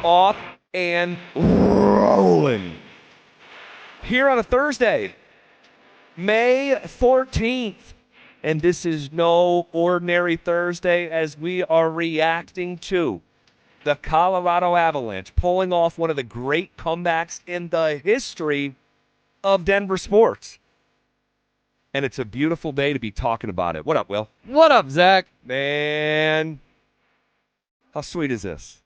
off and rolling. Here on a Thursday, May 14th. And this is no ordinary Thursday as we are reacting to the Colorado Avalanche pulling off one of the great comebacks in the history of Denver sports. And it's a beautiful day to be talking about it. What up, Will? What up, Zach? Man, how sweet is this?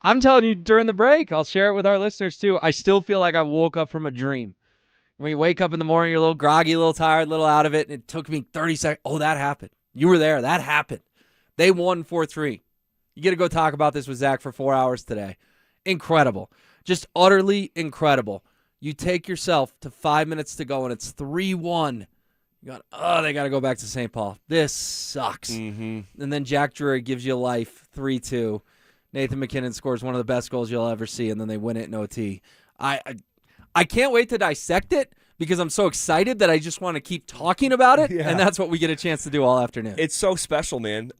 I'm telling you during the break, I'll share it with our listeners too. I still feel like I woke up from a dream. When you wake up in the morning, you're a little groggy, a little tired, a little out of it, and it took me 30 seconds. Oh, that happened. You were there. That happened. They won 4-3. You get to go talk about this with Zach for 4 hours today. Incredible. Just utterly incredible. You take yourself to 5 minutes to go, and it's 3-1. You got, they got to go back to St. Paul. This sucks. Mm-hmm. And then Jack Drury gives you life, 3-2. Nathan McKinnon scores one of the best goals you'll ever see, and then they win it in OT. I can't wait to dissect it because I'm so excited that I just want to keep talking about it, and that's what we get a chance to do all afternoon. It's so special, man.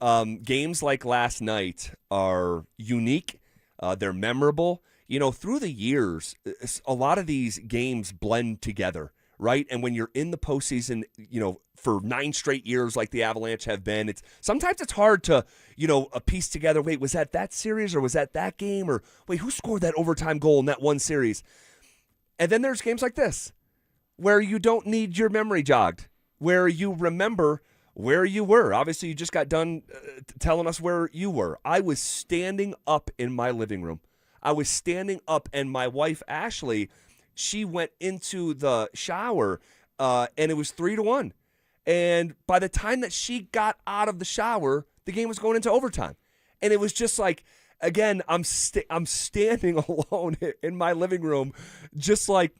Games like last night are unique. They're memorable. You know, through the years, a lot of these games blend together, right? And when you're in the postseason, you know, for 9 straight years like the Avalanche have been, sometimes it's hard to, you know, piece together, wait, was that series or was that game? Or, wait, who scored that overtime goal in that one series? And then there's games like this where you don't need your memory jogged, where you remember where you were. Obviously, you just got done telling us where you were. I was standing up in my living room. I was standing up, and my wife, Ashley, she went into the shower, and it was 3-1. And by the time that she got out of the shower, the game was going into overtime. And it was just like, again, I'm standing alone in my living room, just like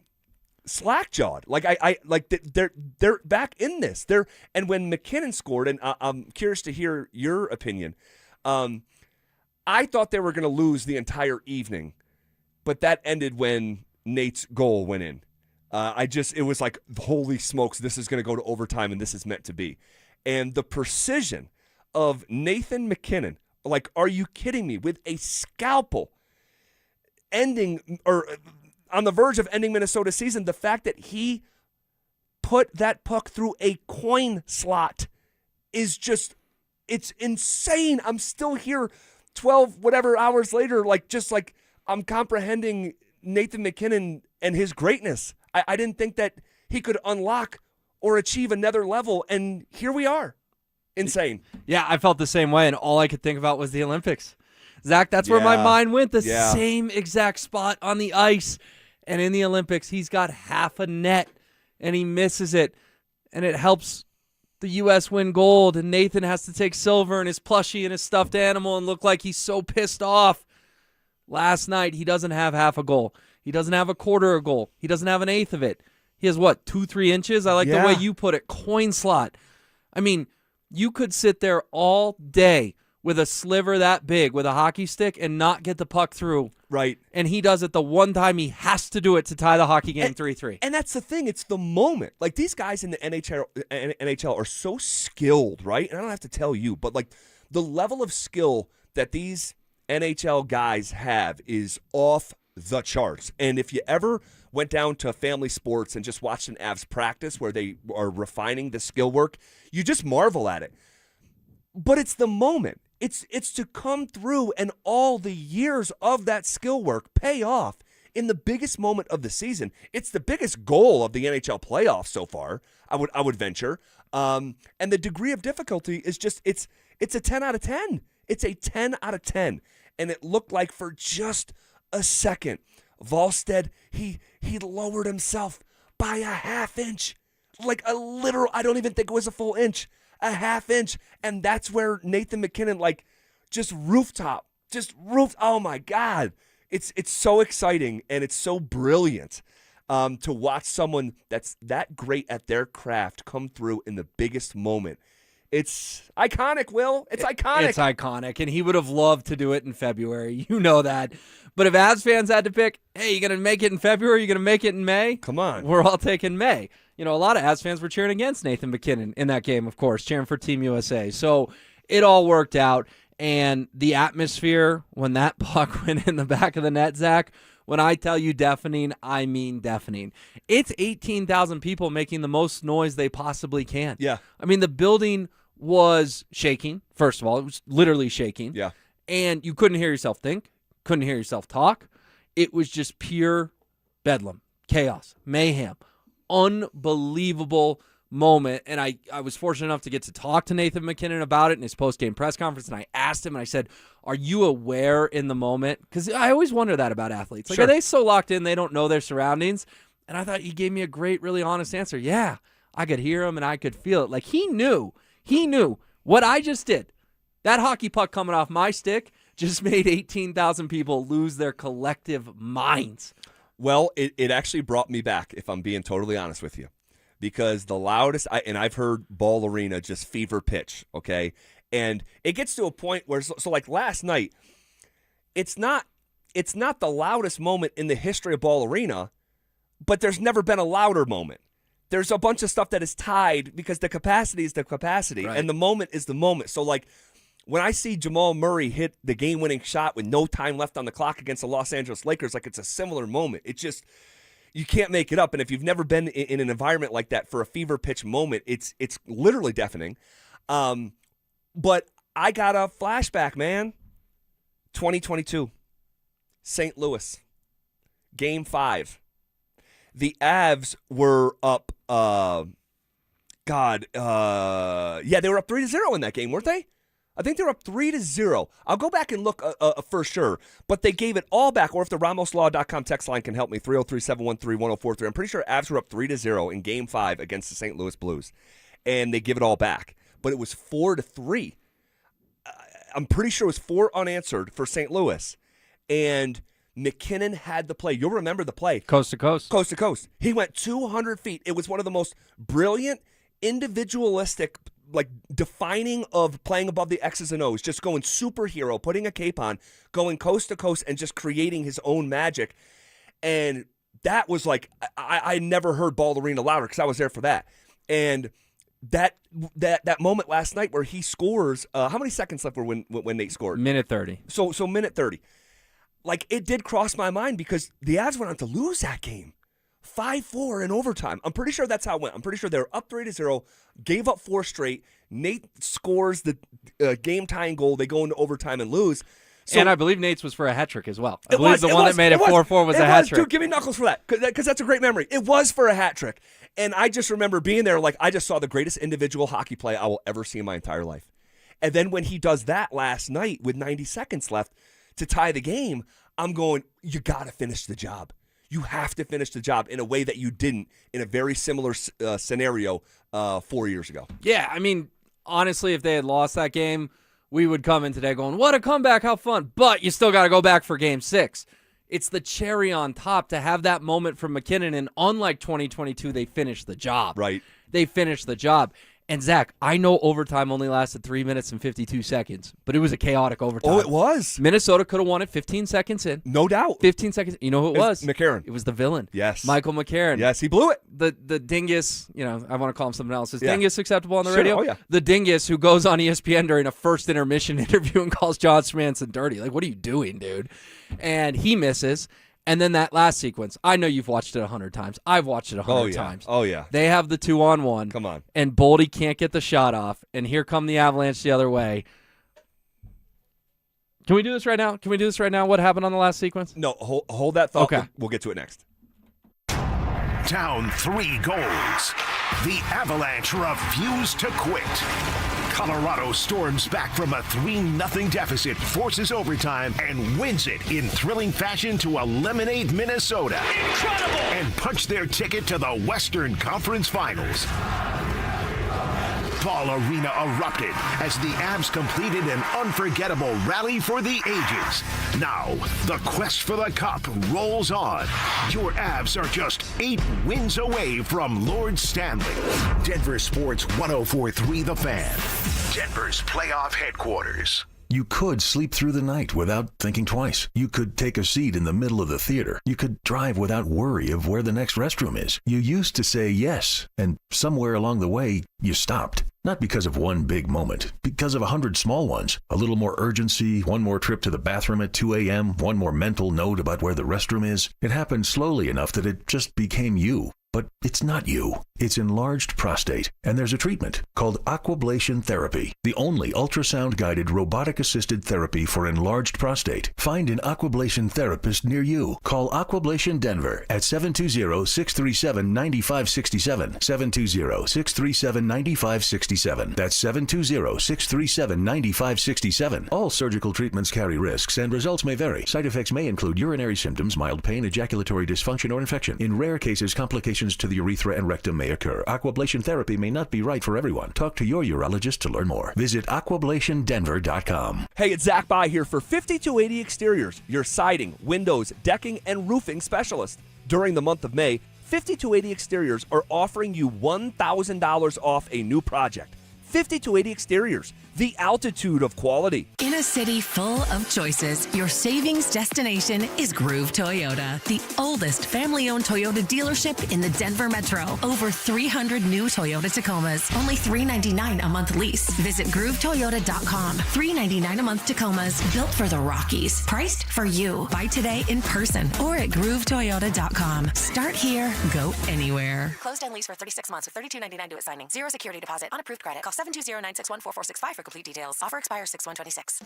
slack-jawed. Like they're back in this. And when McKinnon scored, and I'm curious to hear your opinion. I thought they were going to lose the entire evening, but that ended when Nate's goal went in. It was like, holy smokes, this is going to go to overtime, and this is meant to be. And the precision of Nathan McKinnon. Like, are you kidding me? With a scalpel ending, or on the verge of ending Minnesota's season, the fact that he put that puck through a coin slot is just, it's insane. I'm still here 12 whatever hours later, I'm comprehending Nathan McKinnon and his greatness. I didn't think that he could unlock or achieve another level, and here we are. Insane. Yeah, I felt the same way, and all I could think about was the Olympics. Zach, that's where my mind went, the same exact spot on the ice. And in the Olympics, he's got half a net, and he misses it, and it helps the U.S. win gold, and Nathan has to take silver and his plushie and his stuffed animal and look like he's so pissed off. Last night, he doesn't have half a goal. He doesn't have a quarter of a goal. He doesn't have an eighth of it. He has, 2-3 inches? I like the way you put it, coin slot. I mean, you could sit there all day with a sliver that big with a hockey stick and not get the puck through. Right. And he does it the one time he has to do it to tie the hockey game 3-3. And that's the thing. It's the moment. Like, these guys in the NHL are so skilled, right? And I don't have to tell you, but, like, the level of skill that these NHL guys have is off the charts. And if you ever went down to Family Sports and just watched an Avs practice where they are refining the skill work, you just marvel at it. But it's the moment. It's to come through and all the years of that skill work pay off in the biggest moment of the season. It's the biggest goal of the NHL playoffs so far, I would venture. And the degree of difficulty is just, it's a 10 out of 10. It's a 10 out of 10. And it looked like for just a second, Volstead, he lowered himself by a half inch. Like a literal, I don't even think it was a full inch, a half inch. And that's where Nathan McKinnon, just rooftop, oh my God. It's so exciting, and it's so brilliant to watch someone that's that great at their craft come through in the biggest moment. It's iconic, Will. It's iconic. It's iconic, and he would have loved to do it in February. You know that. But if Avs fans had to pick, hey, you going to make it in February? Are you going to make it in May? Come on. We're all taking May. You know, a lot of Avs fans were cheering against Nathan McKinnon in that game, of course, cheering for Team USA. So it all worked out. And the atmosphere when that puck went in the back of the net, Zach, when I tell you deafening, I mean deafening. It's 18,000 people making the most noise they possibly can. Yeah. I mean, the building was shaking, first of all. It was literally shaking. Yeah. And you couldn't hear yourself think, couldn't hear yourself talk. It was just pure bedlam, chaos, mayhem, unbelievable moment. And I was fortunate enough to get to talk to Nathan McKinnon about it in his post-game press conference, and I asked him, and I said, are you aware in the moment? Because I always wonder that about athletes. Like, Sure. Are they so locked in they don't know their surroundings? And I thought he gave me a great, really honest answer. Yeah, I could hear him and I could feel it. Like, he knew what I just did. That hockey puck coming off my stick just made 18,000 people lose their collective minds. Well, it actually brought me back, if I'm being totally honest with you. Because the loudest, and I've heard Ball Arena just fever pitch, okay? And it gets to a point where, so like last night, it's not the loudest moment in the history of Ball Arena, but there's never been a louder moment. There's a bunch of stuff that is tied because the capacity is the capacity, right, and the moment is the moment. So like when I see Jamal Murray hit the game-winning shot with no time left on the clock against the Los Angeles Lakers, like it's a similar moment. It just, you can't make it up. And if you've never been in an environment like that for a fever pitch moment, it's literally deafening. But I got a flashback, man. 2022, St. Louis, Game 5. The Avs were up. They were up 3-0 in that game, weren't they? I think they were up 3-0. I'll go back and look for sure. But they gave it all back. Or if the RamosLaw.com text line can help me, 303-713-1043. I'm pretty sure Avs were up 3-0 in Game 5 against the St. Louis Blues. And they give it all back. But it was 4-3. I'm pretty sure it was 4 unanswered for St. Louis. And McKinnon had the play. You'll remember the play. Coast to coast. Coast to coast. He went 200 feet. It was one of the most brilliant, individualistic, like defining of playing above the X's and O's, just going superhero, putting a cape on, going coast to coast and just creating his own magic. And that was like, I never heard Ball Arena louder because I was there for that. And that moment last night where he scores, how many seconds left were when Nate scored? Minute 30. So minute 30. Like, it did cross my mind because the Avs went on to lose that game. 5-4 in overtime. I'm pretty sure that's how it went. I'm pretty sure they were up 3-0, gave up 4 straight. Nate scores the game-tying goal. They go into overtime and lose. So, and I believe Nate's was for a hat trick as well. I believe the one that made it 4-4 was a hat trick. Dude, give me knuckles for that because that's a great memory. It was for a hat trick. And I just remember being there like I just saw the greatest individual hockey play I will ever see in my entire life. And then when he does that last night with 90 seconds left to tie the game, I'm going, you got to finish the job. You have to finish the job in a way that you didn't in a very similar scenario 4 years ago. Yeah, I mean, honestly, if they had lost that game, we would come in today going, what a comeback, how fun. But you still got to go back for Game 6. It's the cherry on top to have that moment from McKinnon, and unlike 2022, they finished the job. Right. They finished the job. And, Zach, I know overtime only lasted 3 minutes and 52 seconds, but it was a chaotic overtime. Oh, it was. Minnesota could have won it 15 seconds in. No doubt. 15 seconds. You know who it was? McCarron. It was the villain. Yes. Michael McCarron. Yes, he blew it. The dingus, I want to call him something else. Is Yeah. dingus acceptable on the Sure. radio? Oh, yeah. The dingus who goes on ESPN during a first intermission interview and calls John Smanson dirty. Like, what are you doing, dude? And he misses. And then that last sequence, I know you've watched it 100 times. I've watched it 100 times. Oh, yeah. They have the 2-on-1. Come on. And Boldy can't get the shot off. And here come the Avalanche the other way. Can we do this right now? What happened on the last sequence? No, hold that thought. Okay. We'll get to it next. Down 3 goals. The Avalanche refuse to quit. Colorado storms back from a 3-0 deficit, forces overtime, and wins it in thrilling fashion to eliminate Minnesota. Incredible! And punch their ticket to the Western Conference Finals. Ball Arena erupted as the Avs completed an unforgettable rally for the ages. Now, the quest for the cup rolls on. Your Avs are just 8 wins away from Lord Stanley. Denver Sports 104.3 The Fan. Denver's playoff headquarters. You could sleep through the night without thinking twice. You could take a seat in the middle of the theater. You could drive without worry of where the next restroom is. You used to say yes, and somewhere along the way, you stopped. Not because of one big moment, because of 100 small ones. A little more urgency, one more trip to the bathroom at 2 a.m., one more mental note about where the restroom is. It happened slowly enough that it just became you. But it's not you. It's enlarged prostate, and there's a treatment called aquablation therapy, the only ultrasound-guided robotic-assisted therapy for enlarged prostate. Find an aquablation therapist near you. Call Aquablation Denver at 720-637-9567, 720-637-9567. That's 720-637-9567. All surgical treatments carry risks, and results may vary. Side effects may include urinary symptoms, mild pain, ejaculatory dysfunction, or infection. In rare cases, complications to the urethra and rectum may occur. Aquablation therapy may not be right for everyone. Talk to your urologist to learn more. Visit aquablationdenver.com. Hey, it's Zach By here for 5280 Exteriors, your siding, windows, decking, and roofing specialist. During the month of May, 5280 Exteriors are offering you $1,000 off a new project. 5280 Exteriors, the altitude of quality. In a city full of choices, your savings destination is Groove Toyota, the oldest family-owned Toyota dealership in the Denver Metro. Over 300 new Toyota Tacomas, only $399 a month lease. Visit GrooveToyota.com. $399 a month Tacomas, built for the Rockies, priced for you. Buy today in person or at GrooveToyota.com. Start here, go anywhere. Closed and lease for 36 months with $32.99 due at signing. Zero security deposit. Unapproved credit. Call 720-961-4465 for complete details. Offer expires 6/126.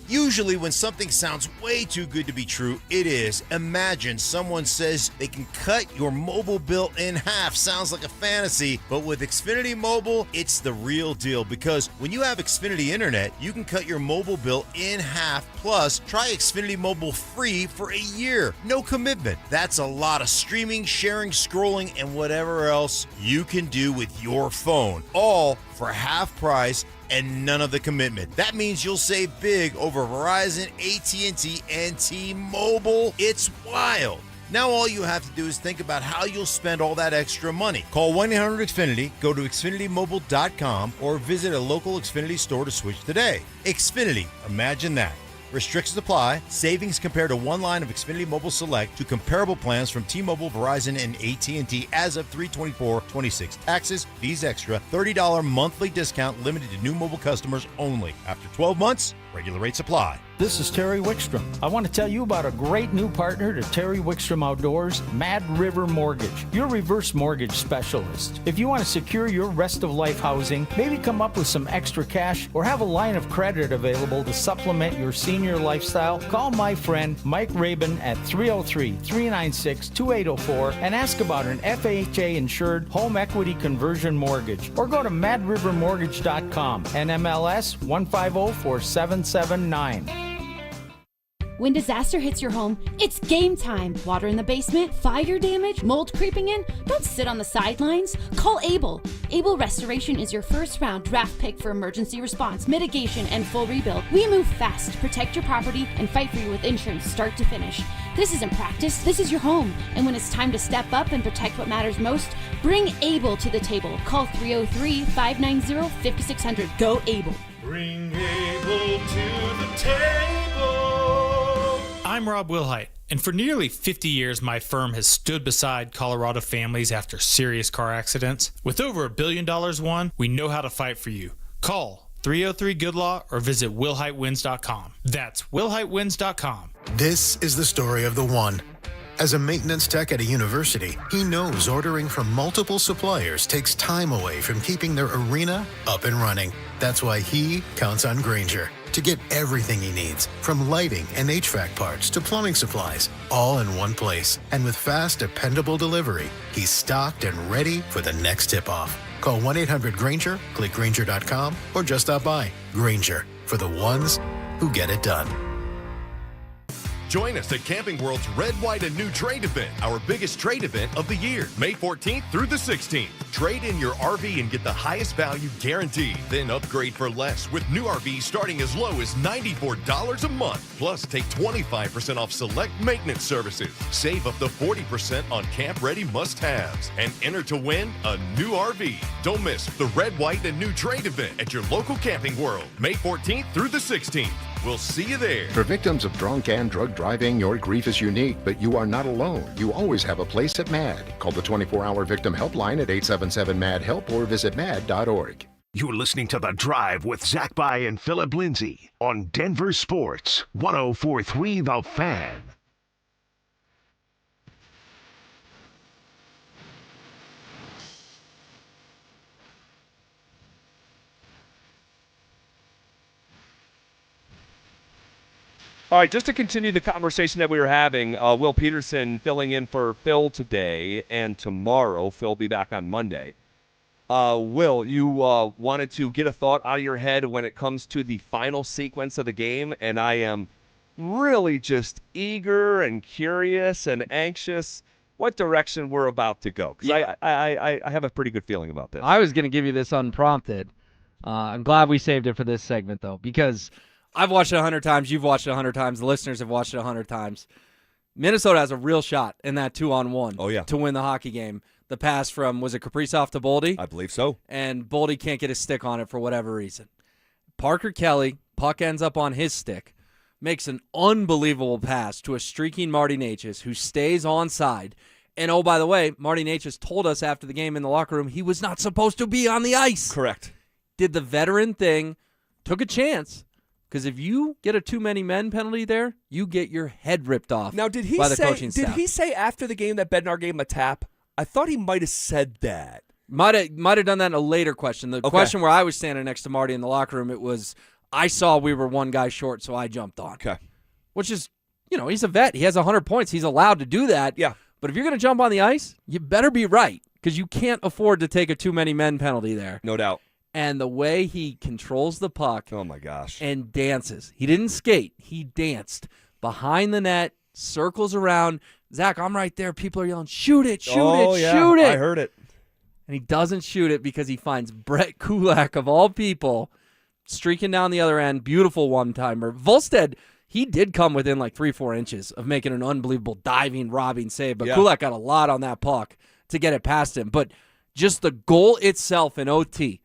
Usually when something sounds way too good to be true, it is. Imagine someone says they can cut your mobile bill in half. Sounds like a fantasy, but with Xfinity Mobile, it's the real deal, because when you have Xfinity Internet, you can cut your mobile bill in half. Plus, try Xfinity Mobile free for a year. No commitment. That's a lot of streaming, sharing, scrolling, and whatever else you can do with your phone. All for half price and none of the commitment. That means you'll save big over Verizon, AT&T, and T-Mobile. It's wild. Now all you have to do is think about how you'll spend all that extra money. Call 1-800-XFINITY, go to XfinityMobile.com, or visit a local Xfinity store to switch today. Xfinity, imagine that. Restrictions apply. Savings compared to one line of Xfinity Mobile Select to comparable plans from T-Mobile, Verizon, and AT&T as of 3/24/26. Taxes, fees extra, $30 monthly discount limited to new mobile customers only. After 12 months, regular rates apply. This is Terry Wickstrom. I want to tell you about a great new partner to Terry Wickstrom Outdoors, Mad River Mortgage, your reverse mortgage specialist. If you want to secure your rest of life housing, maybe come up with some extra cash, or have a line of credit available to supplement your senior lifestyle, call my friend Mike Rabin at 303-396-2804 and ask about an FHA-insured home equity conversion mortgage, or go to madrivermortgage.com, NMLS 1504779. When disaster hits your home, it's game time. Water in the basement, fire damage, mold creeping in? Don't sit on the sidelines. Call Able. Able Restoration is your first round draft pick for emergency response, mitigation, and full rebuild. We move fast to protect your property and fight for you with insurance start to finish. This isn't practice, this is your home. And when it's time to step up and protect what matters most, bring Able to the table. Call 303-590-5600. Go Able. Bring Able to the table. I'm Rob Wilhite, and for nearly 50 years, my firm has stood beside Colorado families after serious car accidents. With over $1 billion won, we know how to fight for you. Call 303-GOOD-LAW or visit WilhiteWins.com. That's WilhiteWins.com. This is the story of the one. As a maintenance tech at a university, he knows ordering from multiple suppliers takes time away from keeping their arena up and running. That's why he counts on Grainger to get everything he needs, from lighting and HVAC parts to plumbing supplies, all in one place. And with fast, dependable delivery, he's stocked and ready for the next tip-off. Call 1-800-GRAINGER, click Grainger.com, or just stop by. Grainger, for the ones who get it done. Join us at Camping World's Red, White, and New Trade event, our biggest trade event of the year, May 14th through the 16th. Trade in your RV and get the highest value guaranteed. Then upgrade for less with new RVs starting as low as $94 a month. Plus, take 25% off select maintenance services. Save up to 40% on camp-ready must-haves. And enter to win a new RV. Don't miss the Red, White, and New Trade event at your local Camping World, May 14th through the 16th. We'll see you there. For victims of drunk and drug driving, your grief is unique, but you are not alone. You always have a place at MAD. Call the 24-hour victim helpline at 877-MAD-HELP or visit mad.org. You're listening to The Drive with Zach By and Phillip Lindsay on Denver Sports 104.3 The Fan. All right, just to continue the conversation that we were having, Will Peterson filling in for Phil today, and tomorrow Phil will be back on Monday. Will, you wanted to get a thought out of your head when it comes to the final sequence of the game, and I am really just eager and curious and anxious what direction we're about to go, because I have a pretty good feeling about this. I was going to give you this unprompted. I'm glad we saved it for this segment, though, because I've watched it 100 times. You've watched it 100 times. The listeners have watched it 100 times. Minnesota has a real shot in that 2-on-1 to win the hockey game. The pass from, was it Kaprizov to Boldy? I believe so. And Boldy can't get his stick on it for whatever reason. Parker Kelly, puck ends up on his stick, makes an unbelievable pass to a streaking Marty Necas who stays onside. And, oh, by the way, Marty Necas told us after the game in the locker room he was not supposed to be on the ice. Correct. Did the veteran thing, took a chance. Because if you get a too many men penalty there, you get your head ripped off. Now, did he by the say? coaching staff. Did he say after the game that Bednar gave him a tap? I thought he might have said that. Might have done that in a later question. The question where I was standing next to Marty in the locker room, it was, I saw we were one guy short, so I jumped on. Okay. Which is, he's a vet. He has 100 points. He's allowed to do that. Yeah. But if you're going to jump on the ice, you better be right, because you can't afford to take a too many men penalty there. No doubt. And the way he controls the puck. Oh, my gosh. And dances. He didn't skate. He danced behind the net, circles around. Zach, I'm right there. People are yelling, shoot it, shoot it. I heard it. And he doesn't shoot it because he finds Brett Kulak, of all people, streaking down the other end. Beautiful one-timer. Volstead, he did come within like 3-4 inches of making an unbelievable diving, robbing save. But Kulak got a lot on that puck to get it past him. But just the goal itself in OT,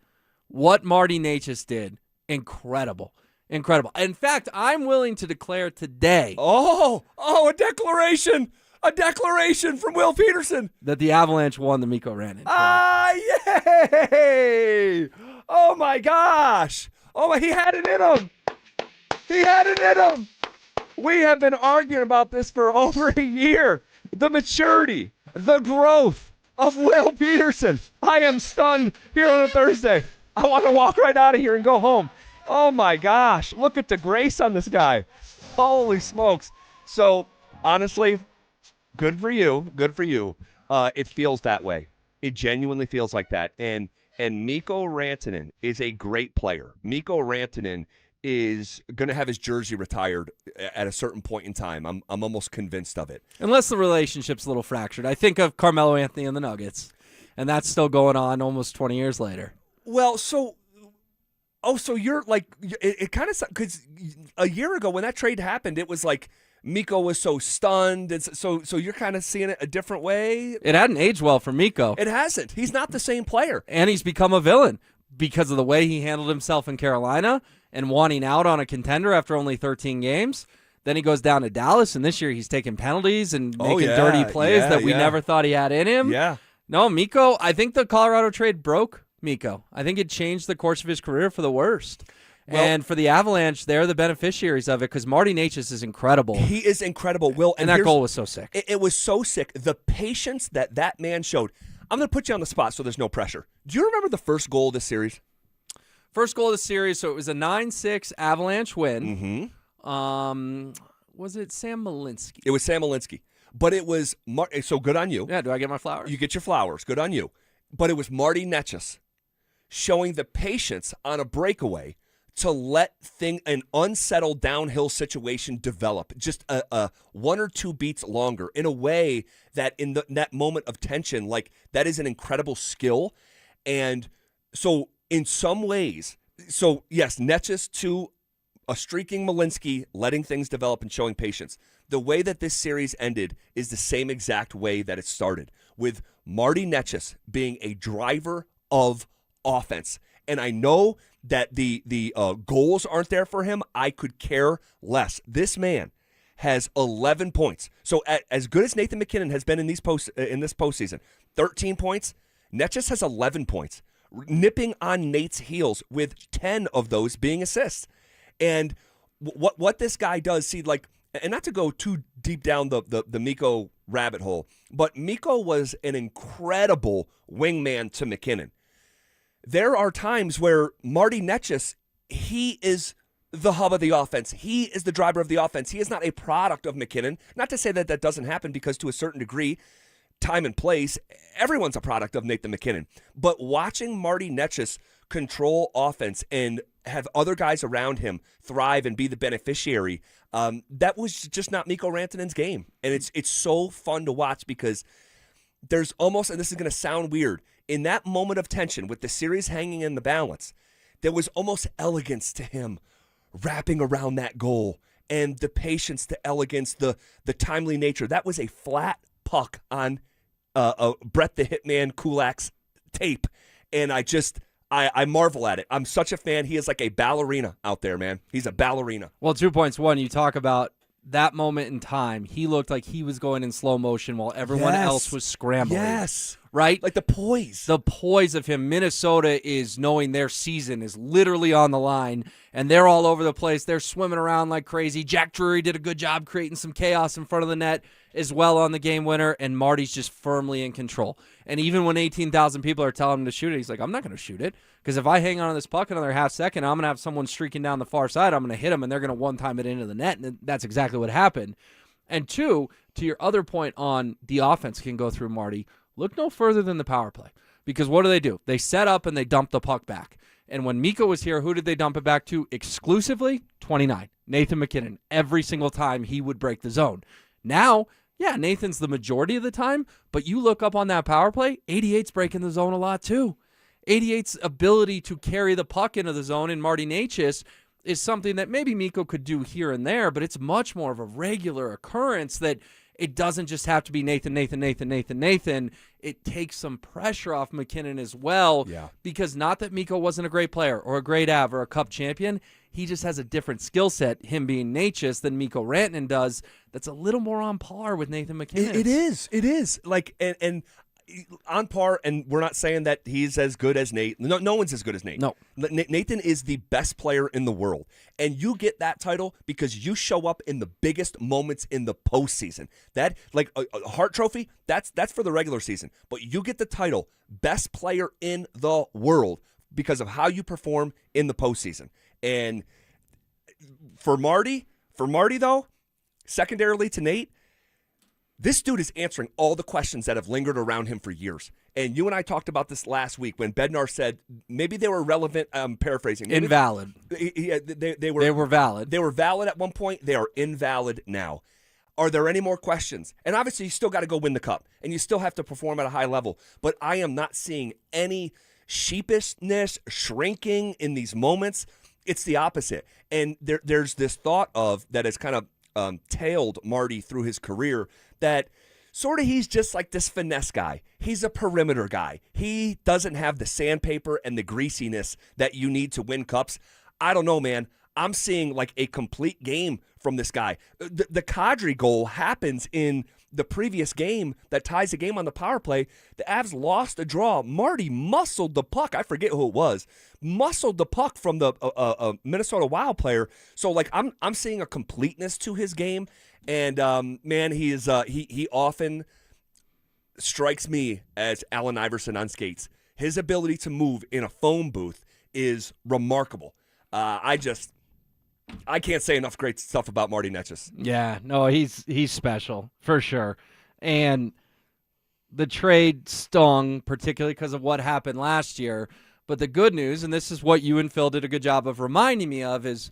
what Marty Necas did, incredible. Incredible. In fact, I'm willing to declare today. A declaration. A declaration from Will Peterson. That the Avalanche won the Miko Rantanen. Yay! Oh, my gosh. He had it in him. He had it in him. We have been arguing about this for over a year. The maturity, the growth of Will Peterson. I am stunned here on a Thursday. I want to walk right out of here and go home. Oh, my gosh. Look at the grace on this guy. Holy smokes. So, honestly, good for you. Good for you. It feels that way. It genuinely feels like that. And Miko Rantanen is a great player. Miko Rantanen is going to have his jersey retired at a certain point in time. I'm almost convinced of it. Unless the relationship's a little fractured. I think of Carmelo Anthony and the Nuggets, and that's still going on almost 20 years later. Well, so you're like, it kind of, because a year ago when that trade happened, it was like Miko was so stunned. And so you're kind of seeing it a different way. It hadn't aged well for Miko. It hasn't. He's not the same player. And he's become a villain because of the way he handled himself in Carolina and wanting out on a contender after only 13 games. Then he goes down to Dallas, and this year he's taking penalties and making dirty plays that we never thought he had in him. Yeah. No, Miko, I think the Colorado trade broke Miko. I think it changed the course of his career for the worst. Well, and for the Avalanche, they're the beneficiaries of it because Marty Necas is incredible. He is incredible, Will. And that goal was so sick. It was so sick. The patience that man showed. I'm going to put you on the spot so there's no pressure. Do you remember the first goal of this series? First goal of the series, so it was a 9-6 Avalanche win. Mm-hmm. Was it Sam Malinsky? It was Sam Malinsky. But it was, so good on you. Yeah, do I get my flowers? You get your flowers. Good on you. But it was Marty Necas showing the patience on a breakaway to let an unsettled downhill situation develop just a 1 or 2 beats longer in a way that in that moment of tension, like that is an incredible skill. And so in some ways, yes, Necas to a streaking Malinsky, letting things develop and showing patience. The way that this series ended is the same exact way that it started, with Marty Necas being a driver of offense. And I know that the goals aren't there for him. I could care less. This man has 11 points. So as good as Nathan McKinnon has been in this postseason, 13 points, Necas has 11 points. nipping on Nate's heels with 10 of those being assists. And what this guy does, see, like, and not to go too deep down the Miko rabbit hole, but Miko was an incredible wingman to McKinnon. There are times where Marty Necas, he is the hub of the offense. He is the driver of the offense. He is not a product of McKinnon. Not to say that that doesn't happen, because to a certain degree, time and place, everyone's a product of Nathan McKinnon. But watching Marty Necas control offense and have other guys around him thrive and be the beneficiary, that was just not Miko Rantanen's game. And it's so fun to watch, because there's almost, and this is going to sound weird, in that moment of tension with the series hanging in the balance, there was almost elegance to him wrapping around that goal, and the patience, the elegance, the timely nature. That was a flat puck on Brett the Hitman Kulak's tape, and I marvel at it. I'm such a fan. He is like a ballerina out there, man. He's a ballerina. Well, 2 points. One, you talk about that moment in time. He looked like he was going in slow motion while everyone else was scrambling. Yes. Right? Like the poise. The poise of him. Minnesota is knowing their season is literally on the line, and they're all over the place. They're swimming around like crazy. Jack Drury did a good job creating some chaos in front of the net as well on the game winner, and Marty's just firmly in control. And even when 18,000 people are telling him to shoot it, he's like, I'm not going to shoot it, because if I hang on to this puck another half second, I'm going to have someone streaking down the far side. I'm going to hit him, and they're going to one-time it into the net, and that's exactly what happened. And two, to your other point on the offense can go through Marty, look no further than the power play, because what do? They set up and they dump the puck back. And when Miko was here, who did they dump it back to exclusively? 29, Nathan McKinnon. Every single time he would break the zone. Now, yeah, Nathan's the majority of the time, but you look up on that power play, 88's breaking the zone a lot too. 88's ability to carry the puck into the zone in Marty Necas is something that maybe Miko could do here and there, but it's much more of a regular occurrence that it doesn't just have to be Nathan. It takes some pressure off McKinnon as well, because not that Miko wasn't a great player or a great Av or a Cup champion. He just has a different skill set, him being Necas, than Miko Rantanen does, that's a little more on par with Nathan McKinnon. It is. Like, and on par, and we're not saying that he's as good as Nate. No one's as good as Nate. No. Nathan is the best player in the world, and you get that title because you show up in the biggest moments in the postseason. That, like a Hart Trophy, that's for the regular season, but you get the title best player in the world because of how you perform in the postseason. And for Marty though, secondarily to Nate, this dude is answering all the questions that have lingered around him for years. And you and I talked about this last week when Bednar said maybe they were relevant. I'm paraphrasing. Maybe invalid. They were valid. They were valid at one point. They are invalid now. Are there any more questions? And obviously, you still got to go win the cup, and you still have to perform at a high level. But I am not seeing any sheepishness, shrinking in these moments. It's the opposite. And there's this thought of that has kind of tailed Marty through his career, that sort of he's just like this finesse guy. He's a perimeter guy. He doesn't have the sandpaper and the greasiness that you need to win cups. I don't know, man. I'm seeing like a complete game from this guy. The Kadri goal happens in the previous game that ties the game on the power play. The Avs lost a draw. Marty muscled the puck. I forget who it was. Muscled the puck from the Minnesota Wild player. So like I'm seeing a completeness to his game, and man, he often strikes me as Allen Iverson on skates. His ability to move in a phone booth is remarkable. I can't say enough great stuff about Marty Necas. Yeah, no, he's special for sure. And the trade stung, particularly because of what happened last year. But the good news, and this is what you and Phil did a good job of reminding me of, is,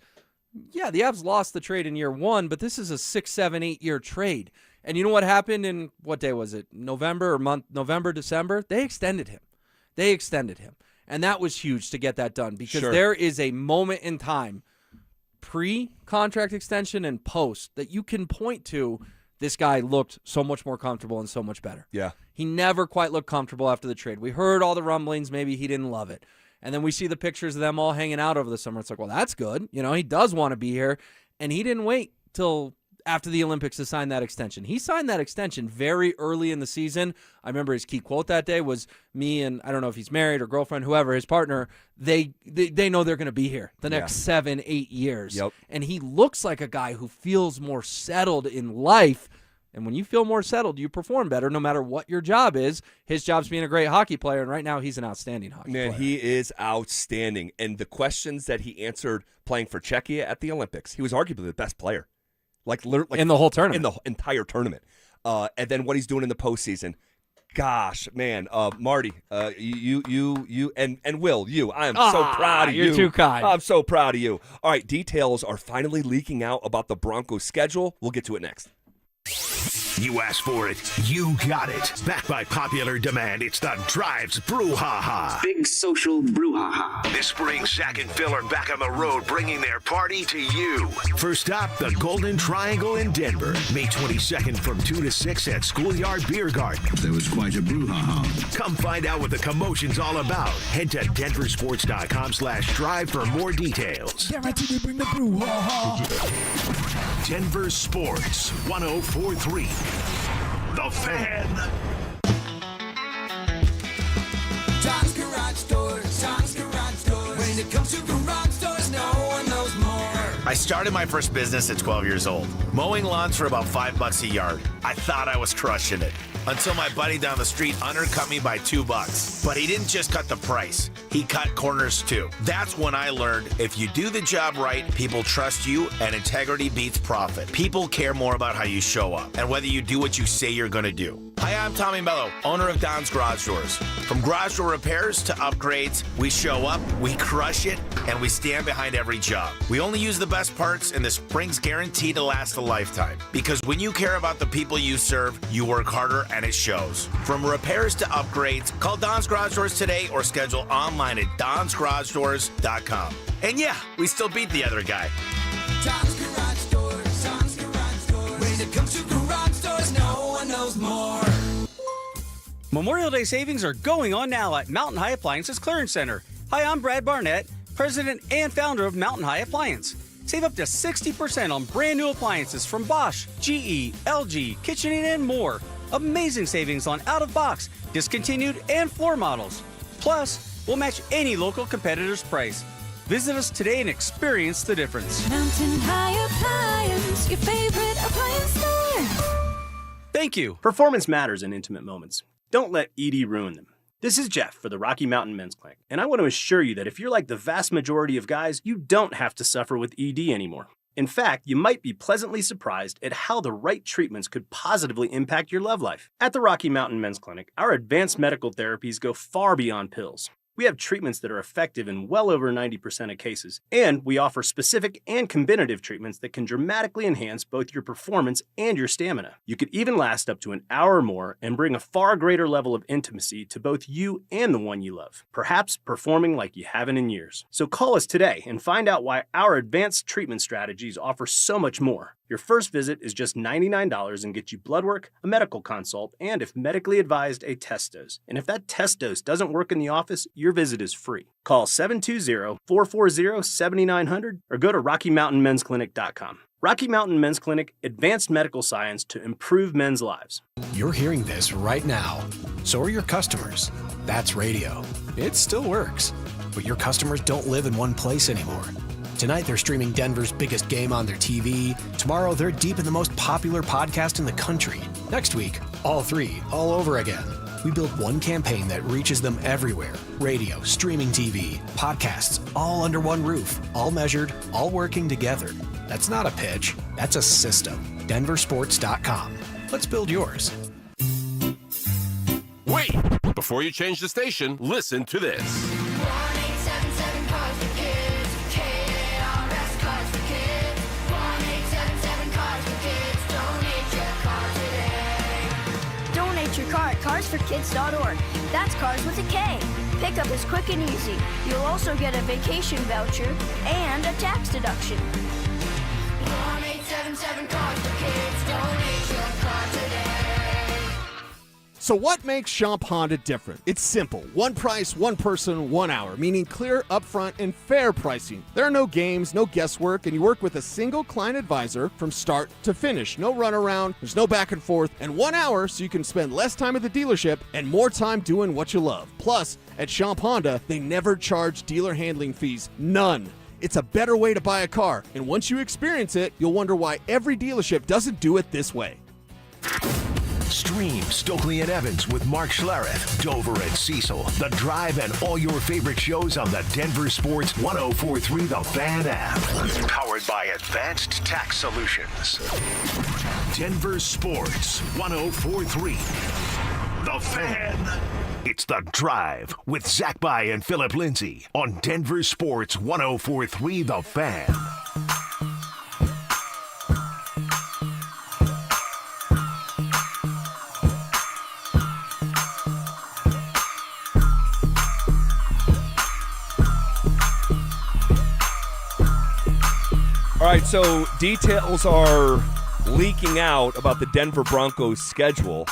yeah, the Avs lost the trade in year one, but this is a 6, 7, 8 year trade. And you know what happened in, what day was it? November, December? They extended him. And that was huge to get that done, because there is a moment in time, pre-contract extension and post, that you can point to. This guy looked so much more comfortable and so much better. Yeah. He never quite looked comfortable after the trade. We heard all the rumblings. Maybe he didn't love it. And then we see the pictures of them all hanging out over the summer. It's like, well, that's good. You know, he does want to be here. And he didn't wait till after the Olympics to sign that extension. He signed that extension very early in the season. I remember his key quote that day was, me and I don't know if he's married or girlfriend, whoever, his partner, they know they're going to be here the next 7-8 years. Yep. And he looks like a guy who feels more settled in life. And when you feel more settled, you perform better no matter what your job is. His job's being a great hockey player, and right now he's an outstanding hockey player. Man, he is outstanding. And the questions that he answered playing for Czechia at the Olympics, he was arguably the best player. Like in the whole tournament. In the entire tournament. And then what he's doing in the postseason. Gosh, man, Marty, you, and Will, I am so proud of you. You're too kind. I'm so proud of you. All right, details are finally leaking out about the Broncos' schedule. We'll get to it next. You asked for it, you got it. Backed by popular demand, it's the Drives Brouhaha. Big social brouhaha. This spring, Zach and Phil are back on the road, bringing their party to you. First stop, the Golden Triangle in Denver. May 22nd from 2 to 6 at Schoolyard Beer Garden. There was quite a brouhaha. Come find out what the commotion's all about. Head to DenverSports.com/drive for more details. Guaranteed to bring the brouhaha. Denver Sports 104.3. The Fan. Tom's Garage Doors, Tom's Garage Doors. When it comes to garage doors, no one knows more. I started my first business at 12 years old, mowing lawns for about $5 a yard. I thought I was crushing it until my buddy down the street undercut me by $2. But he didn't just cut the price, he cut corners too. That's when I learned if you do the job right, people trust you, and integrity beats profit. People care more about how you show up and whether you do what you say you're going to do. Hi, I'm Tommy Mello, owner of Don's Garage Doors. From garage door repairs to upgrades, we show up, we crush it, and we stand behind every job. We only use the best parts, and the spring's guaranteed to last a lifetime. Because when you care about the people you serve, you work harder, and it shows. From repairs to upgrades, call Don's Garage Doors today or schedule online at donsgaragedoors.com. And yeah, we still beat the other guy. Tom's Garage Doors, Tom's Garage Doors. When it comes to garage doors, no one knows more. Memorial Day savings are going on now at Mountain High Appliances Clearance Center. Hi, I'm Brad Barnett, president and founder of Mountain High Appliance. Save up to 60% on brand new appliances from Bosch, GE, LG, KitchenAid, and more. Amazing savings on out-of-box, discontinued, and floor models. Plus, we'll match any local competitor's price. Visit us today and experience the difference. Mountain High Appliance, your favorite appliance store. Thank you. Performance matters in intimate moments. Don't let ED ruin them. This is Jeff for the Rocky Mountain Men's Clinic, and I want to assure you that if you're like the vast majority of guys, you don't have to suffer with ED anymore. In fact, you might be pleasantly surprised at how the right treatments could positively impact your love life. At the Rocky Mountain Men's Clinic, our advanced medical therapies go far beyond pills. We have treatments that are effective in well over 90% of cases, and we offer specific and combinative treatments that can dramatically enhance both your performance and your stamina. You could even last up to an hour or more and bring a far greater level of intimacy to both you and the one you love, perhaps performing like you haven't in years. So call us today and find out why our advanced treatment strategies offer so much more. Your first visit is just $99 and gets you blood work, a medical consult, and if medically advised, a test dose. And if that test dose doesn't work in the office, your visit is free. Call 720-440-7900 or go to RockyMountainMen'sClinic.com. Rocky Mountain Men's Clinic, advanced medical science to improve men's lives. You're hearing this right now. So are your customers. That's radio. It still works. But your customers don't live in one place anymore. Tonight, they're streaming Denver's biggest game on their TV. Tomorrow, they're deep in the most popular podcast in the country. Next week, all three, all over again. We build one campaign that reaches them everywhere. Radio, streaming TV, podcasts, all under one roof. All measured, all working together. That's not a pitch. That's a system. DenverSports.com. Let's build yours. Wait! Before you change the station, listen to this. Your car at carsforkids.org. That's cars with a K. Pickup is quick and easy. You'll also get a vacation voucher and a tax deduction. 1-877-CARS-FOR-KIDS. Donate your car today. So what makes Champ Honda different? It's simple. One price, one person, 1 hour, meaning clear, upfront, and fair pricing. There are no games, no guesswork, and you work with a single client advisor from start to finish. No runaround, there's no back and forth, and 1 hour so you can spend less time at the dealership and more time doing what you love. Plus, at Champ Honda, they never charge dealer handling fees. None. It's a better way to buy a car, and once you experience it, you'll wonder why every dealership doesn't do it this way. Stream Stokely and Evans with Mark Schlereth, Dover and Cecil, The Drive, and all your favorite shows on the Denver Sports 104.3 The Fan app. Powered by Advanced Tax Solutions. Denver Sports 104.3 The Fan. It's The Drive with Zach By and Phillip Lindsay on Denver Sports 104.3 The Fan. All right, so details are leaking out about the Denver Broncos schedule.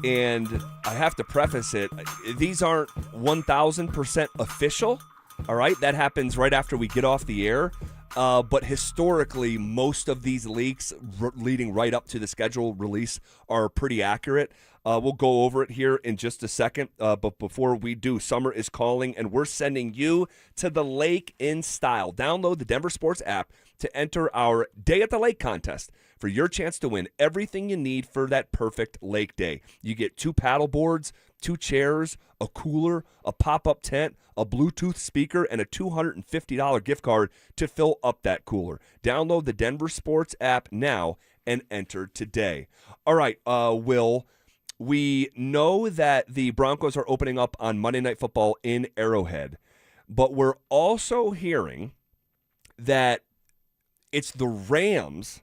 And I have to preface it, these aren't 1,000% official, all right? That happens right after we get off the air. But historically, most of these leaks leading right up to the schedule release are pretty accurate. We'll go over it here in just a second. But before we do, summer is calling, and we're sending you to the lake in style. Download the Denver Sports app to enter our Day at the Lake contest for your chance to win everything you need for that perfect lake day. You get 2 paddle boards, 2 chairs, a cooler, a pop-up tent, a Bluetooth speaker, and a $250 gift card to fill up that cooler. Download the Denver Sports app now and enter today. All right, Will, we know that the Broncos are opening up on Monday Night Football in Arrowhead, but we're also hearing that it's the Rams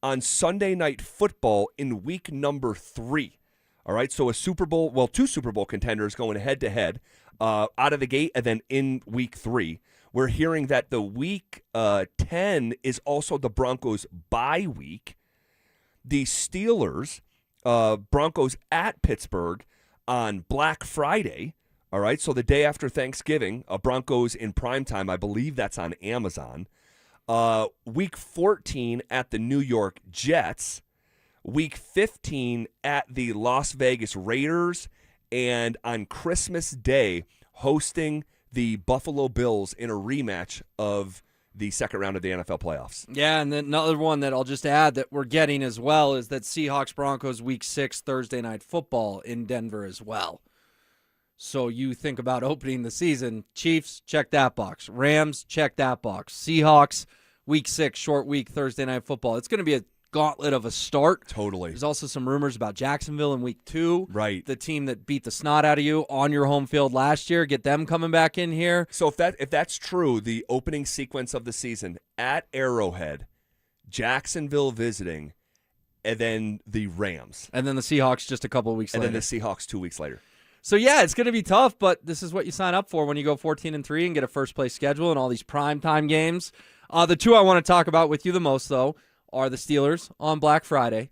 on Sunday Night Football in week number 3. All right, so 2 Super Bowl contenders going head-to-head out of the gate, and then in week 3. We're hearing that the week 10 is also the Broncos' bye week. The Steelers, Broncos at Pittsburgh on Black Friday. All right, so the day after Thanksgiving, Broncos in primetime. I believe that's on Amazon. Week 14 at the New York Jets. Week 15 at the Las Vegas Raiders. And on Christmas Day, hosting the Buffalo Bills in a rematch of the second round of the NFL playoffs. Yeah, and then another one that I'll just add that we're getting as well is that Seahawks-Broncos Week 6 Thursday Night Football in Denver as well. So you think about opening the season, Chiefs, check that box. Rams, check that box. Seahawks, Week 6, short week, Thursday Night Football. It's going to be a gauntlet of a start. Totally. There's also some rumors about Jacksonville in Week 2. Right. The team that beat the snot out of you on your home field last year, get them coming back in here. So if that's true, the opening sequence of the season at Arrowhead, Jacksonville visiting, and then the Rams. And then the Seahawks just a couple of weeks later. And then the Seahawks 2 weeks later. So, yeah, it's going to be tough, but this is what you sign up for when you go 14-3 and get a first-place schedule and all these primetime games. The 2 I want to talk about with you the most, though, are the Steelers on Black Friday,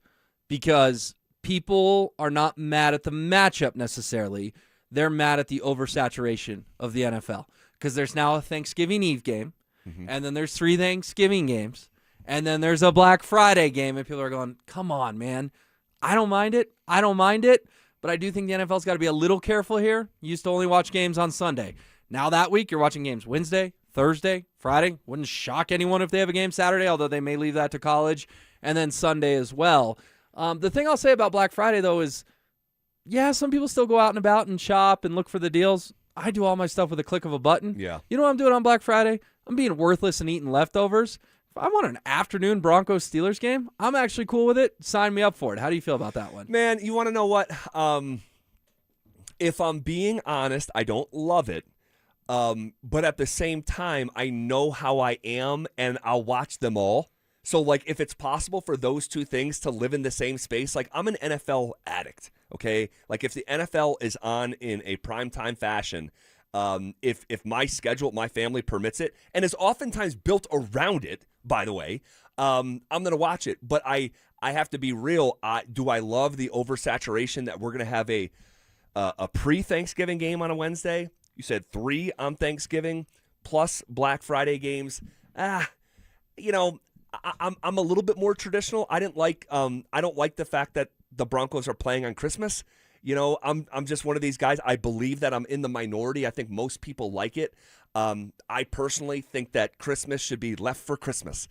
because people are not mad at the matchup necessarily. They're mad at the oversaturation of the NFL, because there's now a Thanksgiving Eve game, and then there's 3 Thanksgiving games, and then there's a Black Friday game, and people are going, come on, man. I don't mind it. But I do think the NFL's got to be a little careful here. You used to only watch games on Sunday. Now that week, you're watching games Wednesday, Thursday, Friday. Wouldn't shock anyone if they have a game Saturday, although they may leave that to college, and then Sunday as well. The thing I'll say about Black Friday, though, is, yeah, some people still go out and about and shop and look for the deals. I do all my stuff with a click of a button. Yeah. You know what I'm doing on Black Friday? I'm being worthless and eating leftovers. If I want an afternoon Broncos-Steelers game, I'm actually cool with it. Sign me up for it. How do you feel about that one? Man, you want to know what? If I'm being honest, I don't love it. But at the same time, I know how I am, and I'll watch them all. So, like, if it's possible for those 2 things to live in the same space, like, I'm an NFL addict, okay? Like, if the NFL is on in a primetime fashion, if my schedule, my family permits it, and is oftentimes built around it, by the way, I'm going to watch it. But I have to be real. Do I love the oversaturation that we're going to have a pre-Thanksgiving game on a Wednesday? You said 3 on Thanksgiving plus Black Friday games. You know, I'm a little bit more traditional. I don't like the fact that the Broncos are playing on Christmas. You know, I'm just one of these guys. I believe that I'm in the minority. I think most people like it. I personally think that Christmas should be left for Christmas.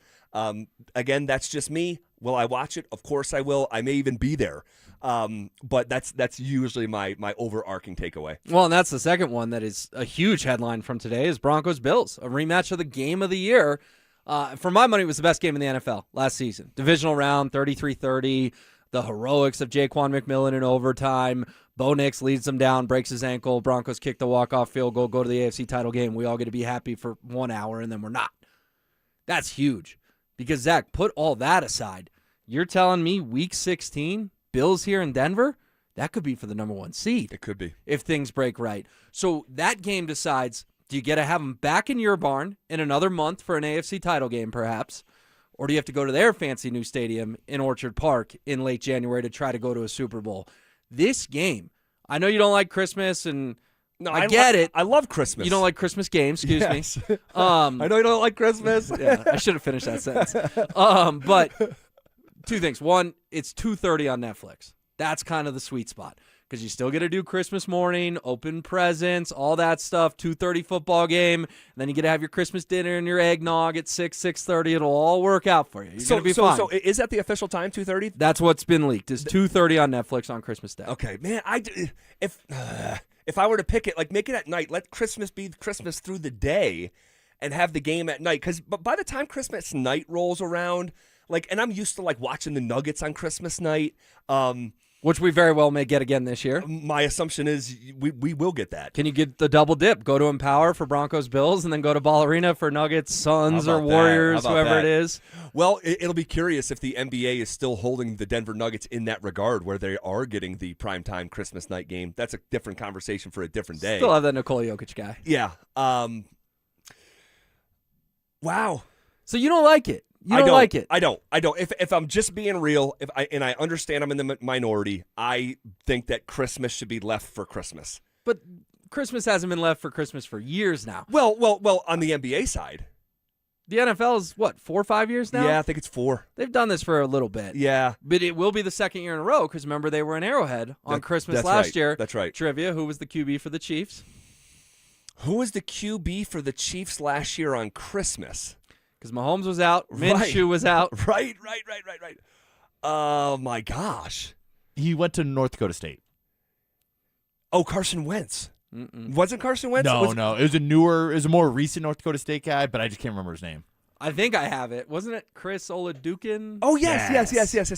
Again, that's just me. Will I watch it? Of course I will. I may even be there. But that's usually my overarching takeaway. Well, and that's the second one that is a huge headline from today is Broncos-Bills, a rematch of the game of the year. For my money, it was the best game in the NFL last season. Divisional round, 33-30, the heroics of Jaquan McMillan in overtime. Bo Nix leads them down, breaks his ankle. Broncos kick the walk-off field goal, go to the AFC title game. We all get to be happy for 1 hour, and then we're not. That's huge. Because, Zach, put all that aside. You're telling me Week 16, Bills here in Denver, that could be for the number 1 seed. It could be. If things break right. So that game decides, do you get to have them back in your barn in another month for an AFC title game perhaps, or do you have to go to their fancy new stadium in Orchard Park in late January to try to go to a Super Bowl? This game, I know you don't like Christmas, and no, I get it. I love Christmas. You don't like Christmas games, excuse me. I know you don't like Christmas. Yeah, I should have finished that sentence. But 2 things. One, it's 2:30 on Netflix. That's kind of the sweet spot because you still get to do Christmas morning, open presents, all that stuff, 2:30 football game, and then you get to have your Christmas dinner and your eggnog at 6:30. It'll all work out for you. You're going to be fine. So is that the official time, 2:30? That's what's been leaked, is 2:30 on Netflix on Christmas Day. Okay, man, if I were to pick it, like make it at night, let Christmas be Christmas through the day and have the game at night. Because by the time Christmas night rolls around, and I'm used to watching the Nuggets on Christmas night. Which we very well may get again this year. My assumption is we will get that. Can you get the double dip? Go to Empower for Broncos Bills and then go to Ball Arena for Nuggets, Suns, or Warriors, whoever it is? Well, it'll be curious if the NBA is still holding the Denver Nuggets in that regard where they are getting the primetime Christmas night game. That's a different conversation for a different day. Still have that Nikola Jokic guy. Yeah. Wow. So you don't like it? You don't like it? I don't. If I'm just being real, and I understand I'm in the minority, I think that Christmas should be left for Christmas. But Christmas hasn't been left for Christmas for years now. Well, on the NBA side. The NFL is, 4 or 5 years now? Yeah, I think it's 4. They've done this for a little bit. Yeah. But it will be the second year in a row because, remember, they were in Arrowhead on Christmas last year. That's right. Trivia, who was the QB for the Chiefs? Who was the QB for the Chiefs last year on Christmas? Because Mahomes was out, Minshew was out. Right. Oh, my gosh. He went to North Dakota State. Oh, Carson Wentz. Wasn't Carson Wentz? No. It was a more recent North Dakota State guy, but I just can't remember his name. I think I have it. Wasn't it Chris Oladukin? Oh, yes.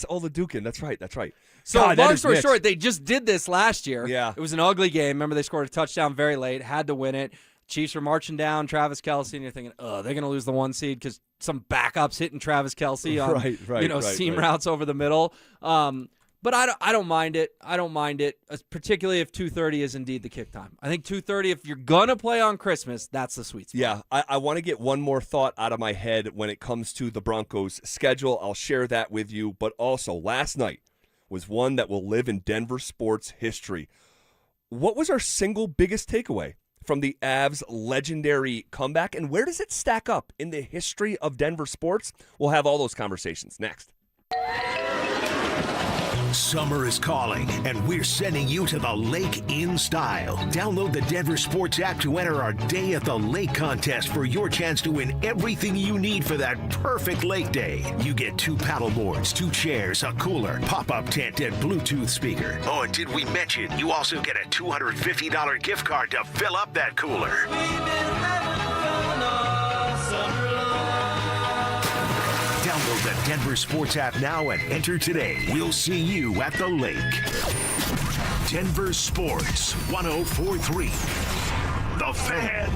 Oladukin. That's right. So, God, long story short, they just did this last year. Yeah. It was an ugly game. Remember, they scored a touchdown very late, had to win it. Chiefs were marching down Travis Kelce, and you're thinking, they're going to lose the 1 seed because some backups hitting Travis Kelce on seam routes over the middle. But I don't mind it. I don't mind it, particularly if 2:30 is indeed the kick time. I think 2:30, if you're going to play on Christmas, that's the sweet spot. Yeah, I want to get one more thought out of my head when it comes to the Broncos' schedule. I'll share that with you. But also, last night was one that will live in Denver sports history. What was our single biggest takeaway from the Avs' legendary comeback, and where does it stack up in the history of Denver sports? We'll have all those conversations next. Summer is calling, and we're sending you to the lake in style. Download the Denver Sports app to enter our Day at the Lake contest for your chance to win everything you need for that perfect lake day. You get 2 paddle boards, 2 chairs, a cooler, pop-up tent, and Bluetooth speaker. Oh, and did we mention you also get a $250 gift card to fill up that cooler? Download the Denver Sports app now and enter today. We'll see you at the lake. Denver Sports 104.3. The Fan.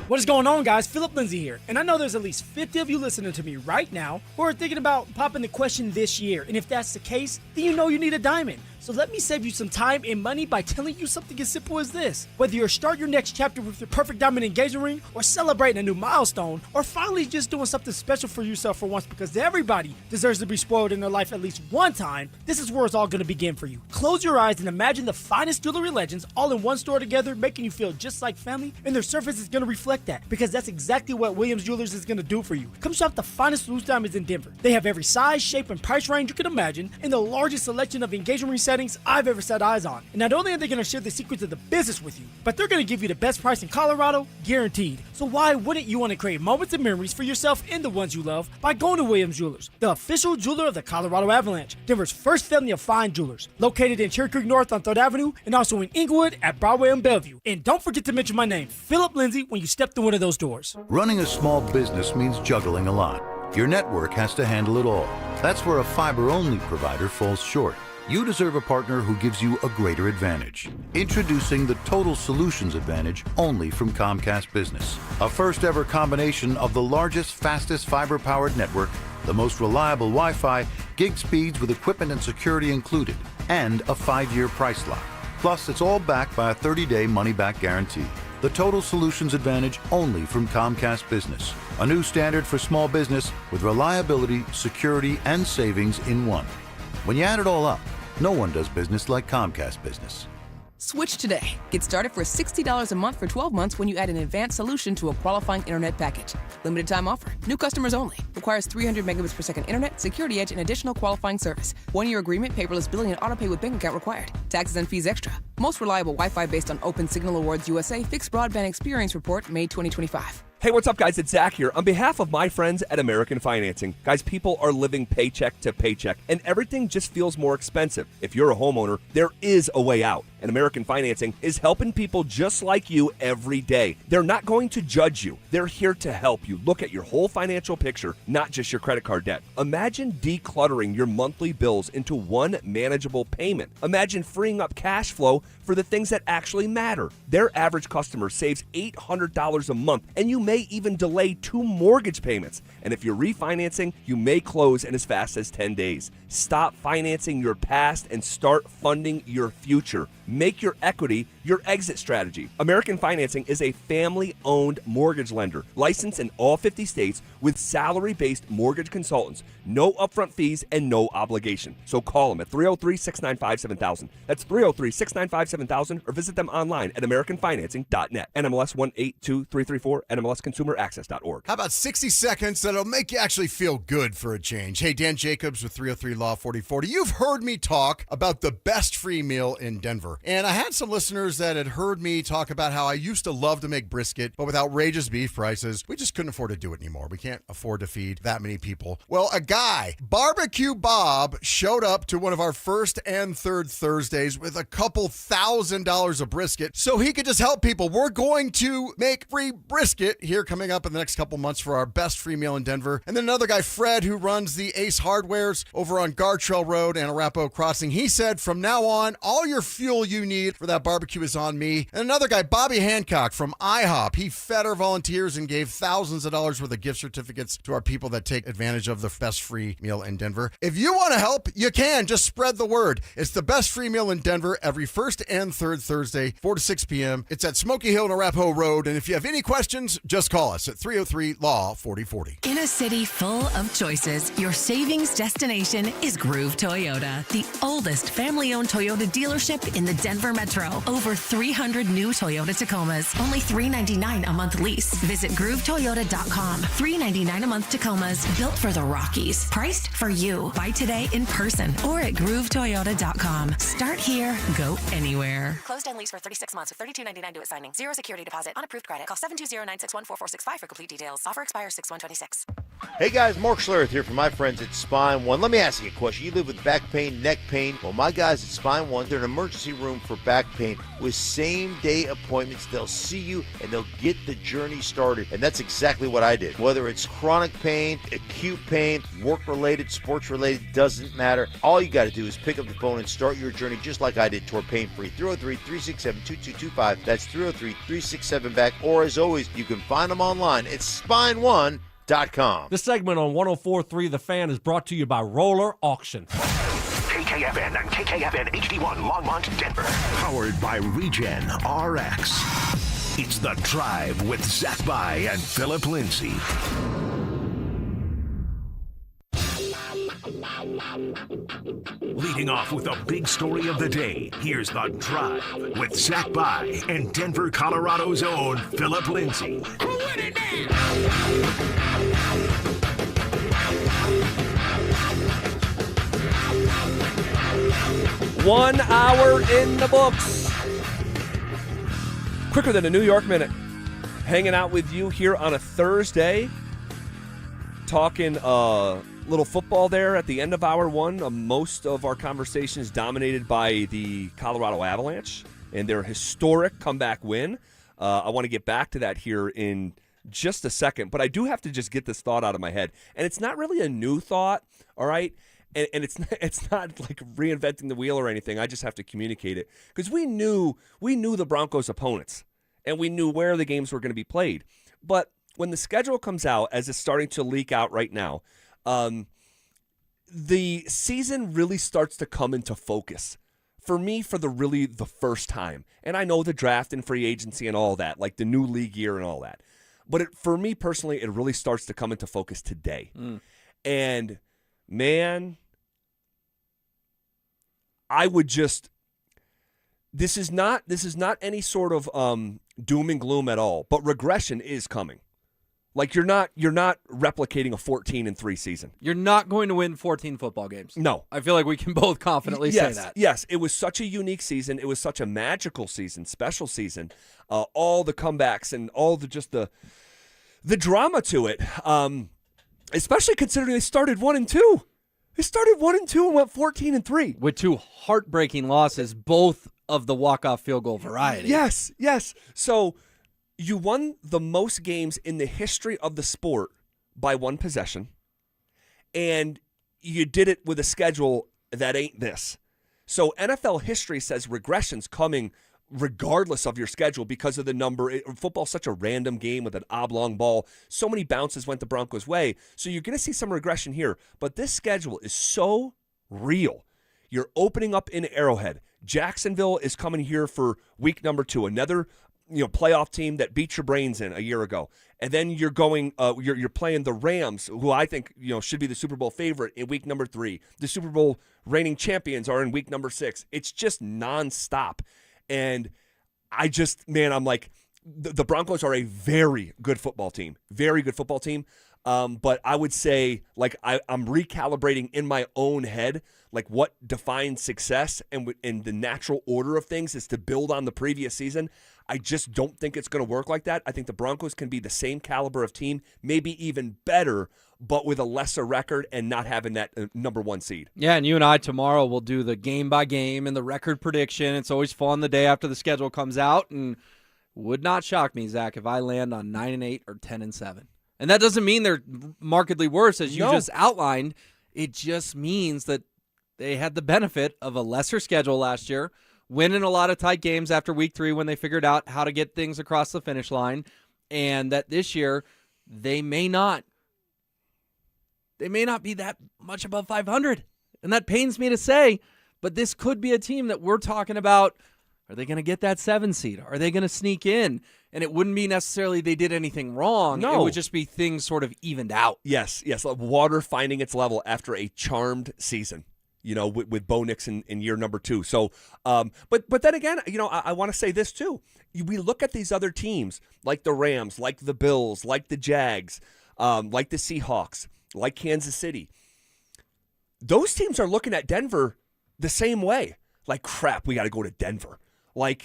What is going on, guys? Phillip Lindsay here. And I know there's at least 50 of you listening to me right now who are thinking about popping the question this year. And if that's the case, then you know you need a diamond. So let me save you some time and money by telling you something as simple as this. Whether you're starting your next chapter with your perfect diamond engagement ring, or celebrating a new milestone, or finally just doing something special for yourself for once, because everybody deserves to be spoiled in their life at least one time, this is where it's all going to begin for you. Close your eyes and imagine the finest jewelry legends all in one store together, making you feel just like family, and their surface is going to reflect that, because that's exactly what Williams Jewelers is going to do for you. Come shop the finest loose diamonds in Denver. They have every size, shape, and price range you can imagine, and the largest selection of engagement ring settings I've ever set eyes on. And not only are they going to share the secrets of the business with you, but they're going to give you the best price in Colorado, guaranteed. So why wouldn't you want to create moments and memories for yourself and the ones you love by going to Williams Jewelers, the official jeweler of the Colorado Avalanche, Denver's first family of fine jewelers, located in Cherry Creek North on 3rd Avenue, and also in Inglewood at Broadway and Bellevue. And don't forget to mention my name, Phillip Lindsay, when you step through one of those doors. Running a small business means juggling a lot. Your network has to handle it all. That's where a fiber-only provider falls short. You deserve a partner who gives you a greater advantage. Introducing the Total Solutions Advantage only from Comcast Business. A first-ever combination of the largest, fastest fiber-powered network, the most reliable Wi-Fi, gig speeds with equipment and security included, and a 5-year price lock. Plus, it's all backed by a 30-day money-back guarantee. The Total Solutions Advantage only from Comcast Business. A new standard for small business with reliability, security, and savings in one. When you add it all up, no one does business like Comcast Business. Switch today. Get started for $60 a month for 12 months when you add an advanced solution to a qualifying internet package. Limited time offer. New customers only. Requires 300 megabits per second internet, security edge, and additional qualifying service. 1-year agreement, paperless billing, and autopay with bank account required. Taxes and fees extra. Most reliable Wi-Fi based on Open Signal Awards USA Fixed Broadband Experience Report, May 2025. Hey, what's up, guys? It's Zach here. On behalf of my friends at American Financing, guys, people are living paycheck to paycheck, and everything just feels more expensive. If you're a homeowner, there is a way out, and American Financing is helping people just like you every day. They're not going to judge you. They're here to help you look at your whole financial picture, not just your credit card debt. Imagine decluttering your monthly bills into one manageable payment. Imagine freeing up cash flow for the things that actually matter. Their average customer saves $800 a month, and you may even delay 2 mortgage payments. And if you're refinancing, you may close in as fast as 10 days. Stop financing your past and start funding your future. Make your equity your exit strategy. American Financing is a family-owned mortgage lender, licensed in all 50 states with salary-based mortgage consultants, no upfront fees, and no obligation. So call them at 303-695-7000. That's 303-695-7000, or visit them online at americanfinancing.net. NMLS 182334, NMLSconsumeraccess.org. How about 60 seconds that'll make you actually feel good for a change? Hey, Dan Jacobs with 303 Law 4040. You've heard me talk about the best free meal in Denver. And I had some listeners that had heard me talk about how I used to love to make brisket, but with outrageous beef prices, we just couldn't afford to do it anymore. We can't afford to feed that many people. Well, a guy, Barbecue Bob, showed up to one of our first and third Thursdays with a couple $1,000s of brisket so he could just help people. We're going to make free brisket here coming up in the next couple months for our best free meal in Denver. And then another guy, Fred, who runs the Ace Hardwares over on Gartrell Road and Arapahoe Crossing. He said, from now on, all your fuel you need for that barbecue is on me. And another guy, Bobby Hancock from IHOP. He fed our volunteers and gave thousands of dollars worth of gift certificates to our people that take advantage of the best free meal in Denver. If you want to help, you can. Just spread the word. It's the best free meal in Denver every first and third Thursday, 4 to 6 p.m. It's at Smoky Hill and Arapahoe Road. And if you have any questions, just call us at 303-LAW-4040. In a city full of choices, your savings destination is Groove Toyota, the oldest family-owned Toyota dealership in the Denver Metro. Over 300 new Toyota Tacomas, only $399 a month lease. Visit GrooveToyota.com. $399 a month Tacomas, built for the Rockies. Priced for you. Buy today in person or at GrooveToyota.com. Start here, go anywhere. Closed and lease for 36 months with $32.99 due at signing. Zero security deposit. Unapproved credit. Call 720-961-4465 for complete details. Offer expires 6/126. Hey guys, Mark Schlereth here from my friends at Spine One. Let me ask you a question. You live with back pain, neck pain? Well, my guys at Spine One, they're an emergency room for back pain with same-day appointments. They'll see you and they'll get the journey started. And that's exactly what I did. Whether it's chronic pain, acute pain, work-related, sports-related, doesn't matter. All you got to do is pick up the phone and start your journey just like I did toward pain-free. 303-367-2225. That's 303-367-BACK. Or as always, you can find them online at SpineOne.com. This segment on 104.3 The Fan is brought to you by Roller Auction. Take KKFN and KKFN HD1 Longmont, Denver. Powered by Regen RX. It's The Drive with Zach By and Phillip Lindsay. Leading off with the big story of the day, here's The Drive with Zach By and Denver, Colorado's own Phillip Lindsay. 1 hour in the books. Quicker than a New York minute. Hanging out with you here on a Thursday. Talking little football there at the end of hour one. Most of our conversations dominated by the Colorado Avalanche and their historic comeback win. I want to get back to that here in just a second, but I do have to just get this thought out of my head. And it's not really a new thought, all right? And it's not like reinventing the wheel or anything. I just have to communicate it because we knew the Broncos' opponents and we knew where the games were going to be played. But when the schedule comes out, as it's starting to leak out right now, the season really starts to come into focus for me for the first time. And I know the draft and free agency and all that, like the new league year and all that. But for me personally, it really starts to come into focus today. And man, I would just this is not any sort of doom and gloom at all, but regression is coming. Like you're not replicating a 14-3 season. You're not going to win 14 football games. No. I feel like we can both confidently say that. Yes, it was such a unique season. It was such a magical season, special season. All the comebacks and all the drama to it. Especially considering they started 1-2. They started 1-2 and went 14-3 with two heartbreaking losses, both of the walk-off field goal variety. Yes. So you won the most games in the history of the sport by one possession, and you did it with a schedule that ain't this. So NFL history says regression's coming regardless of your schedule because of the number. Football's such a random game with an oblong ball. So many bounces went the Broncos' way. So you're going to see some regression here. But this schedule is so real. You're opening up in Arrowhead. Jacksonville is coming here for week number 2. Another playoff team that beat your brains in a year ago. And then you're going, you're playing the Rams, who I think should be the Super Bowl favorite in week number 3. The Super Bowl reigning champions are in week number 6. It's just nonstop. And I'm like, the Broncos are a very good football team. Very good football team. But I would say, like, I'm recalibrating in my own head, like, what defines success and the natural order of things is to build on the previous season. I just don't think it's going to work like that. I think the Broncos can be the same caliber of team, maybe even better, but with a lesser record and not having that number 1 seed. Yeah, and you and I tomorrow will do the game by game and the record prediction. It's always fun the day after the schedule comes out, and would not shock me, Zach, if I land on 9-8 or 10-7. And that doesn't mean they're markedly worse, as you just outlined. It just means that they had the benefit of a lesser schedule last year, winning a lot of tight games after week 3 when they figured out how to get things across the finish line, and that this year they may not be that much above 500. And that pains me to say, but this could be a team that we're talking about. Are they going to get that 7 seed? Are they going to sneak in? And it wouldn't be necessarily they did anything wrong. No. It would just be things sort of evened out. Yes, like water finding its level after a charmed season, with Bo Nix in year number 2. So, but then again, I want to say this too. We look at these other teams, like the Rams, like the Bills, like the Jags, like the Seahawks, like Kansas City. Those teams are looking at Denver the same way. Like, crap, we got to go to Denver.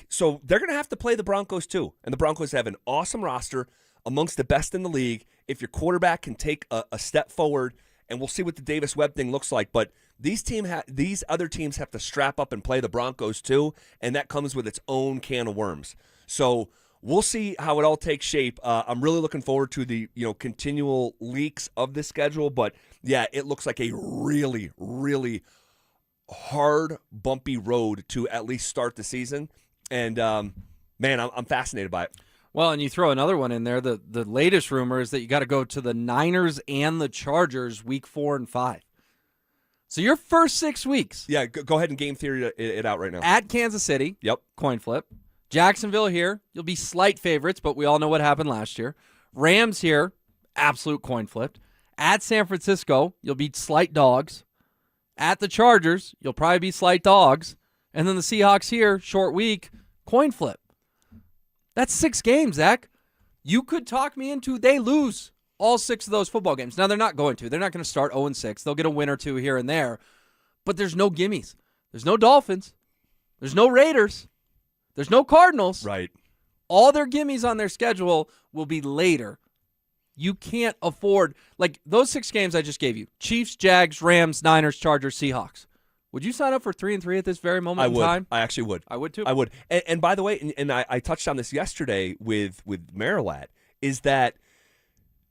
So they're going to have to play the Broncos too. And the Broncos have an awesome roster, amongst the best in the league. If your quarterback can take a step forward, and we'll see what the Davis-Webb thing looks like, but these other teams have to strap up and play the Broncos too, and that comes with its own can of worms. So we'll see how it all takes shape. I'm really looking forward to the continual leaks of the schedule, but yeah, it looks like a really, really hard, bumpy road to at least start the season. And man, I'm fascinated by it. Well, and you throw another one in there. The latest rumor is that you got to go to the Niners and the Chargers week 4 and 5. So your first 6 weeks. Yeah, go ahead and game theory it out right now. At Kansas City. Yep. Coin flip. Jacksonville here. You'll be slight favorites, but we all know what happened last year. Rams here. Absolute coin flip. At San Francisco, you'll be slight dogs. At the Chargers, you'll probably be slight dogs. And then the Seahawks here, short week, coin flip. That's 6 games, Zach. You could talk me into they lose all 6 of those football games. Now, they're not going to. They're not going to start 0-6. They'll get a win or two here and there. But there's no gimmies. There's no Dolphins. There's no Raiders. There's no Cardinals. Right. All their gimmies on their schedule will be later. You can't afford, like those 6 games I just gave you, Chiefs, Jags, Rams, Niners, Chargers, Seahawks. Would you sign up for 3-3 at this very moment in time? I actually would. I would too. I would. And by the way, and I touched on this yesterday with Marilat, is that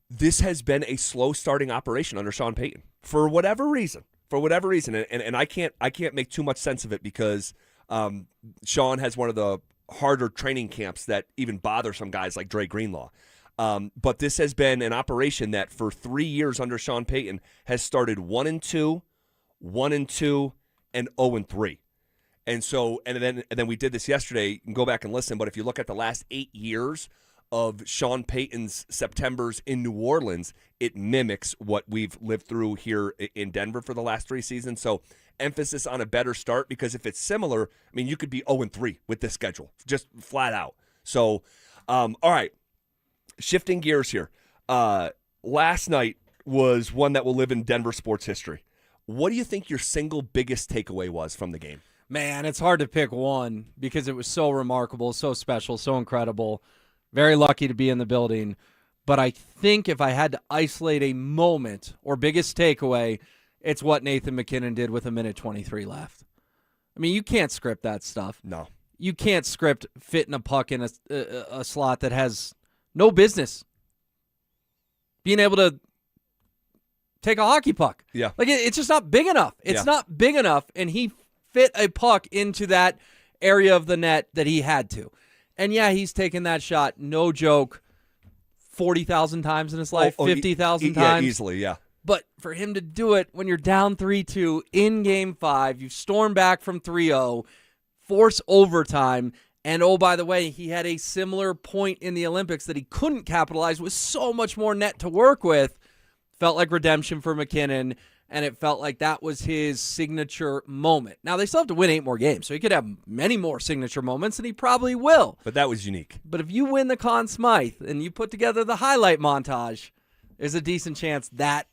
this has been a slow starting operation under Sean Payton for whatever reason. And I can't make too much sense of it because Sean has one of the harder training camps that even bother some guys like Dre Greenlaw. But this has been an operation that for 3 years under Sean Payton has started 1-2, 1-2, and 0-3. And so, and then we did this yesterday. You can go back and listen. But if you look at the last 8 years of Sean Payton's Septembers in New Orleans, it mimics what we've lived through here in Denver for the last 3 seasons. So emphasis on a better start, because if it's similar, I mean, you could be 0-3 with this schedule, just flat out. So, all right, shifting gears here. Last night was one that will live in Denver sports history. What do you think your single biggest takeaway was from the game? Man, it's hard to pick one because it was so remarkable, so special, so incredible. Very lucky to be in the building. But I think if I had to isolate a moment or biggest takeaway, it's what Nathan McKinnon did with 1:23 left. I mean, you can't script that stuff. No. You can't script fitting a puck in a slot that has no business being able to take a hockey puck. Yeah. Like, it's just not big enough. It's not big enough, and he fit a puck into that area of the net that he had to. And, yeah, he's taken that shot, no joke, 40,000 times in his life, 50,000 times. Yeah, easily, yeah. But for him to do it when you're down 3-2 in Game 5, you storm back from 3-0, force overtime, and, oh, by the way, he had a similar point in the Olympics that he couldn't capitalize with so much more net to work with. Felt like redemption for McKinnon, and it felt like that was his signature moment. Now, they still have to win 8 more games, so he could have many more signature moments, and he probably will. But that was unique. But if you win the Conn Smythe and you put together the highlight montage, there's a decent chance that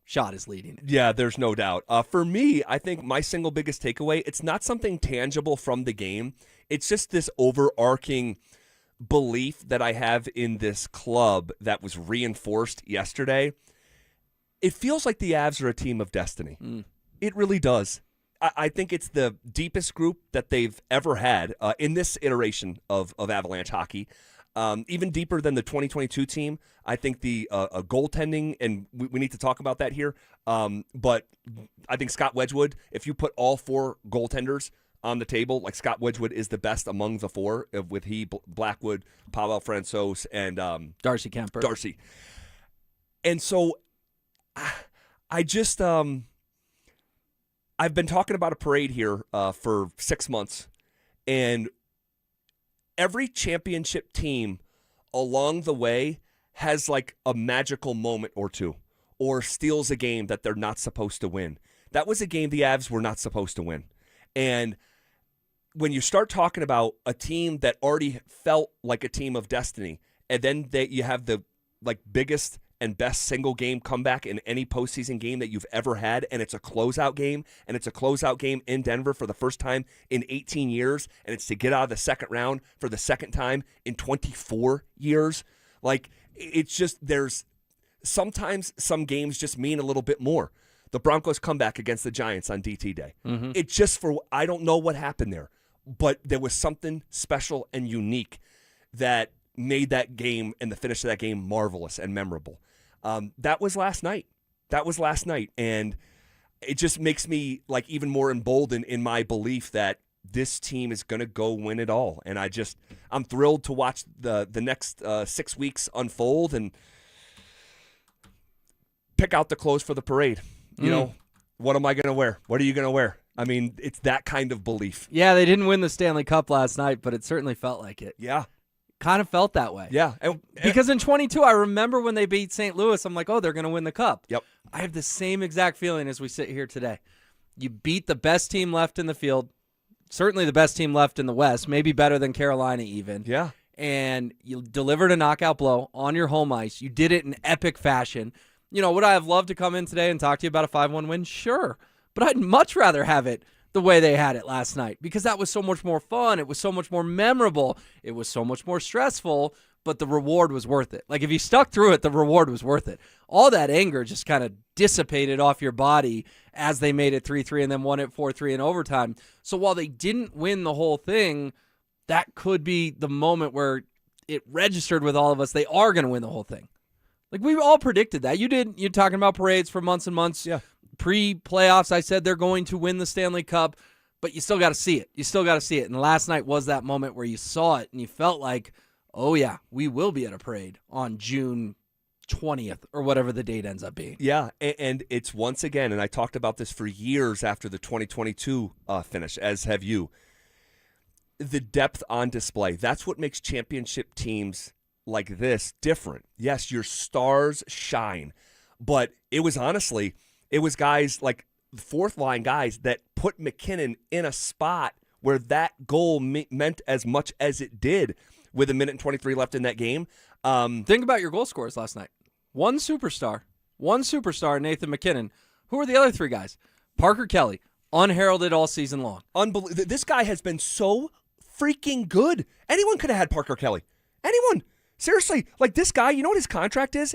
shot is leading it. Yeah, there's no doubt. For me, I think my single biggest takeaway, it's not something tangible from the game. It's just this overarching belief that I have in this club that was reinforced yesterday. It feels like the Avs are a team of destiny. It really does. I think it's the deepest group that they've ever had in this iteration of Avalanche hockey. Even deeper than the 2022 team. I think the goaltending, and we need to talk about that here, but I think Scott Wedgwood, if you put all 4 goaltenders on the table, like Scott Wedgwood is the best among the 4, with Blackwood, Pavel Francouz, and Darcy Kemper. And so I just I've been talking about a parade here for 6 months, and every championship team along the way has like a magical moment or two, or steals a game that they're not supposed to win. That was a game the Avs were not supposed to win. And when you start talking about a team that already felt like a team of destiny, and then you have the like biggest and best single game comeback in any postseason game that you've ever had, and it's a closeout game, and it's a closeout game in Denver for the first time in 18 years, and it's to get out of the second round for the second time in 24 years. Like, it's just, there's sometimes some games just mean a little bit more. The Broncos come back against the Giants on DT Day. It's just I don't know what happened there, but there was something special and unique that made that game and the finish of that game marvelous and memorable. That was last night. And it just makes me like even more emboldened in my belief that this team is going to go win it all. And I'm thrilled to watch the next 6 weeks unfold and pick out the clothes for the parade. You know, What am I going to wear? What are you going to wear? I mean, it's that kind of belief. Yeah, they didn't win the Stanley Cup last night, but it certainly felt like it. Yeah. Kind of felt that way. Yeah. Because in 22, I remember when they beat St. Louis, I'm like, oh, they're going to win the Cup. Yep. I have the same exact feeling as we sit here today. You beat the best team left in the field, certainly the best team left in the West, maybe better than Carolina even. Yeah. And you delivered a knockout blow on your home ice. You did it in epic fashion. You know, would I have loved to come in today and talk to you about a 5-1 win? Sure. But I'd much rather have it the way they had it last night because that was so much more fun. It was so much more memorable. It was so much more stressful, but the reward was worth it. Like if you stuck through it, the reward was worth it. All that anger just kind of dissipated off your body as they made it 3-3 and then won it 4-3 in overtime. So while they didn't win the whole thing, that could be the moment where it registered with all of us. They are going to win the whole thing. Like we all predicted that. You did. You're talking about parades for months and months. Yeah. Pre-playoffs, I said they're going to win the Stanley Cup, but you still got to see it. You still got to see it. And last night was that moment where you saw it and you felt like, oh, yeah, we will be at a parade on June 20th or whatever the date ends up being. Yeah, and it's once again, and I talked about this for years after the 2022 finish, as have you, the depth on display. That's what makes championship teams like this different. Yes, your stars shine, but it was honestly... It was guys like fourth-line guys that put McKinnon in a spot where that goal meant as much as it did with 1:23 left in that game. Think about your goal scorers last night. One superstar, Nathan McKinnon. Who are the other three guys? Parker Kelly, unheralded all season long. Unbelievable. This guy has been so freaking good. Anyone could have had Parker Kelly. Anyone. Seriously, like this guy, you know what his contract is?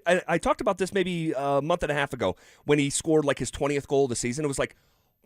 I talked about this maybe a month and a half ago when he scored like his 20th goal of the season. It was like,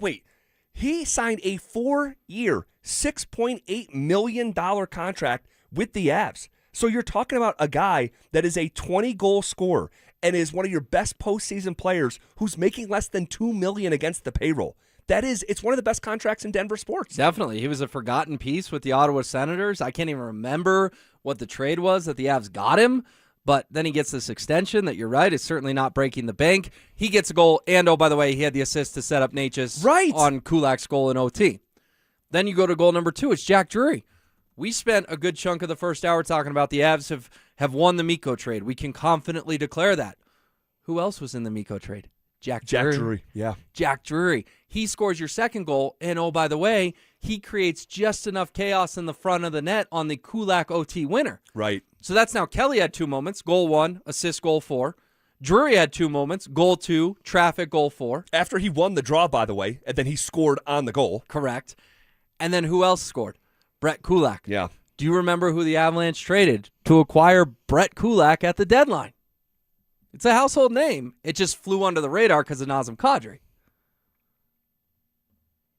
wait, he signed a 4-year, $6.8 million contract with the Avs. So you're talking about a guy that is a 20-goal scorer and is one of your best postseason players who's making less than $2 million against the payroll. It's one of the best contracts in Denver sports. Definitely. He was a forgotten piece with the Ottawa Senators. I can't even remember what the trade was that the Avs got him, but then he gets this extension that you're right, is certainly not breaking the bank. He gets a goal, and oh, by the way, he had the assist to set up Necas on Kulak's goal in OT. Then you go to goal number 2. It's Jack Drury. We spent a good chunk of the first hour talking about the Avs have won the Miko trade. We can confidently declare that. Who else was in the Miko trade? Jack Drury. Yeah. Jack Drury. He scores your second goal, and oh, by the way, he creates just enough chaos in the front of the net on the Kulak OT winner. Right. So that's now Kelly had 2 moments, goal 1, assist, goal 4. Drury had 2 moments, goal 2, traffic, goal 4. After he won the draw, by the way, and then he scored on the goal. Correct. And then who else scored? Brett Kulak. Yeah. Do you remember who the Avalanche traded to acquire Brett Kulak at the deadline? It's a household name. It just flew under the radar because of Nazem Kadri.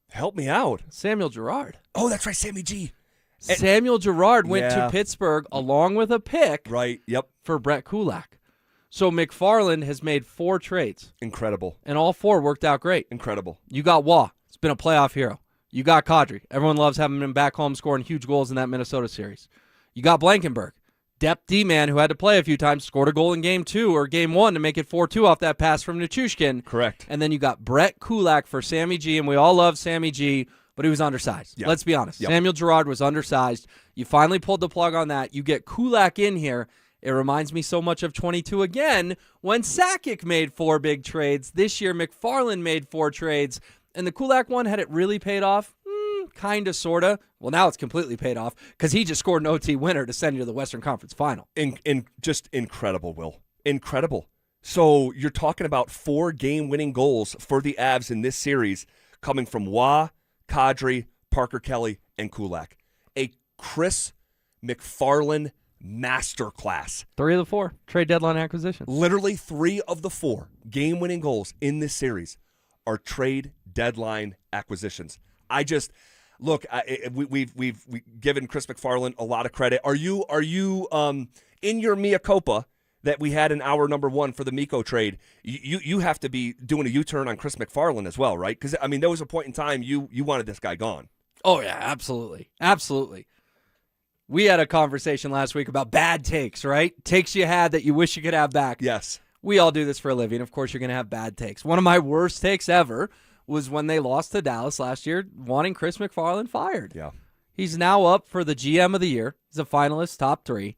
Help me out. Samuel Girard. Oh, that's right, Sammy G. Samuel Girard went to Pittsburgh along with a pick for Brett Kulak. So McFarland has made 4 trades. Incredible. And all 4 worked out great. Incredible. You got Waugh. It's been a playoff hero. You got Kadri. Everyone loves having him back home scoring huge goals in that Minnesota series. You got Blankenberg. Depth D-man who had to play a few times, scored a goal in Game 2 or Game 1 to make it 4-2 off that pass from Nichushkin. Correct. And then you got Brett Kulak for Sammy G, and we all love Sammy G, but he was undersized. Yep. Let's be honest. Yep. Samuel Girard was undersized. You finally pulled the plug on that. You get Kulak in here. It reminds me so much of 22 again when Sakic made 4 big trades. This year, McFarland made 4 trades. And the Kulak one, had it really paid off? Kind of, sort of. Well, now it's completely paid off because he just scored an OT winner to send you to the Western Conference Final. Just incredible, Will. Incredible. So you're talking about 4 game-winning goals for the Avs in this series coming from Waugh, Kadri, Parker Kelly, and Kulak. A Chris McFarland masterclass. 3 of the 4 trade deadline acquisitions. Literally 3 of the 4 game-winning goals in this series are trade deadline acquisitions. Look, we've given Chris McFarland a lot of credit. Are you in your mea culpa that we had in hour number 1 for the Miko trade? You have to be doing a U-turn on Chris McFarland as well, right? Because I mean, there was a point in time you wanted this guy gone. Oh yeah, absolutely, absolutely. We had a conversation last week about bad takes, right? Takes you had that you wish you could have back. Yes. we all do this for a living. Of course, you're going to have bad takes. One of my worst takes ever was when they lost to Dallas last year, wanting Chris McFarland fired. Yeah. He's now up for the GM of the year. He's a finalist, top 3.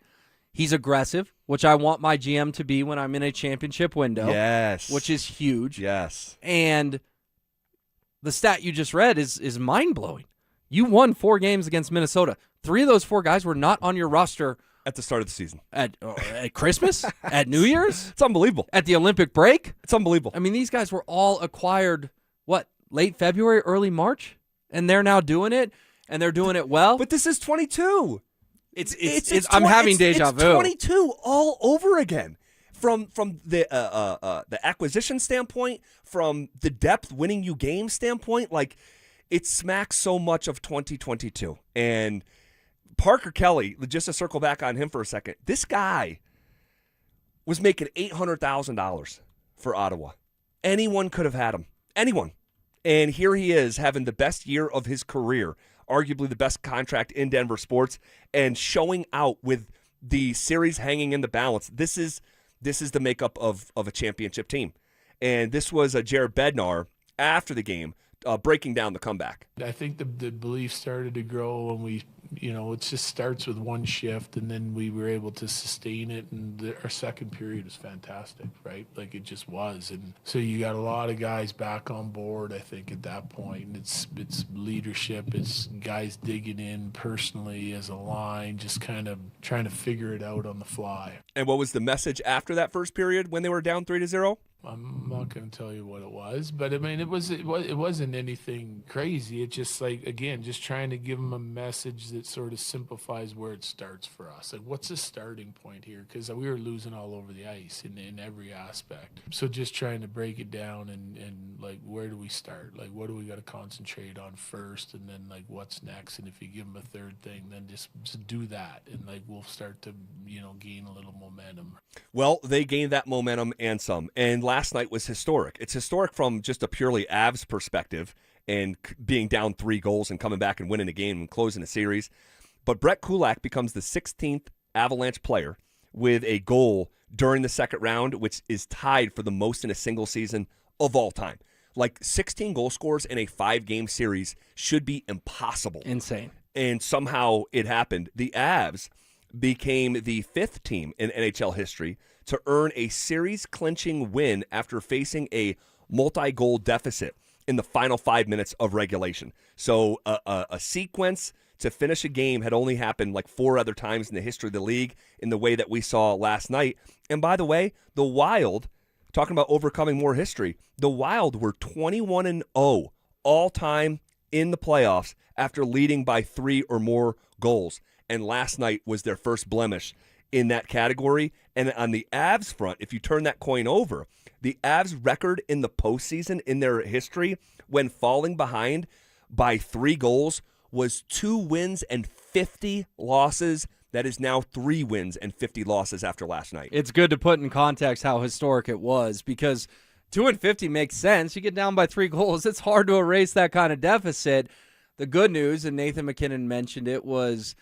He's aggressive, which I want my GM to be when I'm in a championship window. Yes. Which is huge. Yes. And the stat you just read is mind-blowing. You won 4 games against Minnesota. 3 of those 4 guys were not on your roster at the start of the season. At Christmas? At New Year's? It's unbelievable. At the Olympic break? It's unbelievable. I mean, these guys were all acquired, late February, early March? And they're now doing it, and they're doing it well? But this is 22. I'm having deja vu. It's 22 all over again. From the acquisition standpoint, from the depth winning you game standpoint, like it smacks so much of 2022. And Parker Kelly, just to circle back on him for a second, this guy was making $800,000 for Ottawa. Anyone could have had him. Anyone. And here he is having the best year of his career, arguably the best contract in Denver sports, and showing out with the series hanging in the balance. This is the makeup of a championship team. And this was Jared Bednar after the game breaking down the comeback. I think the belief started to grow when we, it just starts with one shift, and then we were able to sustain it, and our second period was fantastic, right? Like it just was. And so you got a lot of guys back on board, I think, at that point. And it's leadership, it's guys digging in personally as a line, just kind of trying to figure it out on the fly. And what was the message after that first period when they were down 3-0? I'm not going to tell you what it was, but I mean, it wasn't anything crazy. It's just like, again, just trying to give them a message that sort of simplifies where it starts for us. Like, what's the starting point here? Because we were losing all over the ice in every aspect. So just trying to break it down and like, where do we start? Like, what do we got to concentrate on first? And then like, what's next? And if you give them a third thing, then just do that. And like, we'll start to, gain a little momentum. Well, they gained that momentum and some. And last night was historic. It's historic from just a purely Avs perspective and being down 3 goals and coming back and winning a game and closing a series. But Brett Kulak becomes the 16th Avalanche player with a goal during the second round, which is tied for the most in a single season of all time. Like 16 goal scorers in a 5-game series should be impossible. Insane. And somehow it happened. The Avs became the 5th team in NHL history to earn a series-clinching win after facing a multi-goal deficit in the final 5 minutes of regulation. So a sequence to finish a game had only happened like 4 other times in the history of the league in the way that we saw last night. And by the way, the Wild, talking about overcoming more history, the Wild were 21-0 all-time in the playoffs after leading by 3 or more goals. And last night was their first blemish in that category. And on the Avs front, if you turn that coin over, the Avs record in the postseason in their history when falling behind by 3 goals was 2 wins and 50 losses. That is now 3 wins and 50 losses after last night. It's good to put in context how historic it was, because 2-50 makes sense. You get down by 3 goals. It's hard to erase that kind of deficit. The good news, and Nathan McKinnon mentioned it, was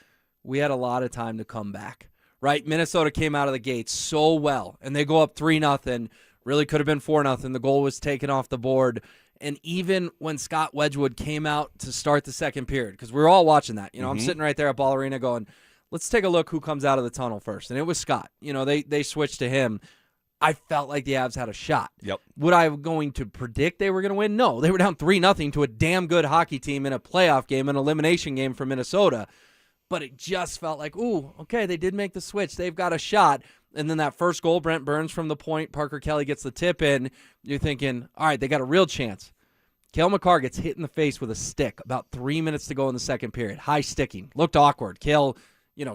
we had a lot of time to come back, right? Minnesota came out of the gate so well, and they go up 3-0. Really could have been 4-0. The goal was taken off the board. And even when Scott Wedgwood came out to start the second period, because we were all watching that, I'm sitting right there at Ball Arena going, let's take a look who comes out of the tunnel first. And it was Scott. They switched to him. I felt like the Avs had a shot. Yep. Would I going to predict they were going to win? No. They were down 3-0 to a damn good hockey team in a playoff game, an elimination game for Minnesota. But it just felt like, ooh, okay, they did make the switch. They've got a shot. And then that first goal, Brent Burns from the point, Parker Kelly gets the tip in. You're thinking, all right, they got a real chance. Cale Makar gets hit in the face with a stick about 3 minutes to go in the second period. High sticking. Looked awkward. Cale,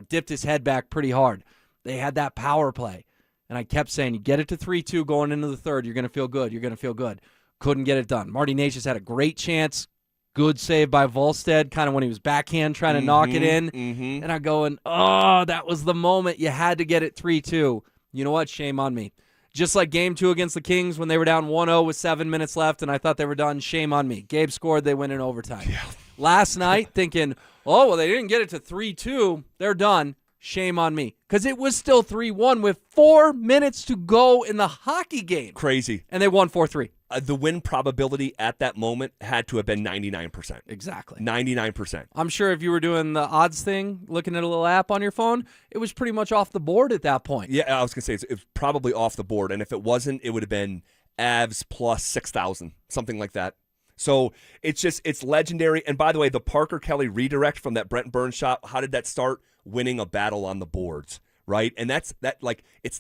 dipped his head back pretty hard. They had that power play. And I kept saying, you get it to 3-2 going into the third, you're going to feel good. You're going to feel good. Couldn't get it done. Marty Necas had a great chance. Good save by Volstead, kind of when he was backhand trying to knock it in. Mm-hmm. And I'm going, oh, that was the moment. You had to get it 3-2. You know what? Shame on me. Just like Game 2 against the Kings when they were down 1-0 with 7 minutes left and I thought they were done. Shame on me. Gabe scored. They win in overtime. Yeah. Last night thinking, oh, well, they didn't get it to 3-2. They're done. shame on me. Because it was still 3-1 with 4 minutes to go in the hockey game. Crazy. And they won 4-3. The win probability at that moment had to have been 99%. Exactly. 99%. I'm sure if you were doing the odds thing, looking at a little app on your phone, it was pretty much off the board at that point. Yeah, I was going to say it's probably off the board. And if it wasn't, it would have been Avs plus 6,000, something like that. So it's legendary. And by the way, the Parker Kelly redirect from that Brent Burns shot, how did that start? Winning a battle on the boards, right? And it's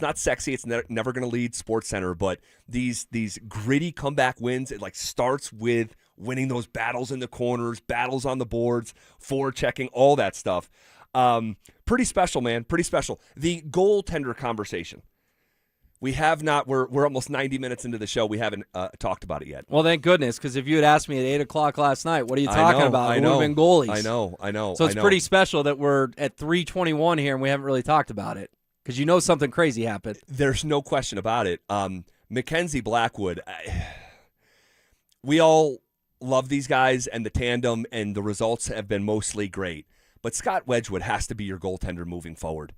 not sexy. It's never going to lead SportsCenter, but these gritty comeback wins, it starts with winning those battles in the corners, battles on the boards, forechecking, all that stuff. Pretty special, man. Pretty special. The goaltender conversation. We have not. We're almost 90 minutes into the show. We haven't talked about it yet. Well, thank goodness, because if you had asked me at 8 o'clock last night, what are you talking about? It would have been goalies. I know. So it's pretty special that we're at 3:21 here and we haven't really talked about it because you know something crazy happened. There's no question about it. Mackenzie Blackwood, we all love these guys and the tandem, and the results have been mostly great. But Scott Wedgwood has to be your goaltender moving forward.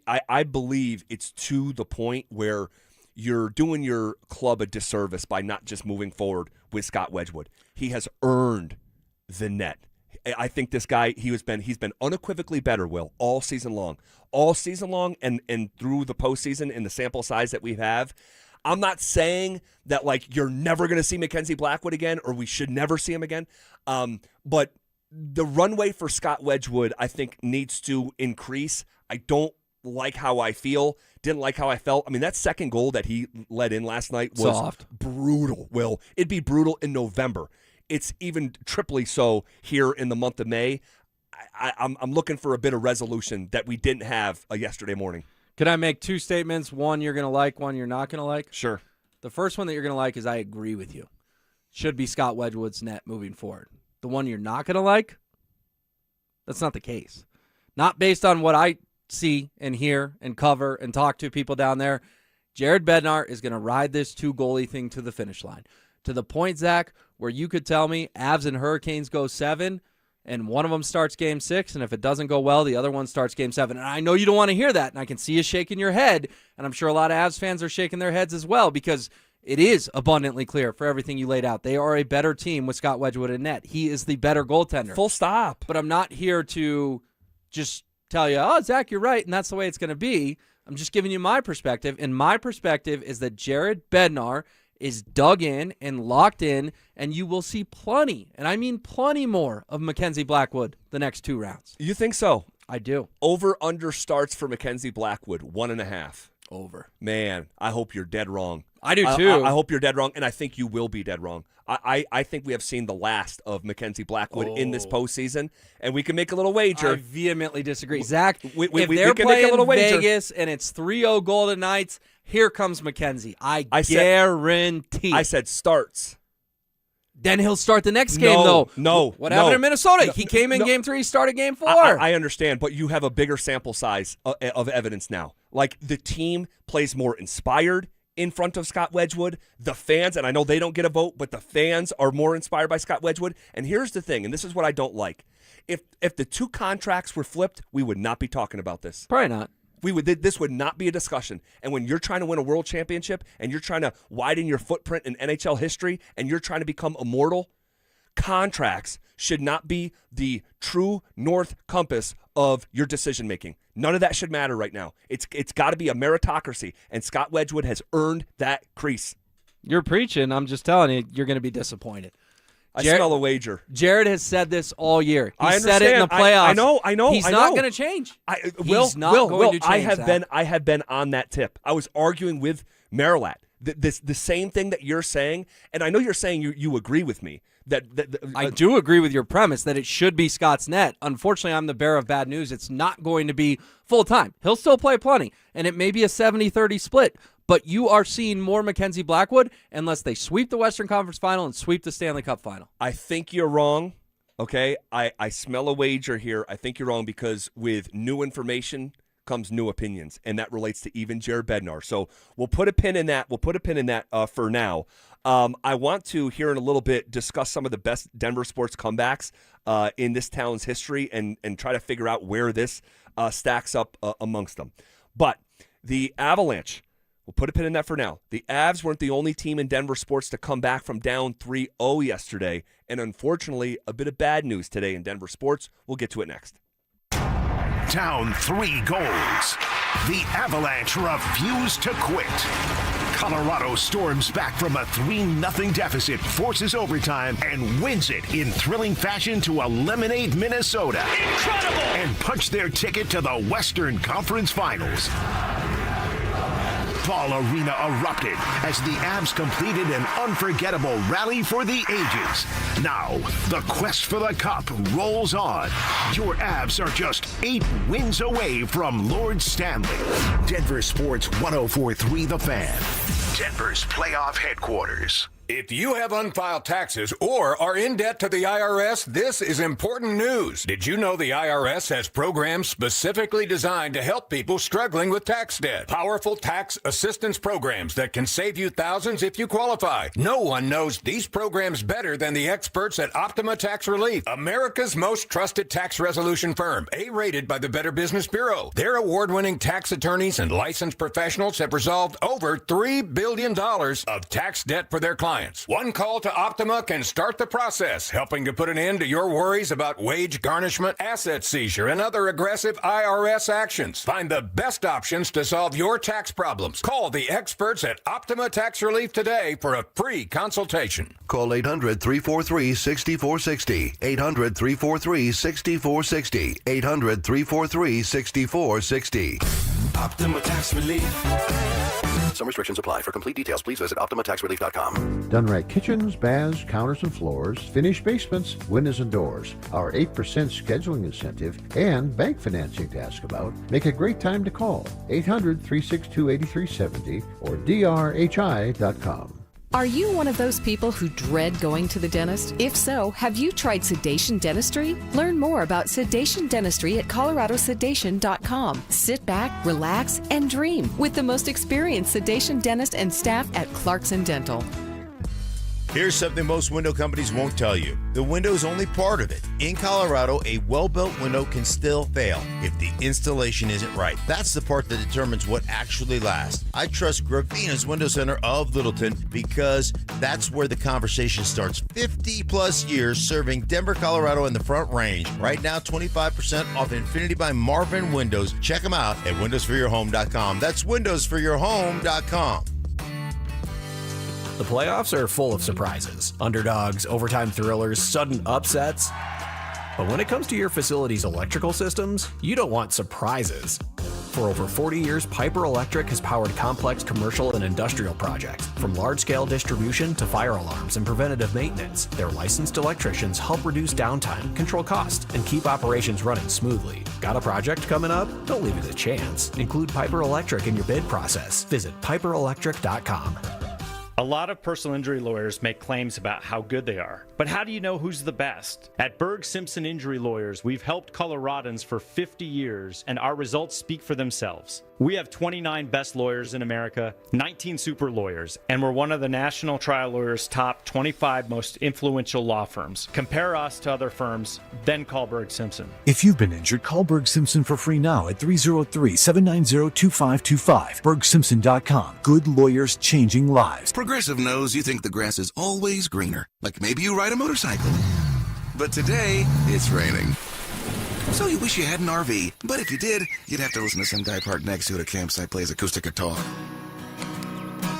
I believe it's to the point where you're doing your club a disservice by not just moving forward with Scott Wedgwood. He has earned the net. I think this guy, he's been unequivocally better, Will, all season long, and through the postseason in the sample size that we have. I'm not saying that you're never going to see Mackenzie Blackwood again, or we should never see him again, but the runway for Scott Wedgwood, I think, needs to increase. I don't like how I feel. Didn't like how I felt. I mean, that second goal that he let in last night was soft. Brutal, Will. It'd be brutal in November. It's even triply so here in the month of May. I'm looking for a bit of resolution that we didn't have yesterday morning. Can I make two statements? One you're going to like, one you're not going to like? Sure. The first one that you're going to like is I agree with you. Should be Scott Wedgwood's net moving forward. The one you're not going to like, that's not the case. Not based on what I see and hear and cover and talk to people down there. Jared Bednar is going to ride this 2-goalie thing to the finish line. To the point, Zach, where you could tell me Avs and Hurricanes go 7, and one of them starts Game 6, and if it doesn't go well, the other one starts Game 7. And I know you don't want to hear that, and I can see you shaking your head, and I'm sure a lot of Avs fans are shaking their heads as well, because it is abundantly clear for everything you laid out. They are a better team with Scott Wedgwood in net. He is the better goaltender. Full stop. But I'm not here to just tell you, oh, Zach, you're right, and that's the way it's going to be. I'm just giving you my perspective, and my perspective is that Jared Bednar is dug in and locked in, and you will see plenty, and I mean plenty more, of Mackenzie Blackwood the next 2 rounds. You think so? I do. Over-under starts for Mackenzie Blackwood, 1.5. Over. Man, I hope you're dead wrong. I do too. I hope you're dead wrong, and I think you will be dead wrong. I think we have seen the last of Mackenzie Blackwood in this postseason, and we can make a little wager. I vehemently disagree. Zach, if they're can playing make a little wager. Vegas and it's 3-0 Golden Knights, here comes Mackenzie. I guarantee. I said starts. Then he'll start the next game, though. No. What happened in Minnesota? He came in Game 3, he started Game 4. I understand, but you have a bigger sample size of evidence now. The team plays more inspired in front of Scott Wedgwood. The fans, and I know they don't get a vote, but the fans are more inspired by Scott Wedgwood. And here's the thing, and this is what I don't like. If the 2 contracts were flipped, we would not be talking about this. Probably not. This would not be a discussion. And when you're trying to win a world championship and you're trying to widen your footprint in NHL history and you're trying to become immortal, contracts should not be the true north compass of your decision making. None of that should matter right now. It's got to be a meritocracy, and Scott Wedgwood has earned that crease. You're preaching. I'm just telling you, you're going to be disappointed. I smell a wager. Jared has said this all year. I said it in the playoffs. I know. He's not going to change. He's not going to change. I have been on that tip. I was arguing with Marilat. The same thing that you're saying, and I know you're saying you agree with me. I do agree with your premise that it should be Scott's net. Unfortunately, I'm the bearer of bad news. It's not going to be full-time. He'll still play plenty, and it may be a 70-30 split. But you are seeing more Mackenzie Blackwood unless they sweep the Western Conference Final and sweep the Stanley Cup Final. I think you're wrong, okay? I smell a wager here. I think you're wrong because with new information comes new opinions, and that relates to even Jared Bednar. So we'll put a pin in that. For now. I want to, here in a little bit, discuss some of the best Denver sports comebacks in this town's history and try to figure out where this stacks up amongst them. But the Avalanche, we'll put a pin in that for now. The Avs weren't the only team in Denver sports to come back from down 3-0 yesterday, and unfortunately, a bit of bad news today in Denver sports. We'll get to it next. Down 3 goals. The Avalanche refuse to quit. Colorado storms back from a 3-0 deficit, forces overtime, and wins it in thrilling fashion to eliminate Minnesota. Incredible! And punch their ticket to the Western Conference Finals. Ball Arena erupted as the Avs completed an unforgettable rally for the ages. Now, the quest for the cup rolls on. Your Avs are just 8 wins away from Lord Stanley. Denver Sports 104.3 The Fan. Denver's playoff headquarters. If you have unfiled taxes or are in debt to the IRS, this is important news. Did you know the IRS has programs specifically designed to help people struggling with tax debt? Powerful tax assistance programs that can save you thousands if you qualify. No one knows these programs better than the experts at Optima Tax Relief, America's most trusted tax resolution firm, A-rated by the Better Business Bureau. Their award-winning tax attorneys and licensed professionals have resolved over $3 billion of tax debt for their clients. One call to Optima can start the process, helping to put an end to your worries about wage garnishment, asset seizure, and other aggressive IRS actions. Find the best options to solve your tax problems. Call the experts at Optima Tax Relief today for a free consultation. Call 800-343-6460. 800-343-6460. 800-343-6460. Optima Tax Relief. Some restrictions apply. For complete details, please visit OptimaTaxRelief.com. Done right kitchens, baths, counters and floors, finished basements, windows and doors. Our 8% scheduling incentive and bank financing to ask about make a great time to call. 800-362-8370 or drhi.com. Are you one of those people who dread going to the dentist? If so, have you tried sedation dentistry? Learn more about sedation dentistry at coloradosedation.com. Sit back, relax, and dream with the most experienced sedation dentist and staff at Clarkson Dental. Here's something most window companies won't tell you. The window is only part of it. In Colorado, a well-built window can still fail if the installation isn't right. That's the part that determines what actually lasts. I trust Gravina's Window Center of Littleton because that's where the conversation starts. 50-plus years serving Denver, Colorado, and the Front Range. Right now, 25% off Infinity by Marvin Windows. Check them out at windowsforyourhome.com. That's windowsforyourhome.com. The playoffs are full of surprises, underdogs, overtime thrillers, sudden upsets. But when it comes to your facility's electrical systems, you don't want surprises. For over 40 years, Piper Electric has powered complex commercial and industrial projects, from large-scale distribution to fire alarms and preventative maintenance. Their licensed electricians help reduce downtime, control cost, and keep operations running smoothly. Got a project coming up? Don't leave it to chance. Include Piper Electric in your bid process. Visit piperelectric.com. A lot of personal injury lawyers make claims about how good they are. But how do you know who's the best? At Berg Simpson Injury Lawyers, we've helped Coloradans for 50 years, and our results speak for themselves. We have 29 best lawyers in America, 19 super lawyers, and we're one of the National Trial Lawyers' top 25 most influential law firms. Compare us to other firms, then call Berg Simpson. If you've been injured, call Berg Simpson for free now at 303-790-2525. BergSimpson.com. Good lawyers changing lives. Progressive knows you think the grass is always greener. Like maybe you ride a motorcycle. But today, it's raining. So you wish you had an RV, but if you did, you'd have to listen to some guy parked next to it at a campsite plays acoustic guitar.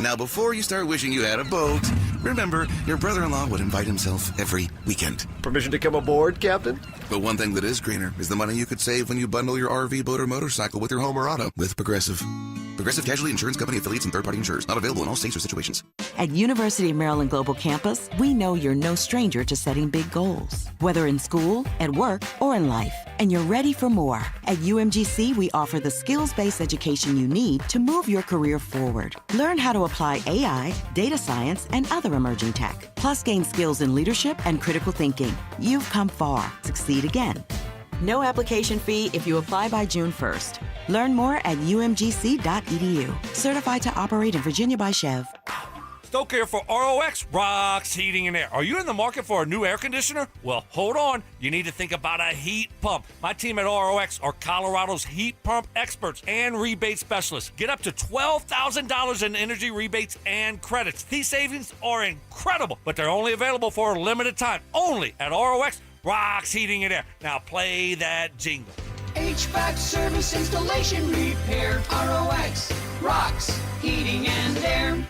Now, before you start wishing you had a boat, remember, your brother-in-law would invite himself every weekend. Permission to come aboard, Captain? But one thing that is greener is the money you could save when you bundle your RV, boat, or motorcycle with your home or auto with Progressive. Progressive Casualty Insurance Company affiliates and third-party insurers. Not available in all states or situations. At University of Maryland Global Campus, we know you're no stranger to setting big goals, whether in school, at work, or in life, and you're ready for more. At UMGC, we offer the skills-based education you need to move your career forward. Learn how to apply AI, data science, and other emerging tech, plus gain skills in leadership and critical thinking. You've come far. Succeed again. No application fee if you apply by June 1st. Learn more at umgc.edu. Certified to operate in Virginia by Chev. Stoke here for ROX, Rocks Heating and Air. Are you in the market for a new air conditioner? Well, hold on. You need to think about a heat pump. My team at ROX are Colorado's heat pump experts and rebate specialists. Get up to $12,000 in energy rebates and credits. These savings are incredible, but they're only available for a limited time. Only at ROX, Rocks Heating and Air. Now play that jingle. HVAC service, installation, repair. ROX rocks heating and air.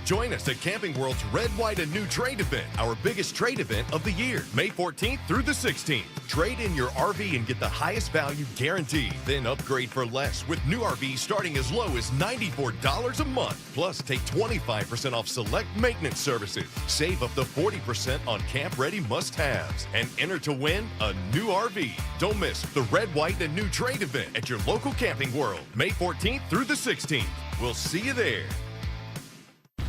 Join us at Camping World's Red, White, and New Trade event, our biggest trade event of the year, May 14th through the 16th. Trade in your RV and get the highest value guaranteed. Then upgrade for less with new RVs starting as low as $94 a month. Plus, take 25% off select maintenance services. Save up to 40% on camp-ready must-haves. And enter to win a new RV. Don't miss the Red, White, and New Trade event at your local Camping World, May 14th through the 16th. We'll see you there.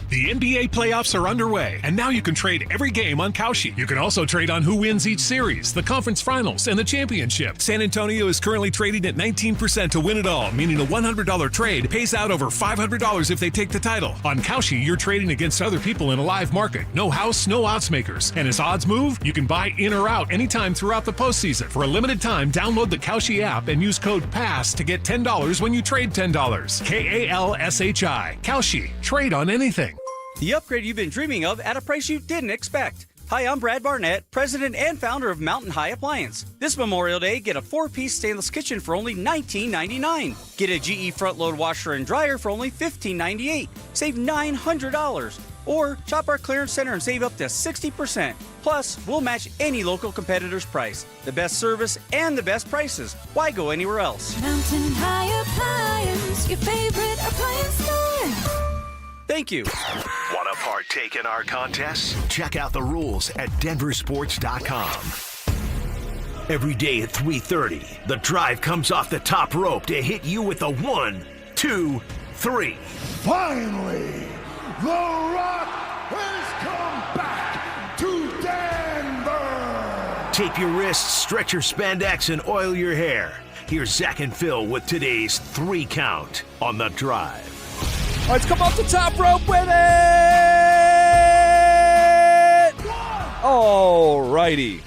The NBA playoffs are underway, and now you can trade every game on Kalshi. You can also trade on who wins each series, the conference finals, and the championship. San Antonio is currently trading at 19% to win it all, meaning a $100 trade pays out over $500 if they take the title. On Kalshi, you're trading against other people in a live market. No house, no odds makers. And as odds move, you can buy in or out anytime throughout the postseason. For a limited time, download the Kalshi app and use code PASS to get $10 when you trade $10. KALSHI. Kalshi. Trade on anything. The upgrade you've been dreaming of at a price you didn't expect. Hi, I'm Brad Barnett, president and founder of Mountain High Appliance. This Memorial Day, get a 4-piece stainless kitchen for only $19.99. Get a GE front-load washer and dryer for only $15.98. Save $900. Or shop our clearance center and save up to 60%. Plus, we'll match any local competitor's price. The best service and the best prices. Why go anywhere else? Mountain High Appliance, your favorite appliance store. Thank you. Want to partake in our contest? Check out the rules at DenverSports.com. Every day at 3:30, the drive comes off the top rope to hit you with a 1, 2, 3. Finally, The Rock has come back to Denver. Tape your wrists, stretch your spandex, and oil your hair. Here's Zach and Phil with today's 3 count on the drive. Let's come off the top rope with it! All righty.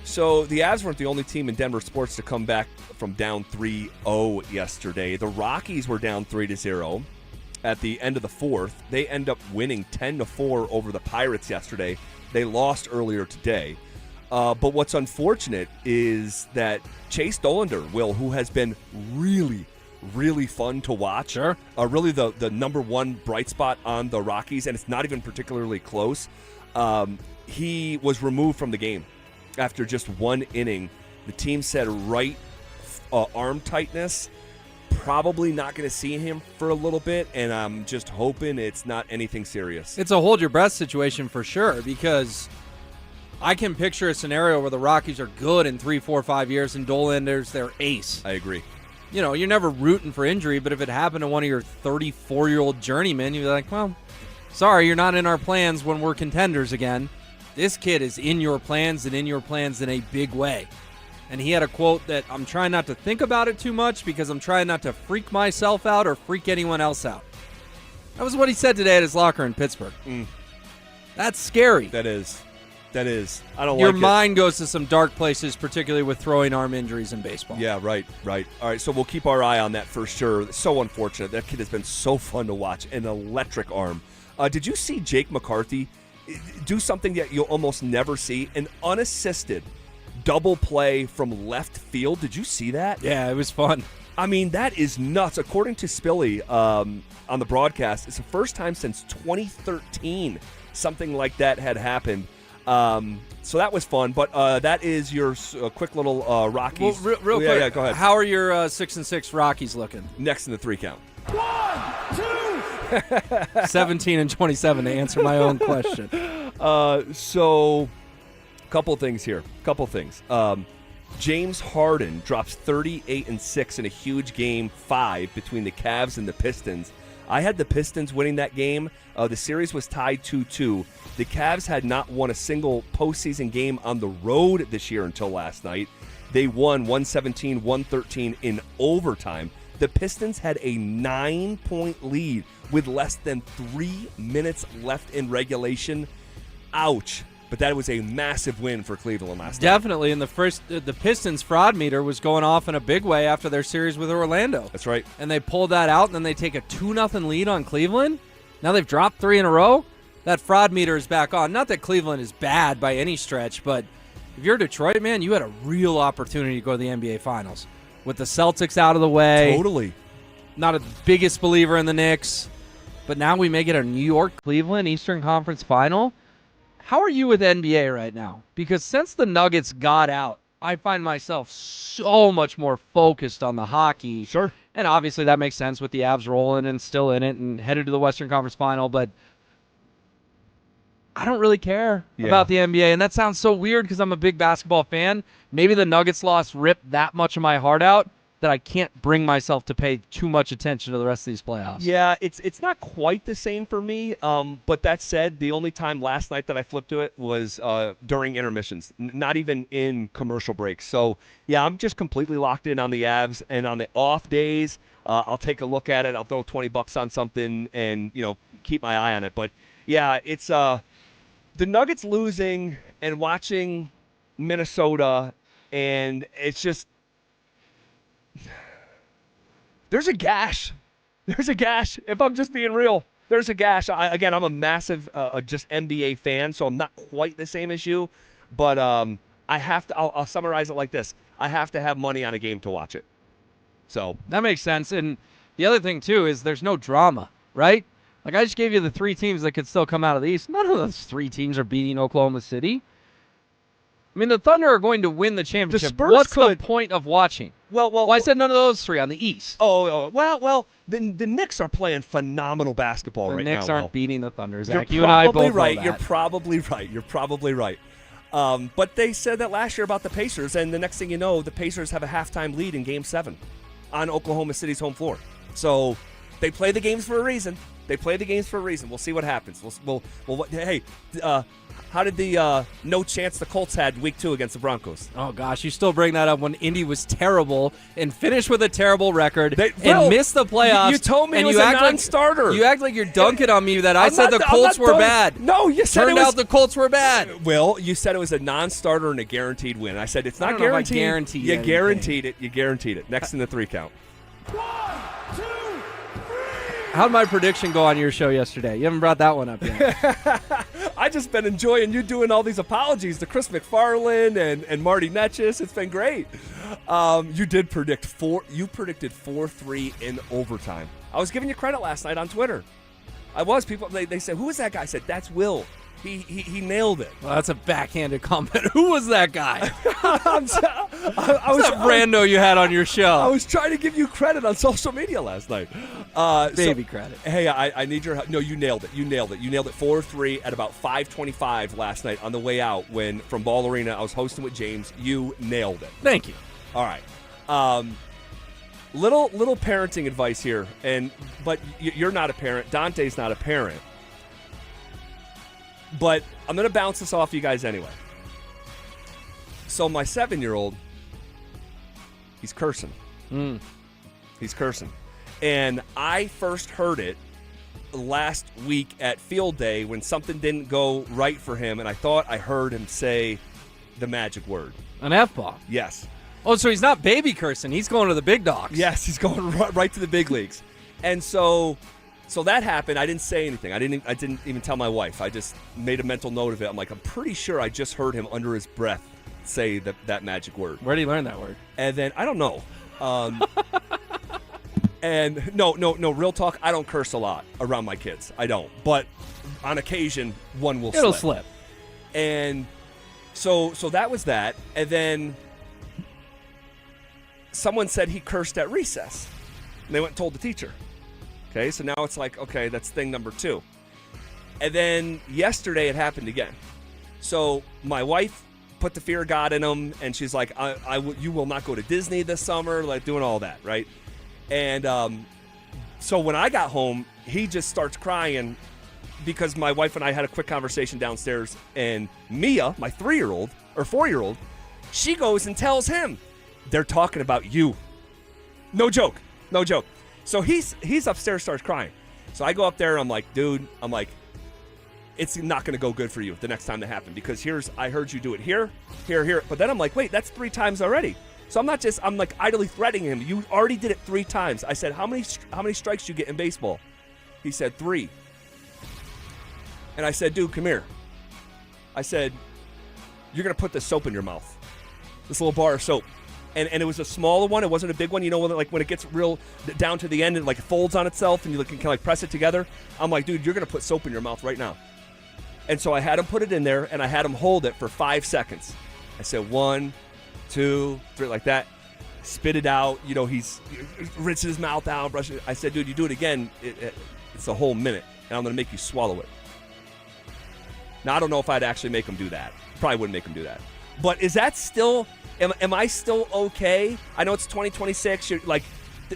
So the Avs weren't the only team in Denver sports to come back from down 3-0 yesterday. The Rockies were down 3-0 at the end of the fourth. They end up winning 10-4 over the Pirates yesterday. They lost earlier today. But what's unfortunate is that Chase Dollander, who has been really fun to watch. Sure. Really the number one bright spot on the Rockies, and it's not even particularly close. He was removed from the game after just one inning. The team said right arm tightness. Probably not going to see him for a little bit, and I'm just hoping it's not anything serious. It's a hold your breath situation for sure, because I can picture a scenario where the Rockies are good in 3, 4, 5 years, and Dollander's their ace. I agree. You know, you're never rooting for injury, but if it happened to one of your 34-year-old journeymen, you'd be like, well, sorry, you're not in our plans when we're contenders again. This kid is in your plans and in your plans in a big way. And he had a quote that I'm trying not to think about it too much because I'm trying not to freak myself out or freak anyone else out. That was what he said today at his locker in Pittsburgh. That's scary. That is. I don't Your like mind goes to some dark places, particularly with throwing arm injuries in baseball. Yeah, right. All right, so we'll keep our eye on that for sure. It's so unfortunate. That kid has been so fun to watch. An electric arm. Did you see Jake McCarthy do something that you'll almost never see? An unassisted double play from left field. Did you see that? Yeah, it was fun. I mean, that is nuts. According to Spilly on the broadcast, it's the first time since 2013 something like that had happened. So that was fun, but that is your quick little Rockies. Well, real quick, yeah, go ahead. How are your 6-6 Rockies looking? Next in the 3 count. 1, 2. 17 and 27 to answer my own question. So, couple things here. James Harden drops 38-6 in a huge Game 5 between the Cavs and the Pistons. I had the Pistons winning that game. The series was tied 2-2. The Cavs had not won a single postseason game on the road this year until last night. They won 117-113 in overtime. The Pistons had a 9-point lead with less than 3 minutes left in regulation. Ouch. But that was a massive win for Cleveland last night. Definitely. In the first, the Pistons fraud meter was going off in a big way after their series with Orlando. That's right. And they pulled that out, and then they take a 2-0 lead on Cleveland. Now they've dropped 3 in a row. That fraud meter is back on. Not that Cleveland is bad by any stretch, but if you're Detroit, man, you had a real opportunity to go to the NBA Finals. With the Celtics out of the way. Totally. Not a biggest believer in the Knicks, but now we may get a New York-Cleveland Eastern Conference Final. How are you with NBA right now? Because since the Nuggets got out, I find myself so much more focused on the hockey. Sure. And obviously that makes sense with the Avs rolling and still in it and headed to the Western Conference Final, but I don't really care about the NBA. And that sounds so weird because I'm a big basketball fan. Maybe the Nuggets loss ripped that much of my heart out that I can't bring myself to pay too much attention to the rest of these playoffs. Yeah, it's not quite the same for me. But that said, the only time last night that I flipped to it was during intermissions, not even in commercial breaks. So, yeah, I'm just completely locked in on the Avs. And on the off days, I'll take a look at it. I'll throw $20 on something and, keep my eye on it. But, yeah, it's the Nuggets losing and watching Minnesota, and it's just – there's a gash. There's a gash. If I'm just being real, there's a gash. I'm a massive just NBA fan, so I'm not quite the same as you. But I have to. I'll summarize it like this: I have to have money on a game to watch it. So that makes sense. And the other thing too is there's no drama, right? Like I just gave you the 3 teams that could still come out of the East. None of those 3 teams are beating Oklahoma City. I mean, the Thunder are going to win the championship. The Spurs What's could. the point of watching? Well, I said none of those 3 on the East. Well, the Knicks are playing phenomenal basketball right now. The Knicks aren't beating the Thunder, Zach. You're You and I both right. know that. You're probably right. But they said that last year about the Pacers, and the next thing you know, the Pacers have a halftime lead in Game 7 on Oklahoma City's home floor. So they play the games for a reason. We'll see what happens. Hey, how did the no chance the Colts had week 2 against the Broncos? Oh, gosh, you still bring that up when Indy was terrible and finished with a terrible record and missed the playoffs. You told me it was a non-starter. You act like you're dunking on me that I said the Colts were bad. No, you said Turned out the Colts were bad. Well, you said it was a non-starter and a guaranteed win. I said it's not guaranteed. You guaranteed it. You guaranteed it. Next in the 3 count. 1, 2, 3. How'd my prediction go on your show yesterday? You haven't brought that one up yet. I just been enjoying you doing all these apologies to Chris McFarland and Marty Necas. It's been great. You did predict 4-3 in overtime. I was giving you credit last night on Twitter. I was. People they said, who is that guy? I said, that's Will. He nailed it. Well, that's a backhanded comment. Who was that guy? I was that rando you had on your show? I was trying to give you credit on social media last night. Baby credit. Hey, I need your help. No, you nailed it. You nailed it 4-3 at about 5:25 last night on the way out from Ball Arena. I was hosting with James. You nailed it. Thank you. All right. Little parenting advice here, but you're not a parent. Dante's not a parent. But I'm going to bounce this off you guys anyway. So my 7-year-old, he's cursing. He's cursing. And I first heard it last week at field day when something didn't go right for him, and I thought I heard him say the magic word. An F-bomb? Yes. Oh, so he's not baby cursing. He's going to the big dogs. Yes, he's going right to the big leagues. And so that happened. I didn't say anything. I didn't even tell my wife. I just made a mental note of it. I'm like, I'm pretty sure I just heard him under his breath say that magic word. Where did he learn that word? And then I don't know. And no, real talk. I don't curse a lot around my kids. I don't. But on occasion, one will slip. It'll slip. And so that was that. And then someone said he cursed at recess. And they went and told the teacher. Okay, so now it's like, okay, that's thing number 2. And then yesterday it happened again. So my wife put the fear of God in him, and she's like, you will not go to Disney this summer, like doing all that, right? And so when I got home, he just starts crying because my wife and I had a quick conversation downstairs, and Mia, my 3-year-old, or 4-year-old, she goes and tells him, they're talking about you. No joke. No joke. So he's upstairs, starts crying. So I go up there and I'm like, dude, it's not going to go good for you the next time that happens because I heard you do it here. But then I'm like, wait, that's 3 times already. So I'm like idly threatening him. You already did it 3 times. I said, how many strikes do you get in baseball? He said 3. And I said, dude, come here. I said, you're going to put this soap in your mouth. This little bar of soap. And it was a smaller one. It wasn't a big one. You know, when it gets real down to the end and like it folds on itself and you can kind of press it together. I'm like, dude, you're going to put soap in your mouth right now. And so I had him put it in there, and I had him hold it for 5 seconds. I said 1, 2, 3, like that. Spit it out. You know, he's rinsing his mouth out, brushing it. I said, dude, you do it again, it's a whole minute, and I'm going to make you swallow it. Now, I don't know if I'd actually make him do that. Probably wouldn't make him do that. But is that still, am I still okay? I know it's 2026.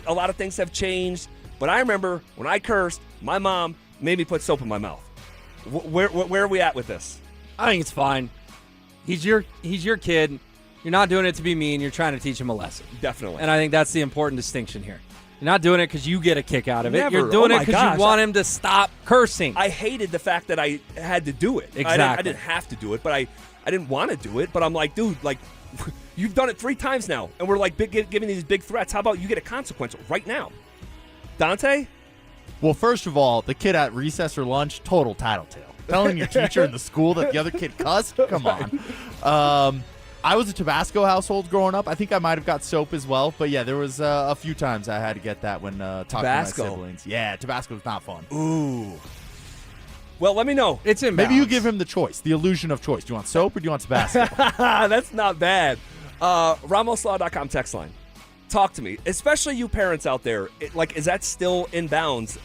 A lot of things have changed. But I remember when I cursed, my mom made me put soap in my mouth. Where are we at with this? I think it's fine. He's your kid. You're not doing it to be mean. You're trying to teach him a lesson. Definitely. And I think that's the important distinction here. You're not doing it because you get a kick out of it. Never. You're doing it because you want him to stop cursing. I hated the fact that I had to do it. Exactly. I didn't have to do it, but I didn't want to do it. But I'm like, dude, like, you've done it 3 times now, and we're like giving these big threats. How about you get a consequence right now? Dante? Well, first of all, the kid at recess or lunch, total tattletale. Telling your teacher in the school that the other kid cussed? Come on. I was a Tabasco household growing up. I think I might have got soap as well. But, yeah, there was a few times I had to get that when talking to my siblings. Yeah, Tabasco's not fun. Ooh. Well, let me know. It's in Maybe you give him the choice, the illusion of choice. Do you want soap or do you want Tabasco? That's not bad. RamosLaw.com text line. Talk to me, especially you parents out there. Is that still in bounds,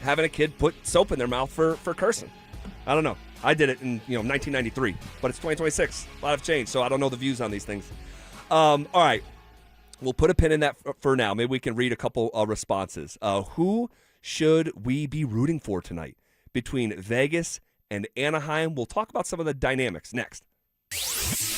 having a kid put soap in their mouth for cursing? I don't know. I did it in 1993, but it's 2026. A lot have changed, so I don't know the views on these things. All right. We'll put a pin in that for now. Maybe we can read a couple responses. Who should we be rooting for tonight between Vegas and Anaheim? We'll talk about some of the dynamics next.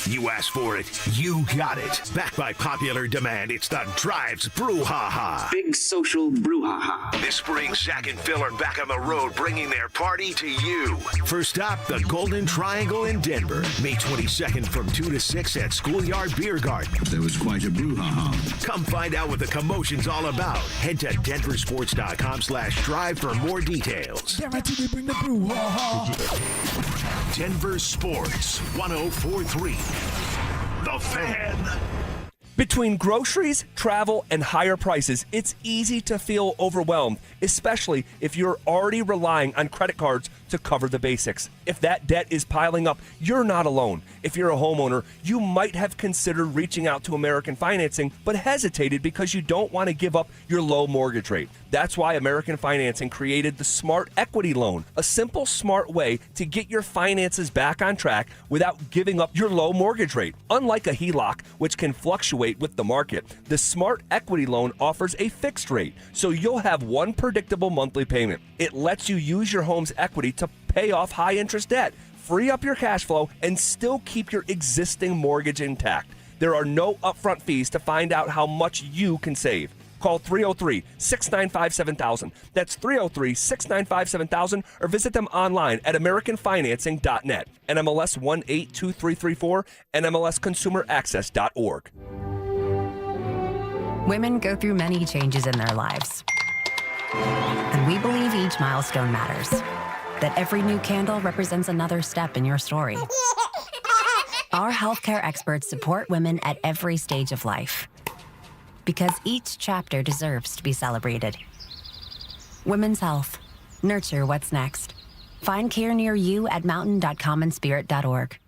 You asked for it, you got it. Backed by popular demand, it's the Drives Brouhaha. Big social brouhaha. This spring, Zach and Phil are back on the road, bringing their party to you. First stop, the Golden Triangle in Denver. May 22nd from 2 to 6 at Schoolyard Beer Garden. There was quite a brouhaha. Come find out what the commotion's all about. Head to DenverSports.com/drive for more details. Guaranteed to bring the brouhaha. Denver Sports 104.3. The Fan. Between groceries, travel, and higher prices, it's easy to feel overwhelmed, especially if you're already relying on credit cards to cover the basics. If that debt is piling up, you're not alone. If you're a homeowner, you might have considered reaching out to American Financing, but hesitated because you don't want to give up your low mortgage rate. That's why American Financing created the Smart Equity Loan, a simple, smart way to get your finances back on track without giving up your low mortgage rate. Unlike a HELOC, which can fluctuate with the market, the Smart Equity Loan offers a fixed rate, so you'll have one predictable monthly payment. It lets you use your home's equity to pay off high-interest debt, free up your cash flow, and still keep your existing mortgage intact. There are no upfront fees to find out how much you can save. Call 303-695-7000. That's 303-695-7000, or visit them online at americanfinancing.net. NMLS 182334, NMLSconsumeraccess.org. Women go through many changes in their lives. And we believe each milestone matters. That every new candle represents another step in your story. Our healthcare experts support women at every stage of life. Because each chapter deserves to be celebrated. Women's health. Nurture what's next. Find care near you at mountain.commonspirit.org.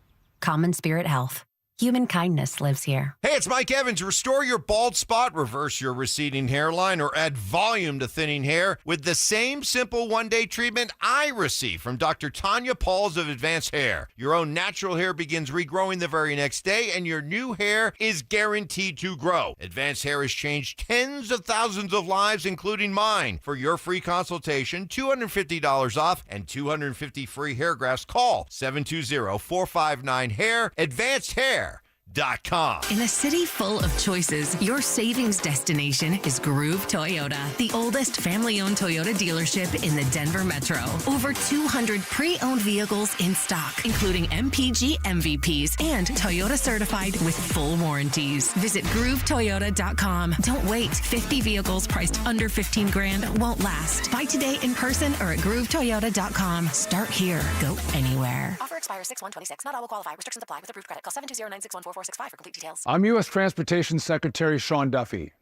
Common Spirit Health. Human kindness lives here. Hey, it's Mike Evans. Restore your bald spot, reverse your receding hairline, or add volume to thinning hair with the same simple one-day treatment I receive from Dr. Tanya Pauls of Advanced Hair. Your own natural hair begins regrowing the very next day, and your new hair is guaranteed to grow. Advanced Hair has changed tens of thousands of lives, including mine. For your free consultation, $250 off and 250 free hair grafts. Call 720-459-HAIR. Advanced Hair. Toyota.com. In a city full of choices, your savings destination is Groove Toyota, the oldest family-owned Toyota dealership in the Denver Metro. Over 200 pre-owned vehicles in stock, including MPG MVPs and Toyota certified with full warranties. Visit GrooveToyota.com. Don't wait. 50 vehicles priced under $15,000 won't last. Buy today in person or at GrooveToyota.com. Start here. Go anywhere. Offer expires 6/1/26. Not all will qualify. Restrictions apply with approved credit. Call 720-961-4465 for complete details. I'm U.S. Transportation Secretary Sean Duffy.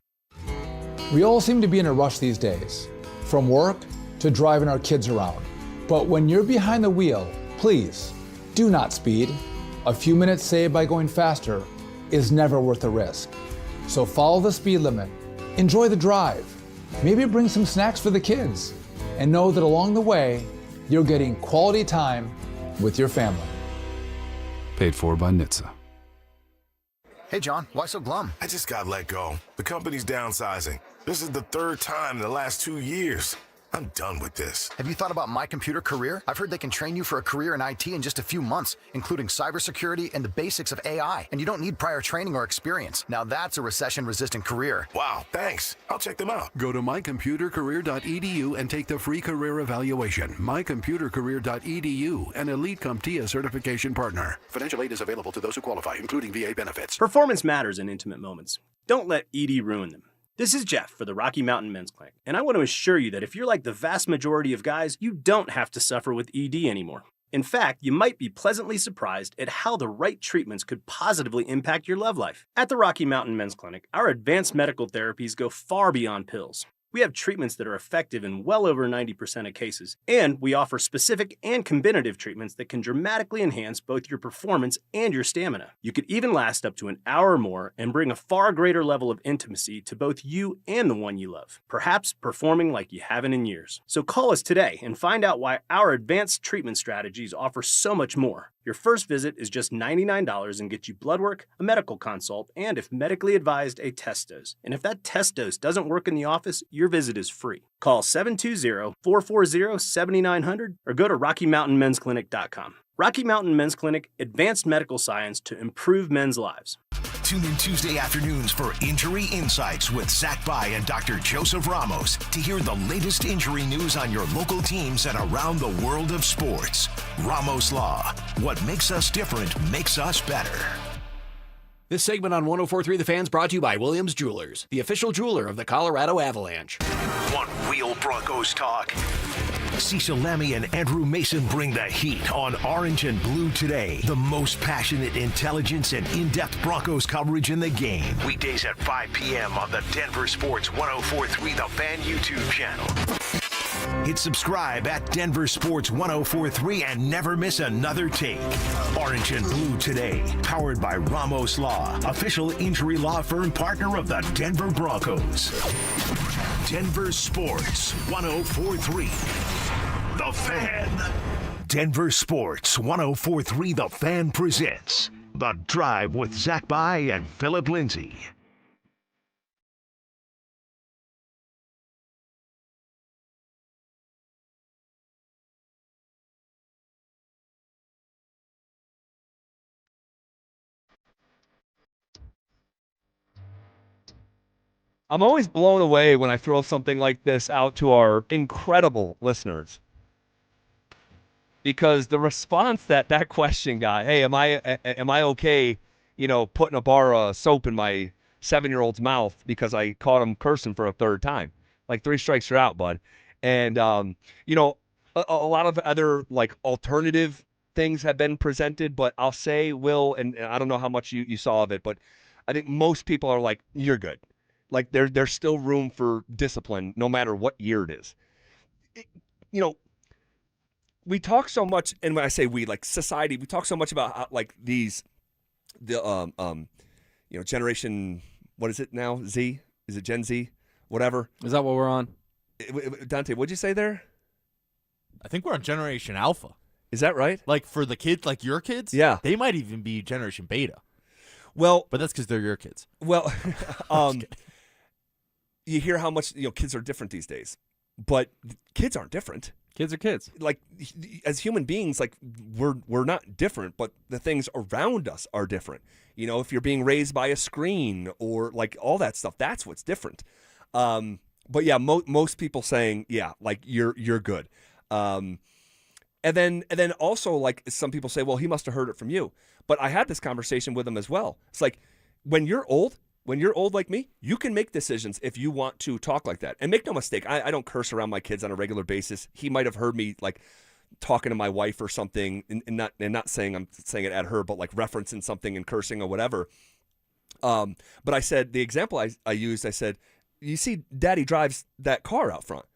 We all seem to be in a rush these days, from work to driving our kids around. But when you're behind the wheel, please do not speed. A few minutes saved by going faster is never worth the risk. So follow the speed limit, enjoy the drive, maybe bring some snacks for the kids, and know that along the way, you're getting quality time with your family. Paid for by NHTSA. Hey, John, why so glum? I just got let go. The company's downsizing. This is the third time in the last 2 years. I'm done with this. Have you thought about My Computer Career? I've heard they can train you for a career in IT in just a few months, including cybersecurity and the basics of AI. And you don't need prior training or experience. Now that's a recession-resistant career. Wow, thanks. I'll check them out. Go to mycomputercareer.edu and take the free career evaluation. mycomputercareer.edu, an Elite CompTIA certification partner. Financial aid is available to those who qualify, including VA benefits. Performance matters in intimate moments. Don't let ED ruin them. This is Jeff for the Rocky Mountain Men's Clinic, and I want to assure you that if you're like the vast majority of guys, you don't have to suffer with ED anymore. In fact, you might be pleasantly surprised at how the right treatments could positively impact your love life. At the Rocky Mountain Men's Clinic, our advanced medical therapies go far beyond pills. We have treatments that are effective in well over 90% of cases, and we offer specific and combinative treatments that can dramatically enhance both your performance and your stamina. You could even last up to an hour or more and bring a far greater level of intimacy to both you and the one you love, perhaps performing like you haven't in years. So call us today and find out why our advanced treatment strategies offer so much more. Your first visit is just $99 and gets you blood work, a medical consult, and if medically advised, a test dose. And if that test dose doesn't work in the office, your visit is free. Call 720-440-7900 or go to RockyMountainMen'sClinic.com. Rocky Mountain Men's Clinic, advanced medical science to improve men's lives. Tune in Tuesday afternoons for Injury Insights with Zach Bai and Dr. Joseph Ramos to hear the latest injury news on your local teams and around the world of sports. Ramos Law. What makes us different makes us better. This segment on 104.3 The Fans brought to you by Williams Jewelers, the official jeweler of the Colorado Avalanche. One Wheel Broncos talk. Cecil Lammy and Andrew Mason bring the heat on Orange and Blue Today. The most passionate intelligence and in-depth Broncos coverage in the game. Weekdays at 5 p.m. on the Denver Sports 104.3 The Fan YouTube channel. Hit subscribe at Denver Sports 104.3 and never miss another take. Orange and Blue Today, powered by Ramos Law, official injury law firm partner of the Denver Broncos. Denver Sports 104.3 The Fan. Denver Sports 104.3 The Fan presents The Drive with Zach Bai and Phillip Lindsay. I'm always blown away when I throw something like this out to our incredible listeners. Because the response that question got, hey, am I okay, putting a bar of soap in my 7-year-old's mouth because I caught him cursing for a third time? Like 3 strikes you're out, bud. And, a lot of other alternative things have been presented, but I'll say, Will, and I don't know how much you saw of it, but I think most people are like, you're good. Like there's still room for discipline no matter what year it is. We talk so much, and when I say we, like society, we talk so much about how, generation, what is it now? Z? Is it Gen Z? Whatever. Is that what we're on? Dante, what'd you say there? I think we're on Generation Alpha. Is that right? Like for the kids, like your kids? Yeah. They might even be Generation Beta. Well, but that's because they're your kids. Well, you hear how much kids are different these days, but kids aren't different. Kids are kids. Like, as human beings, like, we're not different, but the things around us are different. You know, if you're being raised by a screen or like all that stuff, that's what's different. But yeah, most people saying, yeah, like you're good. And then also, like, some people say, well, he must have heard it from you. But I had this conversation with him as well. It's like, when you're old like me, you can make decisions if you want to talk like that. And make no mistake, I don't curse around my kids on a regular basis. He might have heard me like talking to my wife or something, and not saying I'm saying it at her, but like referencing something and cursing or whatever. But I said, the example I used, I said, you see, Daddy drives that car out front.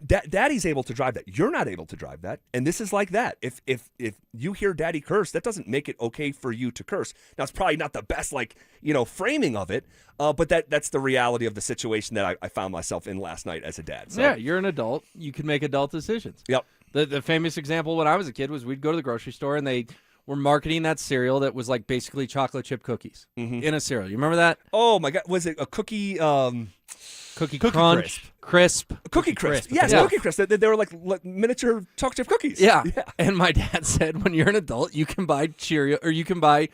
Daddy's able to drive that. You're not able to drive that. And this is like that. If you hear Daddy curse, that doesn't make it okay for you to curse. Now, it's probably not the best, like, you know, framing of it, but that's the reality of the situation that I found myself in last night as a dad. So. Yeah, you're an adult. You can make adult decisions. Yep. The famous example when I was a kid was we'd go to the grocery store and they were marketing that cereal that was like basically chocolate chip cookies in a cereal. You remember that? Oh, my God. Was it a cookie... Cookie Crunch, Crisp. Cookie Crisp. Yes, yeah. Cookie Crisp. They were like miniature chocolate chip cookies. Yeah. And my dad said, when you're an adult, you can buy Cheerio or you can buy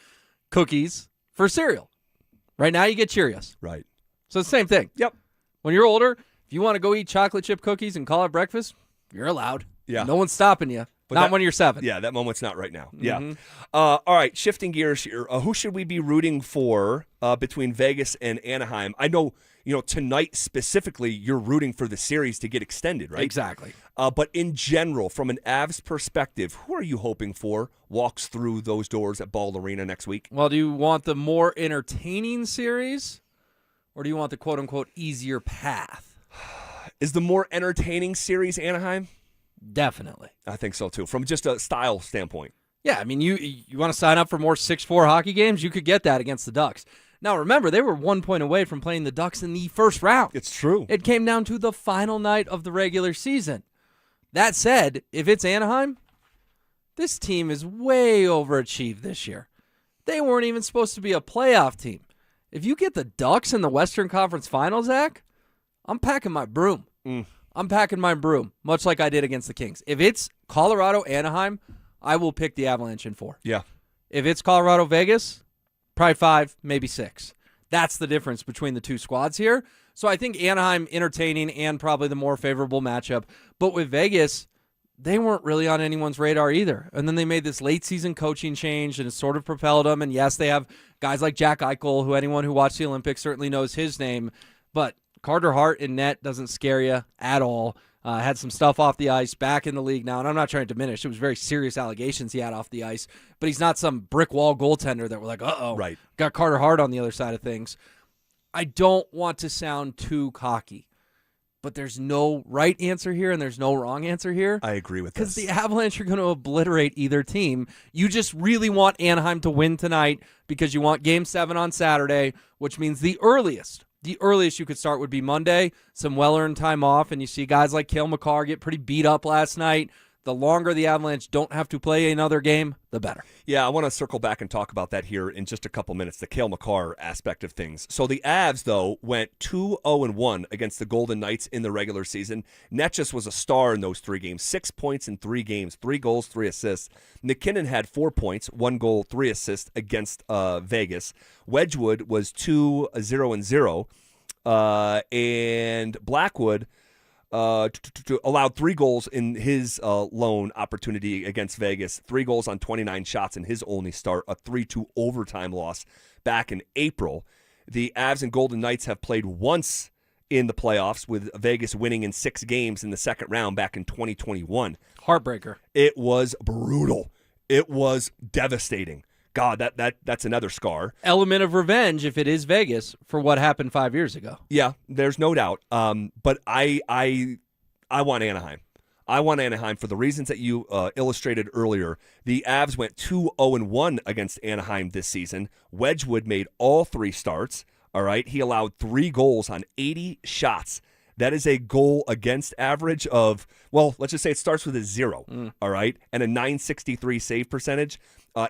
cookies for cereal. Right now, you get Cheerios. Right. So it's the same thing. Yep. When you're older, if you want to go eat chocolate chip cookies and call it breakfast, you're allowed. Yeah. No one's stopping you. But not when you're 7. Yeah, that moment's not right now. Yeah. All right, shifting gears here. Who should we be rooting for between Vegas and Anaheim? I know, you know, tonight specifically, you're rooting for the series to get extended, right? Exactly. But in general, from an Avs perspective, who are you hoping for walks through those doors at Ball Arena next week? Well, do you want the more entertaining series, or do you want the quote-unquote easier path? Is the more entertaining series Anaheim? Definitely. I think so, too, from just a style standpoint. Yeah, I mean, you want to sign up for more 6-4 hockey games? You could get that against the Ducks. Now, remember, they were 1 point away from playing the Ducks in the first round. It's true. It came down to the final night of the regular season. That said, if it's Anaheim, this team is way overachieved this year. They weren't even supposed to be a playoff team. If you get the Ducks in the Western Conference Finals, Zach, I'm packing my broom. I'm packing my broom, much like I did against the Kings. If it's Colorado-Anaheim, I will pick the Avalanche in 4. Yeah. If it's Colorado-Vegas, probably 5, maybe 6. That's the difference between the two squads here. So I think Anaheim entertaining and probably the more favorable matchup. But with Vegas, they weren't really on anyone's radar either. And then they made this late season coaching change and it sort of propelled them. And yes, they have guys like Jack Eichel, who anyone who watched the Olympics certainly knows his name. But Carter Hart in net doesn't scare you at all. Had some stuff off the ice, back in the league now, and I'm not trying to diminish. It was very serious allegations he had off the ice, but he's not some brick wall goaltender that we're like, uh-oh. Right. Got Carter Hart on the other side of things. I don't want to sound too cocky, but there's no right answer here and there's no wrong answer here. I agree with this. Because the Avalanche are going to obliterate either team. You just really want Anaheim to win tonight because you want Game 7 on Saturday, which means the earliest you could start would be Monday, some well-earned time off, and you see guys like Cale Makar get pretty beat up last night. The longer the Avalanche don't have to play another game, the better. Yeah, I want to circle back and talk about that here in just a couple minutes, the Cale Makar aspect of things. So the Avs, though, went 2-0-1 against the Golden Knights in the regular season. Necas was a star in those 3 games, 6 points in 3 games, 3 goals, 3 assists. McKinnon had 4 points, 1 goal, 3 assists against Vegas. Wedgwood was 2-0-0, and Blackwood allowed 3 goals in his lone opportunity against Vegas, 3 goals on 29 shots in his only start, a 3-2 overtime loss back in April. The Avs and Golden Knights have played once in the playoffs, with Vegas winning in 6 games in the second round back in 2021. Heartbreaker. It was brutal. It was devastating. God, that's another scar. Element of revenge if it is Vegas for what happened 5 years ago. Yeah, there's no doubt. But I want Anaheim. I want Anaheim for the reasons that you illustrated earlier. The Avs went 2-0-1 against Anaheim this season. Wedgwood made all 3 starts. All right, he allowed 3 goals on 80 shots. That is a goal against average of, well, let's just say it starts with a 0, all right, and a .963 save percentage.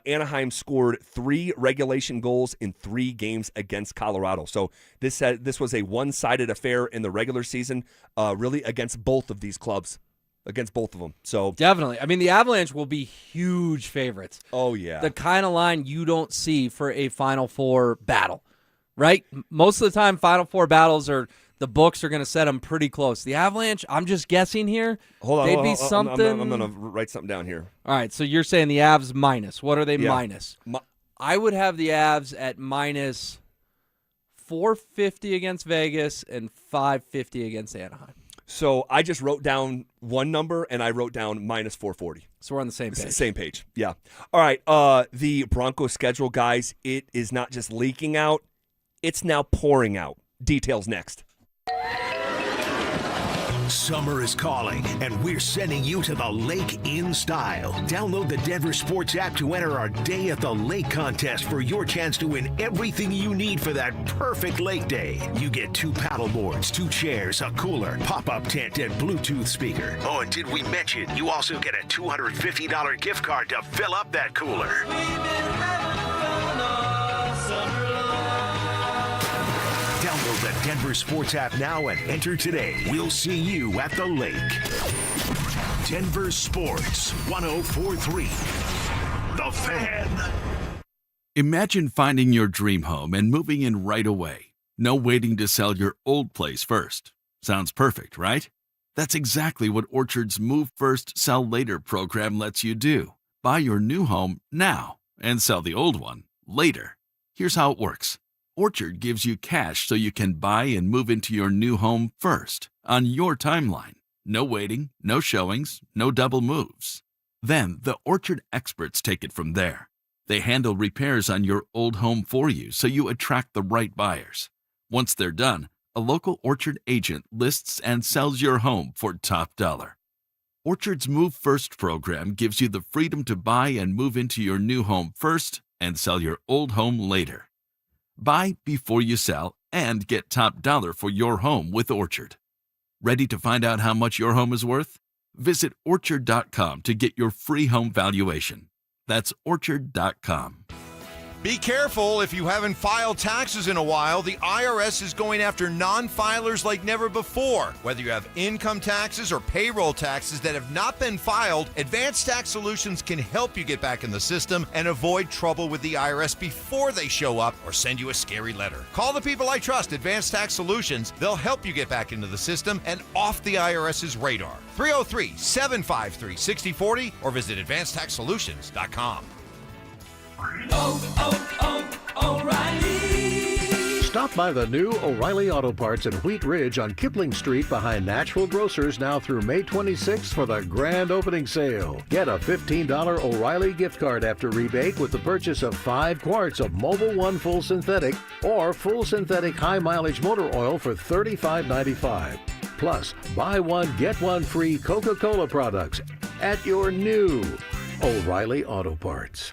Anaheim scored 3 regulation goals in 3 games against Colorado. So this was a one-sided affair in the regular season, really against both of these clubs. against both of them. So definitely. I mean, the Avalanche will be huge favorites. Oh, yeah. The kind of line you don't see for a Final Four battle, right? Most of the time, Final Four battles the books are going to set them pretty close. The Avalanche, I'm just guessing here. Hold on. They'd be something. I'm going to write something down here. All right, so you're saying the Avs minus. What are they minus? I would have the Avs at minus 450 against Vegas and 550 against Anaheim. So I just wrote down one number, and I wrote down minus 440. So we're on the same page. Same page, yeah. All right, the Broncos schedule, guys, it is not just leaking out. It's now pouring out. Details next. Summer is calling, and we're sending you to the lake in style. Download the Denver Sports app to enter our Day at the Lake contest for your chance to win everything you need for that perfect lake day. You get 2 paddle boards, 2 chairs, a cooler, pop-up tent, and Bluetooth speaker. Oh, and did we mention you also get a $250 gift card to fill up that cooler? Download the Denver Sports app now and enter today. We'll see you at the lake. Denver Sports 104.3. The Fan. Imagine finding your dream home and moving in right away. No waiting to sell your old place first. Sounds perfect, right? That's exactly what Orchard's Move First, Sell Later program lets you do. Buy your new home now and sell the old one later. Here's how it works. Orchard gives you cash so you can buy and move into your new home first, on your timeline. No waiting, no showings, no double moves. Then the Orchard experts take it from there. They handle repairs on your old home for you so you attract the right buyers. Once they're done, a local Orchard agent lists and sells your home for top dollar. Orchard's Move First program gives you the freedom to buy and move into your new home first and sell your old home later. Buy before you sell and get top dollar for your home with Orchard. Ready to find out how much your home is worth? Visit Orchard.com to get your free home valuation. That's Orchard.com. Be careful if you haven't filed taxes in a while. The IRS is going after non-filers like never before. Whether you have income taxes or payroll taxes that have not been filed, Advanced Tax Solutions can help you get back in the system and avoid trouble with the IRS before they show up or send you a scary letter. Call the people I trust, Advanced Tax Solutions. They'll help you get back into the system and off the IRS's radar. 303-753-6040 or visit AdvancedTaxSolutions.com. O'Reilly. Stop by the new O'Reilly Auto Parts in Wheat Ridge on Kipling Street behind Natural Grocers now through May 26th for the grand opening sale. Get a $15 O'Reilly gift card after rebate with the purchase of 5 quarts of Mobil 1 Full Synthetic or Full Synthetic High Mileage Motor Oil for $35.95. Plus, buy one, get one free Coca-Cola products at your new O'Reilly Auto Parts.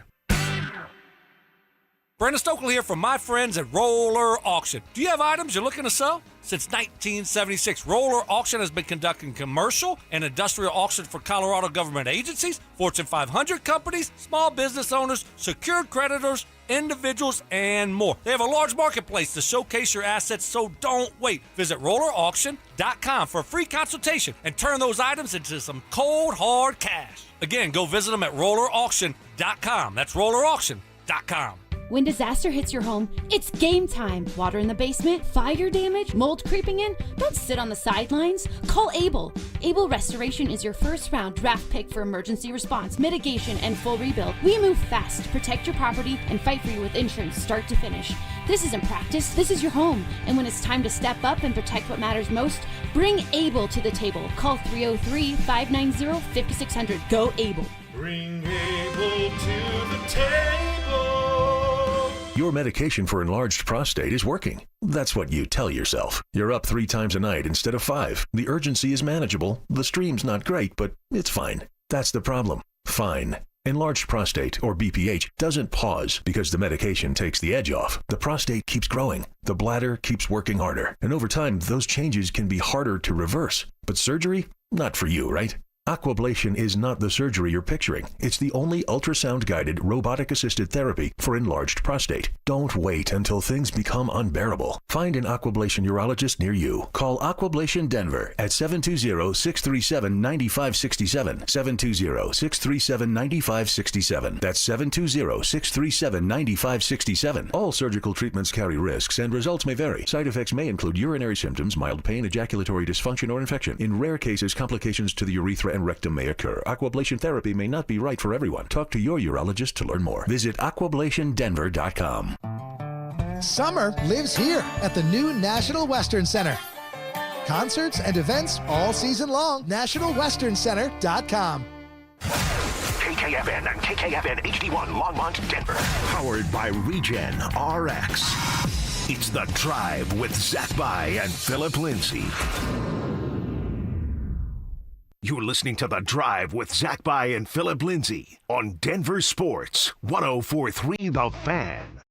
Brandon Stokely here from my friends at Roller Auction. Do you have items you're looking to sell? Since 1976, Roller Auction has been conducting commercial and industrial auctions for Colorado government agencies, Fortune 500 companies, small business owners, secured creditors, individuals, and more. They have a large marketplace to showcase your assets, so don't wait. Visit rollerauction.com for a free consultation and turn those items into some cold, hard cash. Again, go visit them at rollerauction.com. That's rollerauction.com. When disaster hits your home, it's game time. Water in the basement, fire damage, mold creeping in? Don't sit on the sidelines. Call Able. Able Restoration is your first round draft pick for emergency response, mitigation, and full rebuild. We move fast to protect your property and fight for you with insurance start to finish. This isn't practice, this is your home. And when it's time to step up and protect what matters most, bring Able to the table. Call 303-590-5600. Go Able. Bring Able to the table. Your medication for enlarged prostate is working. That's what you tell yourself. You're up 3 times a night instead of 5. The urgency is manageable. The stream's not great, but it's fine. That's the problem. Fine. Enlarged prostate, or BPH, doesn't pause because the medication takes the edge off. The prostate keeps growing. The bladder keeps working harder. And over time, those changes can be harder to reverse. But surgery? Not for you, right? Aquablation is not the surgery you're picturing. It's the only ultrasound-guided, robotic-assisted therapy for enlarged prostate. Don't wait until things become unbearable. Find an Aquablation urologist near you. Call Aquablation Denver at 720-637-9567. 720-637-9567. That's 720-637-9567. All surgical treatments carry risks and results may vary. Side effects may include urinary symptoms, mild pain, ejaculatory dysfunction, or infection. In rare cases, complications to the urethra and rectum may occur. Aquablation therapy may not be right for everyone. Talk to your urologist to learn more. Visit aquablationdenver.com. Summer lives here at the new National Western Center. Concerts and events all season long. NationalWesternCenter.com. KKFN and KKFN HD1 Longmont, Denver. Powered by Regen RX. It's The Drive with Zach By and Phillip Lindsay. You're listening to The Drive with Zach By and Phillip Lindsay on Denver Sports 104.3 The Fan.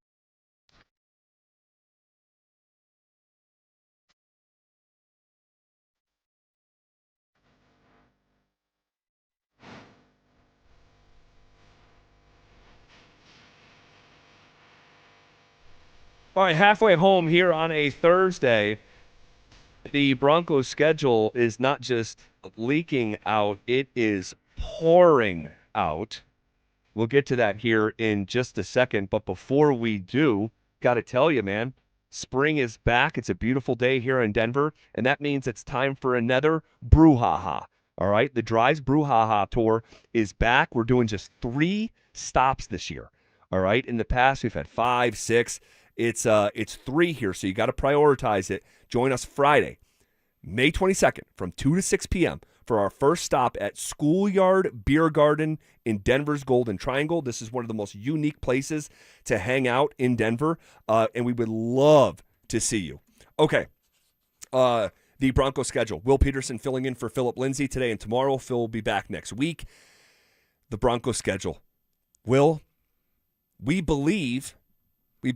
All right, halfway home here on a Thursday. The Broncos' schedule is not just leaking out, it is pouring out. We'll get to that here in just a second, but before we do, got to tell you, man, spring is back. It's a beautiful day here in Denver, and that means it's time for another brouhaha. All right, the Drive's Brouhaha Tour is back. We're doing just 3 stops this year. All right, in the past, we've had 5, 6. It's 3 here, so you got to prioritize it. Join us Friday, May 22nd from 2 to 6 p.m. for our first stop at Schoolyard Beer Garden in Denver's Golden Triangle. This is one of the most unique places to hang out in Denver, and we would love to see you. Okay, the Broncos schedule. Will Peterson filling in for Phillip Lindsay today and tomorrow. Phil will be back next week. The Broncos schedule. Will, we believe we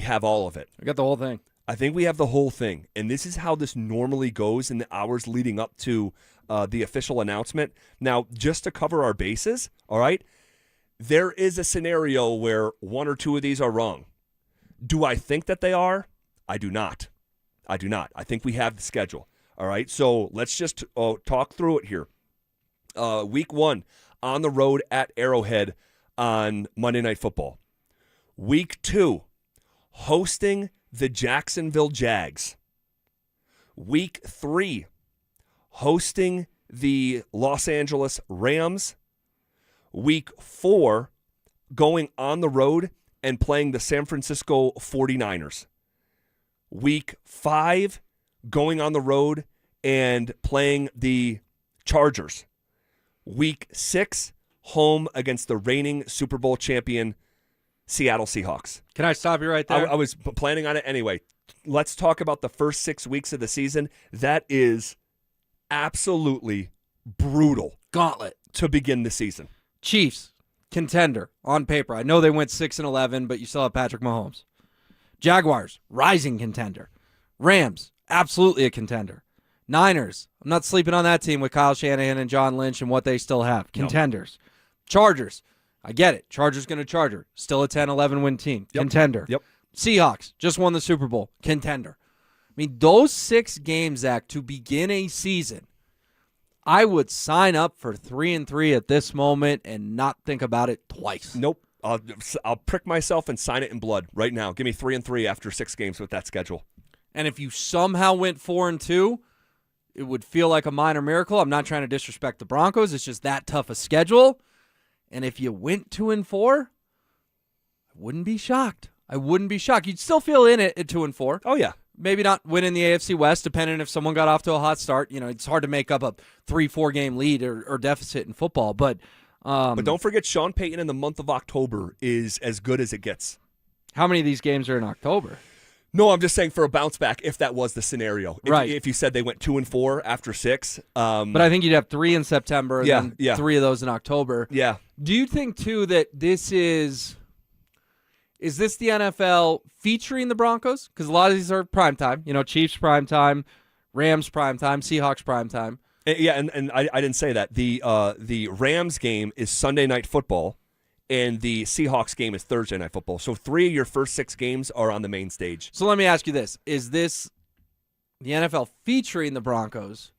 have all of it. I got the whole thing. I think we have the whole thing, and this is how this normally goes in the hours leading up to the official announcement. Now, just to cover our bases, all right, there is a scenario where 1 or 2 of these are wrong. Do I think that they are? I do not. I think we have the schedule, all right? So let's just talk through it here. Week 1, on the road at Arrowhead on Monday Night Football. Week 2, hosting the Jacksonville Jags. Week 3, hosting the Los Angeles Rams. Week 4, going on the road and playing the San Francisco 49ers. Week 5, going on the road and playing the Chargers. Week 6, home against the reigning Super Bowl champion Seattle Seahawks. Can I stop you right there? I was planning on it anyway. Let's talk about the first 6 weeks of the season. That is absolutely brutal. Gauntlet. To begin the season. Chiefs, contender on paper. I know they went 6-11, but you still have Patrick Mahomes. Jaguars, rising contender. Rams, absolutely a contender. Niners, I'm not sleeping on that team with Kyle Shanahan and John Lynch and what they still have. Contenders. No. Chargers, I get it. Chargers going to Charger. Still a 10-11 win team. Yep. Contender. Yep. Seahawks, just won the Super Bowl. Contender. I mean, those 6 games, Zach, to begin a season, I would sign up for 3-3 at this moment and not think about it twice. Nope. I'll prick myself and sign it in blood right now. Give me 3-3 after 6 games with that schedule. And if you somehow went 4-2, it would feel like a minor miracle. I'm not trying to disrespect the Broncos. It's just that tough a schedule. And if you went 2-4, I wouldn't be shocked. You'd still feel in it at 2-4. Oh, yeah. Maybe not winning the AFC West, depending if someone got off to a hot start. You know, it's hard to make up a 3-4 game lead or deficit in football. But don't forget, Sean Payton in the month of October is as good as it gets. How many of these games are in October? No, I'm just saying for a bounce back, if that was the scenario. Right. If you said they went 2-4 after 6. But I think you'd have 3 in September and then 3 of those in October. Yeah. Do you think, too, that this is this the NFL featuring the Broncos? Because a lot of these are primetime. You know, Chiefs primetime, Rams primetime, Seahawks primetime. Yeah, and I didn't say that. The Rams game is Sunday Night Football, and the Seahawks game is Thursday Night Football. So 3 of your first 6 games are on the main stage. So let me ask you this. Is this the NFL featuring the Broncos,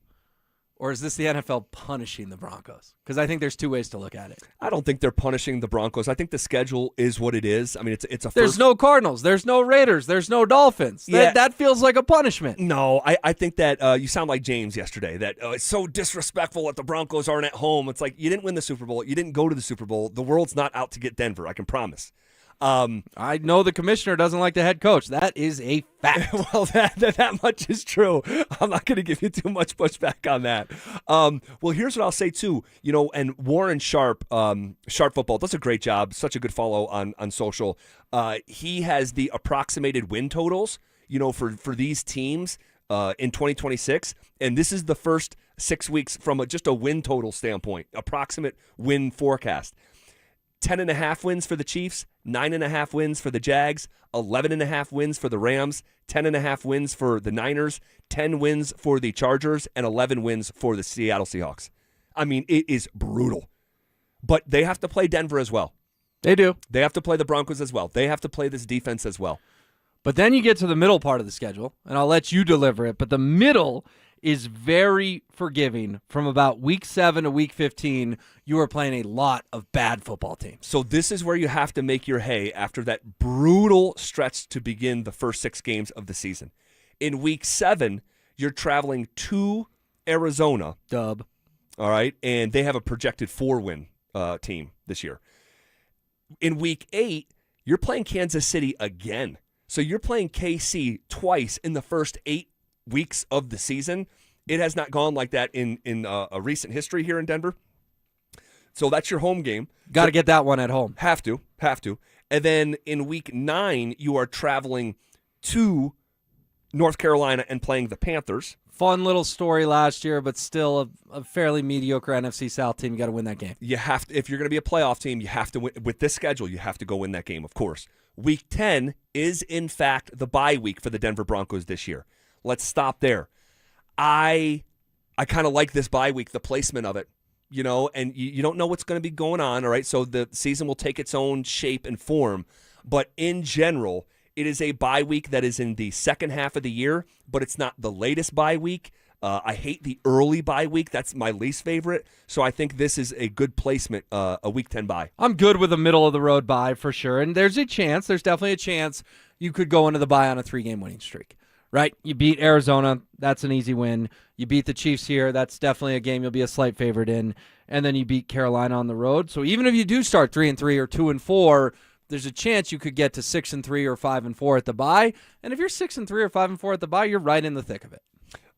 or is this the NFL punishing the Broncos? Because I think there's 2 ways to look at it. I don't think they're punishing the Broncos. I think the schedule is what it is. I mean, it's a There's no Cardinals. There's no Raiders. There's no Dolphins. Yeah. That feels like a punishment. No, I think that you sound like James yesterday, that it's so disrespectful that the Broncos aren't at home. It's like, you didn't win the Super Bowl. You didn't go to the Super Bowl. The world's not out to get Denver, I can promise. I know the commissioner doesn't like the head coach. That is a fact. Well, that much is true. I'm not going to give you too much pushback on that. Well, here's what I'll say, too. And Warren Sharp, Sharp Football, does a great job. Such a good follow on social. He has the approximated win totals, for these teams in 2026. And this is the first 6 weeks from just a win total standpoint, approximate win forecast. 10.5 wins for the Chiefs, 9.5 wins for the Jags, 11.5 wins for the Rams, 10.5 wins for the Niners, 10 wins for the Chargers, and 11 wins for the Seattle Seahawks. I mean, it is brutal. But they have to play Denver as well. They do. They have to play the Broncos as well. They have to play this defense as well. But then you get to the middle part of the schedule, and I'll let you deliver it, but the middle is very forgiving. From about week 7 to week 15, you are playing a lot of bad football teams. So this is where you have to make your hay after that brutal stretch to begin the first 6 games of the season. In week 7, you're traveling to Arizona. Dub. All right, and they have a projected 4-win team this year. In week 8, you're playing Kansas City again. So you're playing KC twice in the first 8 weeks of the season. It has not gone like that in a recent history here in Denver. So that's your home game. Got to get that one at home. Have to. And then in week 9, you are traveling to North Carolina and playing the Panthers. Fun little story last year, but still a fairly mediocre NFC South team. You got to win that game. You have to, if you're going to be a playoff team, you have to win. With this schedule, you have to go win that game, of course. Week 10 is, in fact, the bye week for the Denver Broncos this year. Let's stop there. I kind of like this bye week, the placement of it, and you don't know what's going to be going on, all right? So the season will take its own shape and form. But in general, it is a bye week that is in the second half of the year, but it's not the latest bye week. I hate the early bye week. That's my least favorite. So I think this is a good placement, a week 10 bye. I'm good with a middle-of-the-road bye for sure. And there's definitely a chance you could go into the bye on a 3-game winning streak. Right, you beat Arizona, that's an easy win. You beat the Chiefs here, that's definitely a game you'll be a slight favorite in. And then you beat Carolina on the road. So even if you do start 3-3 or 2-4, there's a chance you could get to 6-3 or 5-4 at the bye. And if you're 6-3 or 5-4 at the bye, you're right in the thick of it.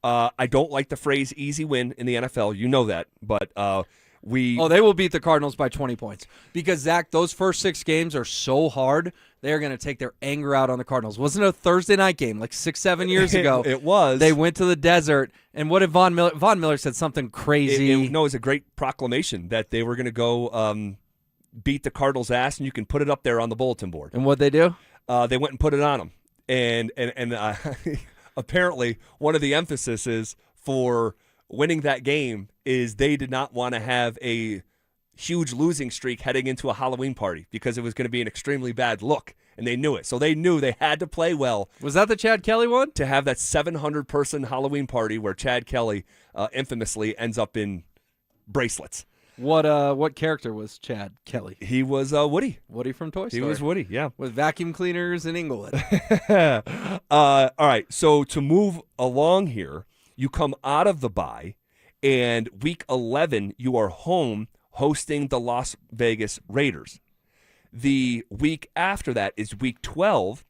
I don't like the phrase easy win in the NFL. You know that, but they will beat the Cardinals by 20 points. Because, Zach, those first 6 games are so hard, they're going to take their anger out on the Cardinals. Wasn't it a Thursday night game like 6-7 years ago? It was. They went to the desert, and what did Von Miller? Von Miller said something crazy. It was a great proclamation that they were going to go beat the Cardinals' ass, and you can put it up there on the bulletin board. And what'd they do? They went and put it on them. And apparently one of the emphases for winning that game is they did not want to have a huge losing streak heading into a Halloween party because it was going to be an extremely bad look, and they knew it. So they knew they had to play well. Was that the Chad Kelly one? To have that 700-person Halloween party where Chad Kelly infamously ends up in bracelets. What character was Chad Kelly? He was Woody. Woody from Toy Story. He was Woody, yeah. With vacuum cleaners in Inglewood. All right, so to move along here, you come out of the bye, and week 11, you are home hosting the Las Vegas Raiders. The week after that is week 12,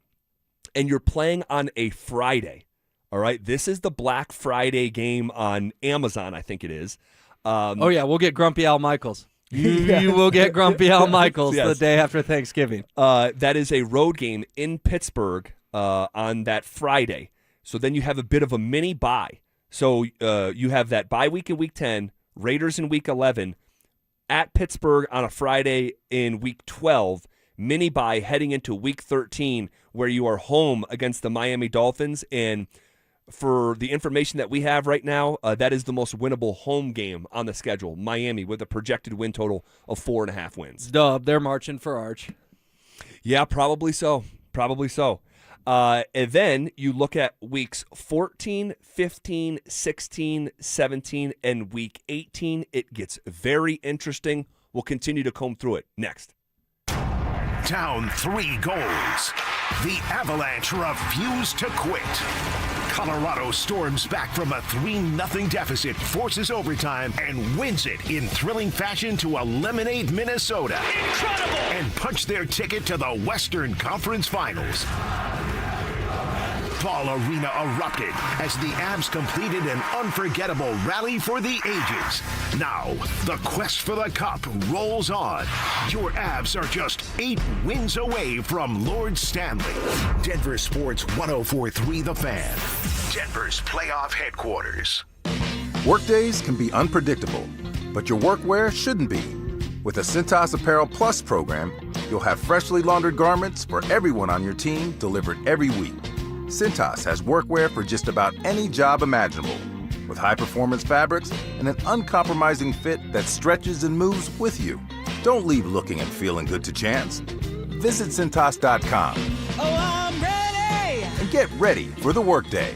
and you're playing on a Friday. All right, this is the Black Friday game on Amazon, I think it is. We'll get Grumpy Al Michaels. You will get Grumpy Al Michaels the day after Thanksgiving. That is a road game in Pittsburgh on that Friday. So then you have a bit of a mini bye. So you have that bye week in week 10, Raiders in week 11, at Pittsburgh on a Friday in week 12, mini bye heading into week 13 where you are home against the Miami Dolphins. And for the information that we have right now, that is the most winnable home game on the schedule. Miami with a projected win total of 4.5 wins. Dub, they're marching for Arch. Yeah, probably so. Probably so. And then you look at weeks 14, 15, 16, 17, and week 18. It gets very interesting. We'll continue to comb through it next. Down 3 goals. The Avalanche refuse to quit. Colorado storms back from a 3-0 deficit, forces overtime, and wins it in thrilling fashion to eliminate Minnesota. Incredible! And punch their ticket to the Western Conference Finals. Ball Arena erupted as the Avs completed an unforgettable rally for the ages. Now, the quest for the cup rolls on. Your Avs are just 8 wins away from Lord Stanley. Denver Sports 104.3 The Fan. Denver's playoff headquarters. Workdays can be unpredictable, but your workwear shouldn't be. With the Cintas Apparel Plus program, you'll have freshly laundered garments for everyone on your team delivered every week. Cintas has workwear for just about any job imaginable, with high-performance fabrics and an uncompromising fit that stretches and moves with you. Don't leave looking and feeling good to chance. Visit Cintas.com. Oh, I'm ready! And get ready for the workday.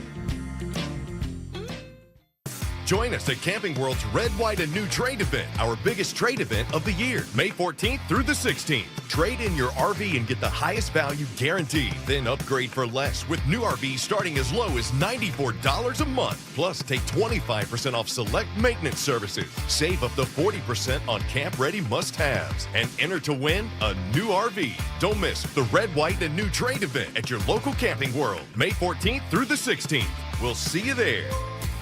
Join us at Camping World's Red, White, and New Trade event, our biggest trade event of the year, May 14th through the 16th. Trade in your RV and get the highest value guaranteed. Then upgrade for less with new RVs starting as low as $94 a month. Plus, take 25% off select maintenance services. Save up to 40% on camp-ready must-haves. And enter to win a new RV. Don't miss the Red, White, and New Trade event at your local Camping World, May 14th through the 16th. We'll see you there.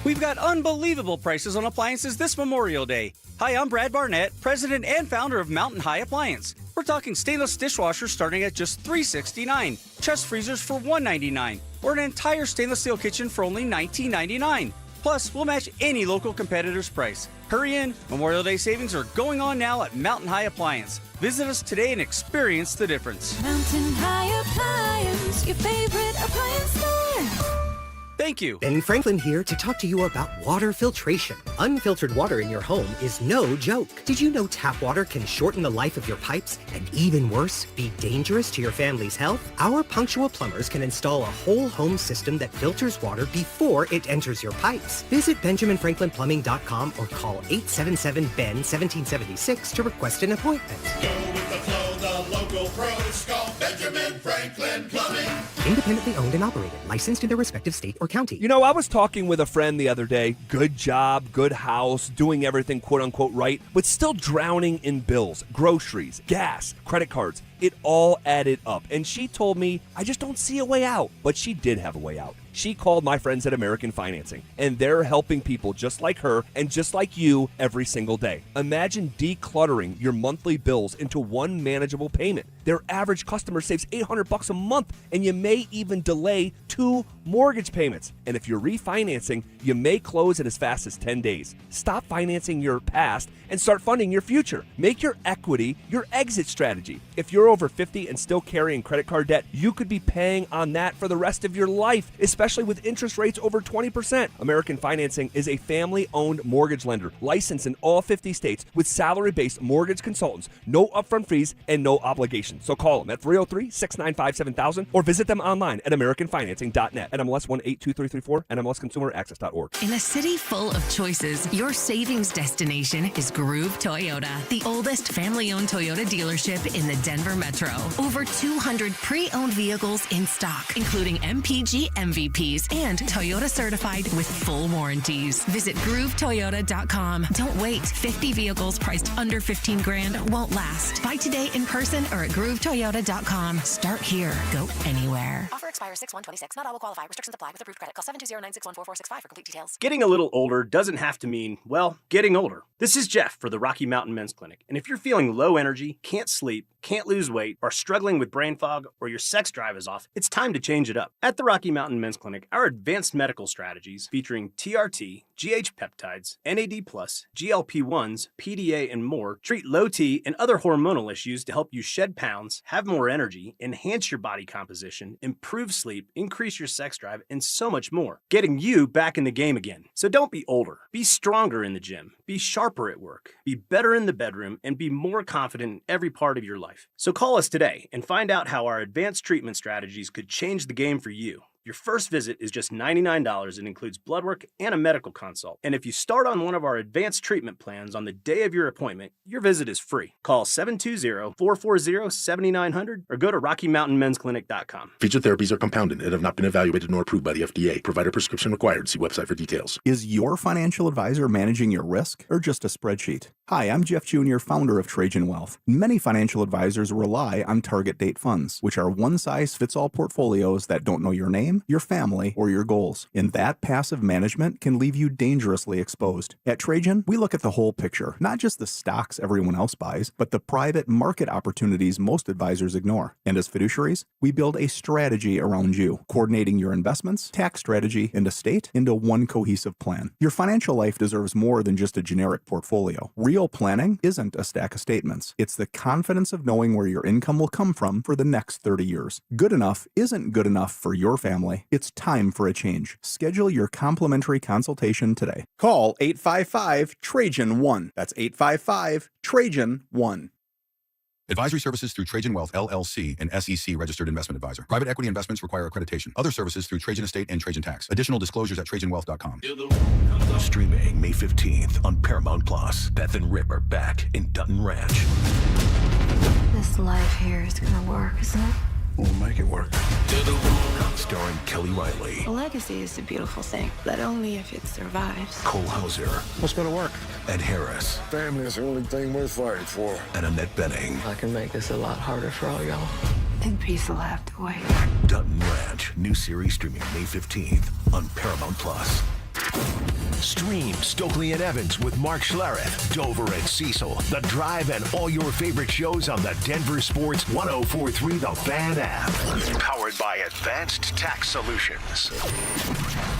We've got unbelievable prices on appliances this Memorial Day. Hi, I'm Brad Barnett, president and founder of Mountain High Appliance. We're talking stainless dishwashers starting at just $369, chest freezers for $199, or an entire stainless steel kitchen for only $19.99. Plus, we'll match any local competitor's price. Hurry in, Memorial Day savings are going on now at Mountain High Appliance. Visit us today and experience the difference. Mountain High Appliance, your favorite appliance store. Thank you. Ben Franklin here to talk to you about water filtration. Unfiltered water in your home is no joke. Did you know tap water can shorten the life of your pipes and, even worse, be dangerous to your family's health? Our punctual plumbers can install a whole home system that filters water before it enters your pipes. Visit BenjaminFranklinPlumbing.com or call 877-BEN-1776 to request an appointment. Go with the flow, the local pros call Benjamin Franklin Plumbing. Independently owned and operated, licensed in their respective state or county. You know, I was talking with a friend the other day. Good job, good house, doing everything quote-unquote right, but still drowning in bills, groceries, gas, credit cards. It all added up. And she told me, I just don't see a way out. But she did have a way out. She called my friends at American Financing, and they're helping people just like her and just like you every single day. Imagine decluttering your monthly bills into one manageable payment. Their average customer saves $800 a month, and you may even delay 2 mortgage payments. And if you're refinancing, you may close in as fast as 10 days. Stop financing your past and start funding your future. Make your equity your exit strategy. If you're over 50 and still carrying credit card debt, you could be paying on that for the rest of your life, especially with interest rates over 20%. American Financing is a family-owned mortgage lender licensed in all 50 states with salary-based mortgage consultants, no upfront fees, and no obligations. So call them at 303-695-7000 or visit them online at AmericanFinancing.net. NMLS 182334, NMLSConsumerAccess.org. In a city full of choices, your savings destination is Groove Toyota, the oldest family-owned Toyota dealership in the Denver Metro. Over 200 pre-owned vehicles in stock, including MPG MVPs and Toyota certified with full warranties. Visit GrooveToyota.com. Don't wait. 50 vehicles priced under $15,000 won't last. Buy today in person or at GrooveToyota.com. Start here. Go anywhere. Offer expires 6/1/26. Not all will qualify. Restrictions apply with approved credit. Call 720-961-4465 for complete details. Getting a little older doesn't have to mean, well, getting older. This is Jeff for the Rocky Mountain Men's Clinic. And if you're feeling low energy, can't sleep, can't lose weight, are struggling with brain fog, or your sex drive is off, it's time to change it up. At the Rocky Mountain Men's Clinic, our advanced medical strategies featuring TRT, GH peptides, NAD+, GLP-1s, PDA, and more treat low T and other hormonal issues to help you shed pounds, have more energy, enhance your body composition, improve improve sleep, increase your sex drive, and so much more, getting you back in the game again. So don't be older. Be stronger in the gym. Be sharper at work. Be better in the bedroom, and be more confident in every part of your life. So call us today and find out how our advanced treatment strategies could change the game for you. Your first visit is just $99 and includes blood work and a medical consult. And if you start on one of our advanced treatment plans on the day of your appointment, your visit is free. Call 720-440-7900 or go to RockyMountainMen'sClinic.com. Featured therapies are compounded and have not been evaluated nor approved by the FDA. Provider prescription required. See website for details. Is your financial advisor managing your risk or just a spreadsheet? Hi, I'm Jeff Jr., founder of Trajan Wealth. Many financial advisors rely on target date funds, which are one-size-fits-all portfolios that don't know your name, your family, or your goals. And that passive management can leave you dangerously exposed. At Trajan, we look at the whole picture, not just the stocks everyone else buys, but the private market opportunities most advisors ignore. And as fiduciaries, we build a strategy around you, coordinating your investments, tax strategy, and estate into one cohesive plan. Your financial life deserves more than just a generic portfolio. Real planning isn't a stack of statements. It's the confidence of knowing where your income will come from for the next 30 years. Good enough isn't good enough for your family. It's time for a change. Schedule your complimentary consultation today. Call 855-TRAJAN-1. That's 855-TRAJAN-1. Advisory services through Trajan Wealth, LLC, an SEC registered investment advisor. Private equity investments require accreditation. Other services through Trajan Estate and Trajan Tax. Additional disclosures at TrajanWealth.com. Streaming May 15th on Paramount Plus. Beth and Rip are back in Dutton Ranch. This life here is gonna work, isn't it? We'll make it work. Starring Kelly Riley, A legacy is a beautiful thing, but only if it survives. Cole Hauser, What's gonna work? Ed Harris, Family is the only thing worth fighting for. and Annette Bening. I can make this a lot harder for all y'all. And peace will have to wait. Dutton Ranch, new series streaming May 15th on Paramount Plus. Stream Stokely and Evans with Mark Schlereth, Dover and Cecil, The Drive, and all your favorite shows on the Denver Sports 1043 The Fan app. Powered by Advanced Tax Solutions.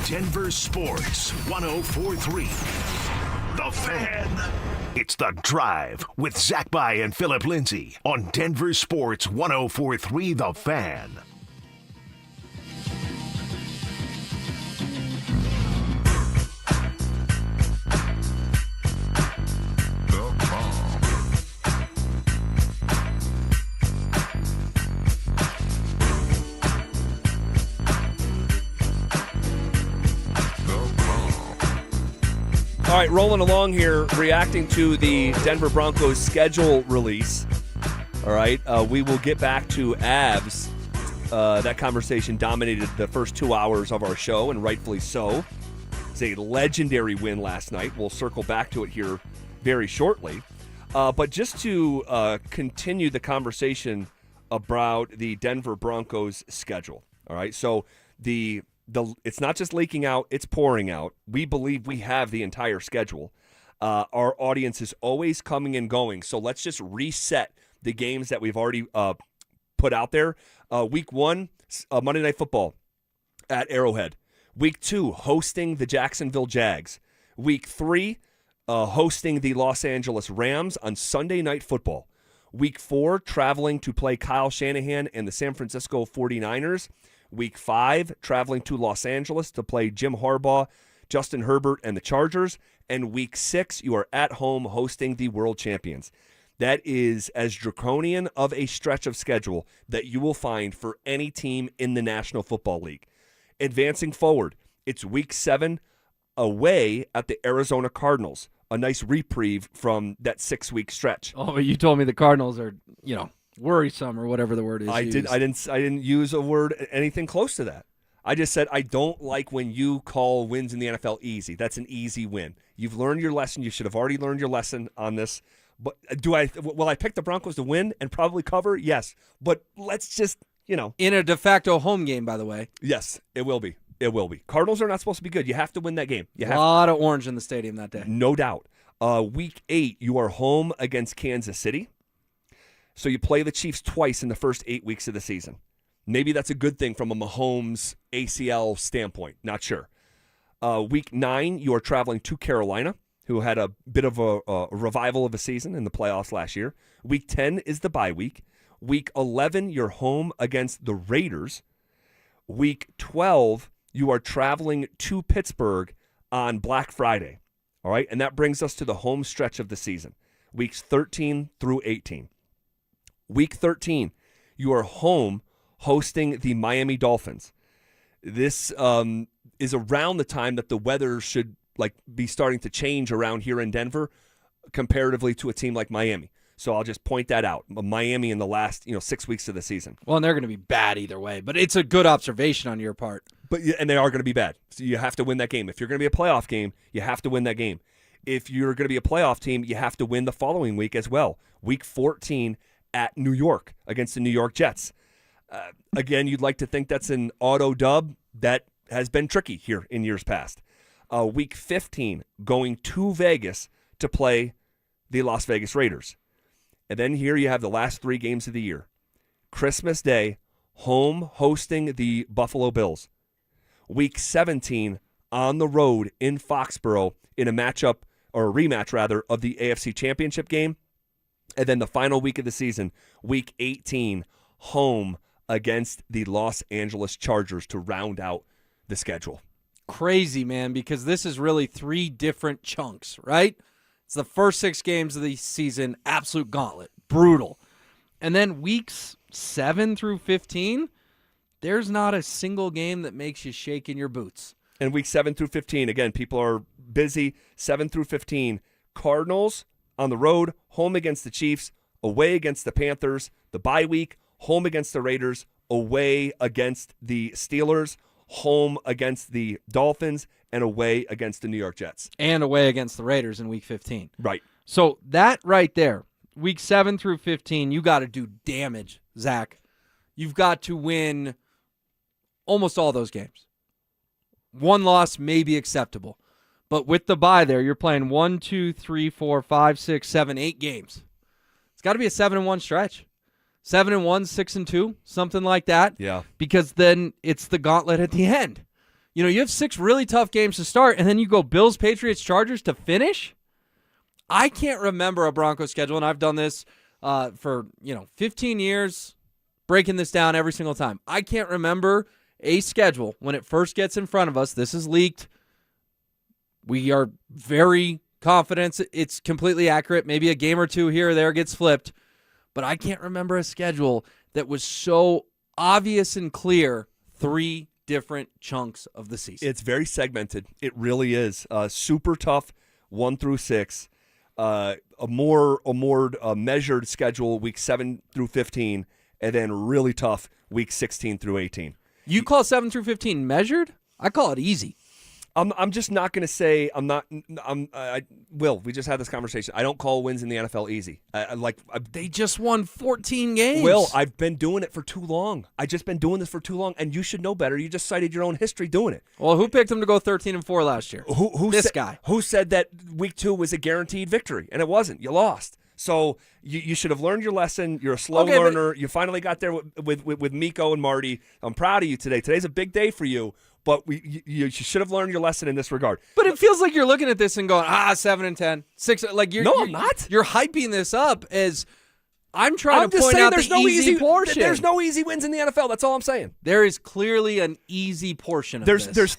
Denver Sports 1043 The Fan. It's The Drive with Zach By and Phillip Lindsay on Denver Sports 1043 The Fan. All right, rolling along here, reacting to the Denver Broncos schedule release. All right, we will get back to Avs. That conversation dominated the first 2 hours of our show, and rightfully so. It's a legendary win last night. We'll circle back to it here very shortly. But just to continue the conversation about the Denver Broncos schedule. All right, so it's not just leaking out, it's pouring out. We believe we have the entire schedule. Our audience is always coming and going, so let's just reset the games that we've already put out there. Week 1, Monday Night Football at Arrowhead. Week 2, hosting the Jacksonville Jags. Week 3, hosting the Los Angeles Rams on Sunday Night Football. Week 4, traveling to play Kyle Shanahan and the San Francisco 49ers. Week 5, traveling to Los Angeles to play Jim Harbaugh, Justin Herbert, and the Chargers. And Week 6, you are at home hosting the World Champions. That is as draconian of a stretch of schedule that you will find for any team in the National Football League. Advancing forward, it's Week 7 away at the Arizona Cardinals. A nice reprieve from that 6-week stretch. Oh, but you told me the Cardinals are, worrisome or whatever the word is. I didn't use a word anything close to that. I just said I don't like when you call wins in the NFL easy. That's an easy win. You've learned your lesson. You should have already learned your lesson on this. But will I pick the Broncos to win and probably cover? Yes. But let's just, in a de facto home game, by the way. Yes, it will be. It will be. Cardinals are not supposed to be good. You have to win that game. A lot of orange in the stadium that day. No doubt. Week 8, you are home against Kansas City. So you play the Chiefs twice in the first 8 weeks of the season. Maybe that's a good thing from a Mahomes ACL standpoint. Not sure. Week 9, you are traveling to Carolina, who had a bit of a revival of a season in the playoffs last year. Week 10 is the bye week. Week 11, you're home against the Raiders. Week 12, you are traveling to Pittsburgh on Black Friday. All right, and that brings us to the home stretch of the season, weeks 13 through 18. Week 13, you are home hosting the Miami Dolphins. This is around the time that the weather should be starting to change around here in Denver comparatively to a team like Miami. So I'll just point that out. Miami in the last 6 weeks of the season. Well, and they're going to be bad either way, but it's a good observation on your part. And they are going to be bad. So you have to win that game. If you're going to be a playoff game, you have to win that game. If you're going to be a playoff team, you have to win the following week as well. Week 14 at New York against the New York Jets. Again, you'd like to think that's an auto dub. That has been tricky here in years past. Week 15, going to Vegas to play the Las Vegas Raiders. And then here you have the last 3 games of the year. Christmas Day, home hosting the Buffalo Bills. Week 17, on the road in Foxborough in a matchup, or a rematch rather, of the AFC Championship game. And then the final week of the season, week 18, home against the Los Angeles Chargers to round out the schedule. Crazy, man, because this is really 3 different chunks, right? It's the first 6 games of the season, absolute gauntlet, brutal. And then weeks 7 through 15, there's not a single game that makes you shake in your boots. And week 7 through 15, again, people are busy. 7 through 15, Cardinals on the road, home against the Chiefs, away against the Panthers. The bye week, home against the Raiders, away against the Steelers, home against the Dolphins, and away against the New York Jets. And away against the Raiders in week 15. Right. So that right there, week 7 through 15, you got to do damage, Zach. You've got to win almost all those games. 1 loss may be acceptable. But with the bye there, you're playing 1, 2, 3, 4, 5, 6, 7, 8 games. It's got to be a 7-1 stretch. 7-1, 6-2, something like that. Yeah. Because then it's the gauntlet at the end. You have 6 really tough games to start, and then you go Bills, Patriots, Chargers to finish. I can't remember a Broncos schedule, and I've done this for 15 years, breaking this down every single time. I can't remember a schedule when it first gets in front of us. This is leaked. We are very confident it's completely accurate. Maybe a game or 2 here or there gets flipped. But I can't remember a schedule that was so obvious and clear 3 different chunks of the season. It's very segmented. It really is. Super tough 1 through 6. A more measured schedule week 7 through 15, and then really tough week 16 through 18. You call 7 through 15 measured? I call it easy. I'm just not going to say Will, we just had this conversation. I don't call wins in the NFL easy. They just won 14 games. Will, I've been doing it for too long. I've just been doing this for too long, and you should know better. You just cited your own history doing it. Well, who picked them to go 13-4 last year? This guy. Who said that week 2 was a guaranteed victory? And it wasn't. You lost. So you should have learned your lesson. You're a slow learner. You finally got there with Miko and Marty. I'm proud of you today. Today's a big day for you. But you should have learned your lesson in this regard. But it feels like you're looking at this and going, 7-10, 6. I'm not. You're hyping this up as I'm trying to point out the easy portion. There's no easy wins in the NFL. That's all I'm saying. There is clearly an easy portion of this. There's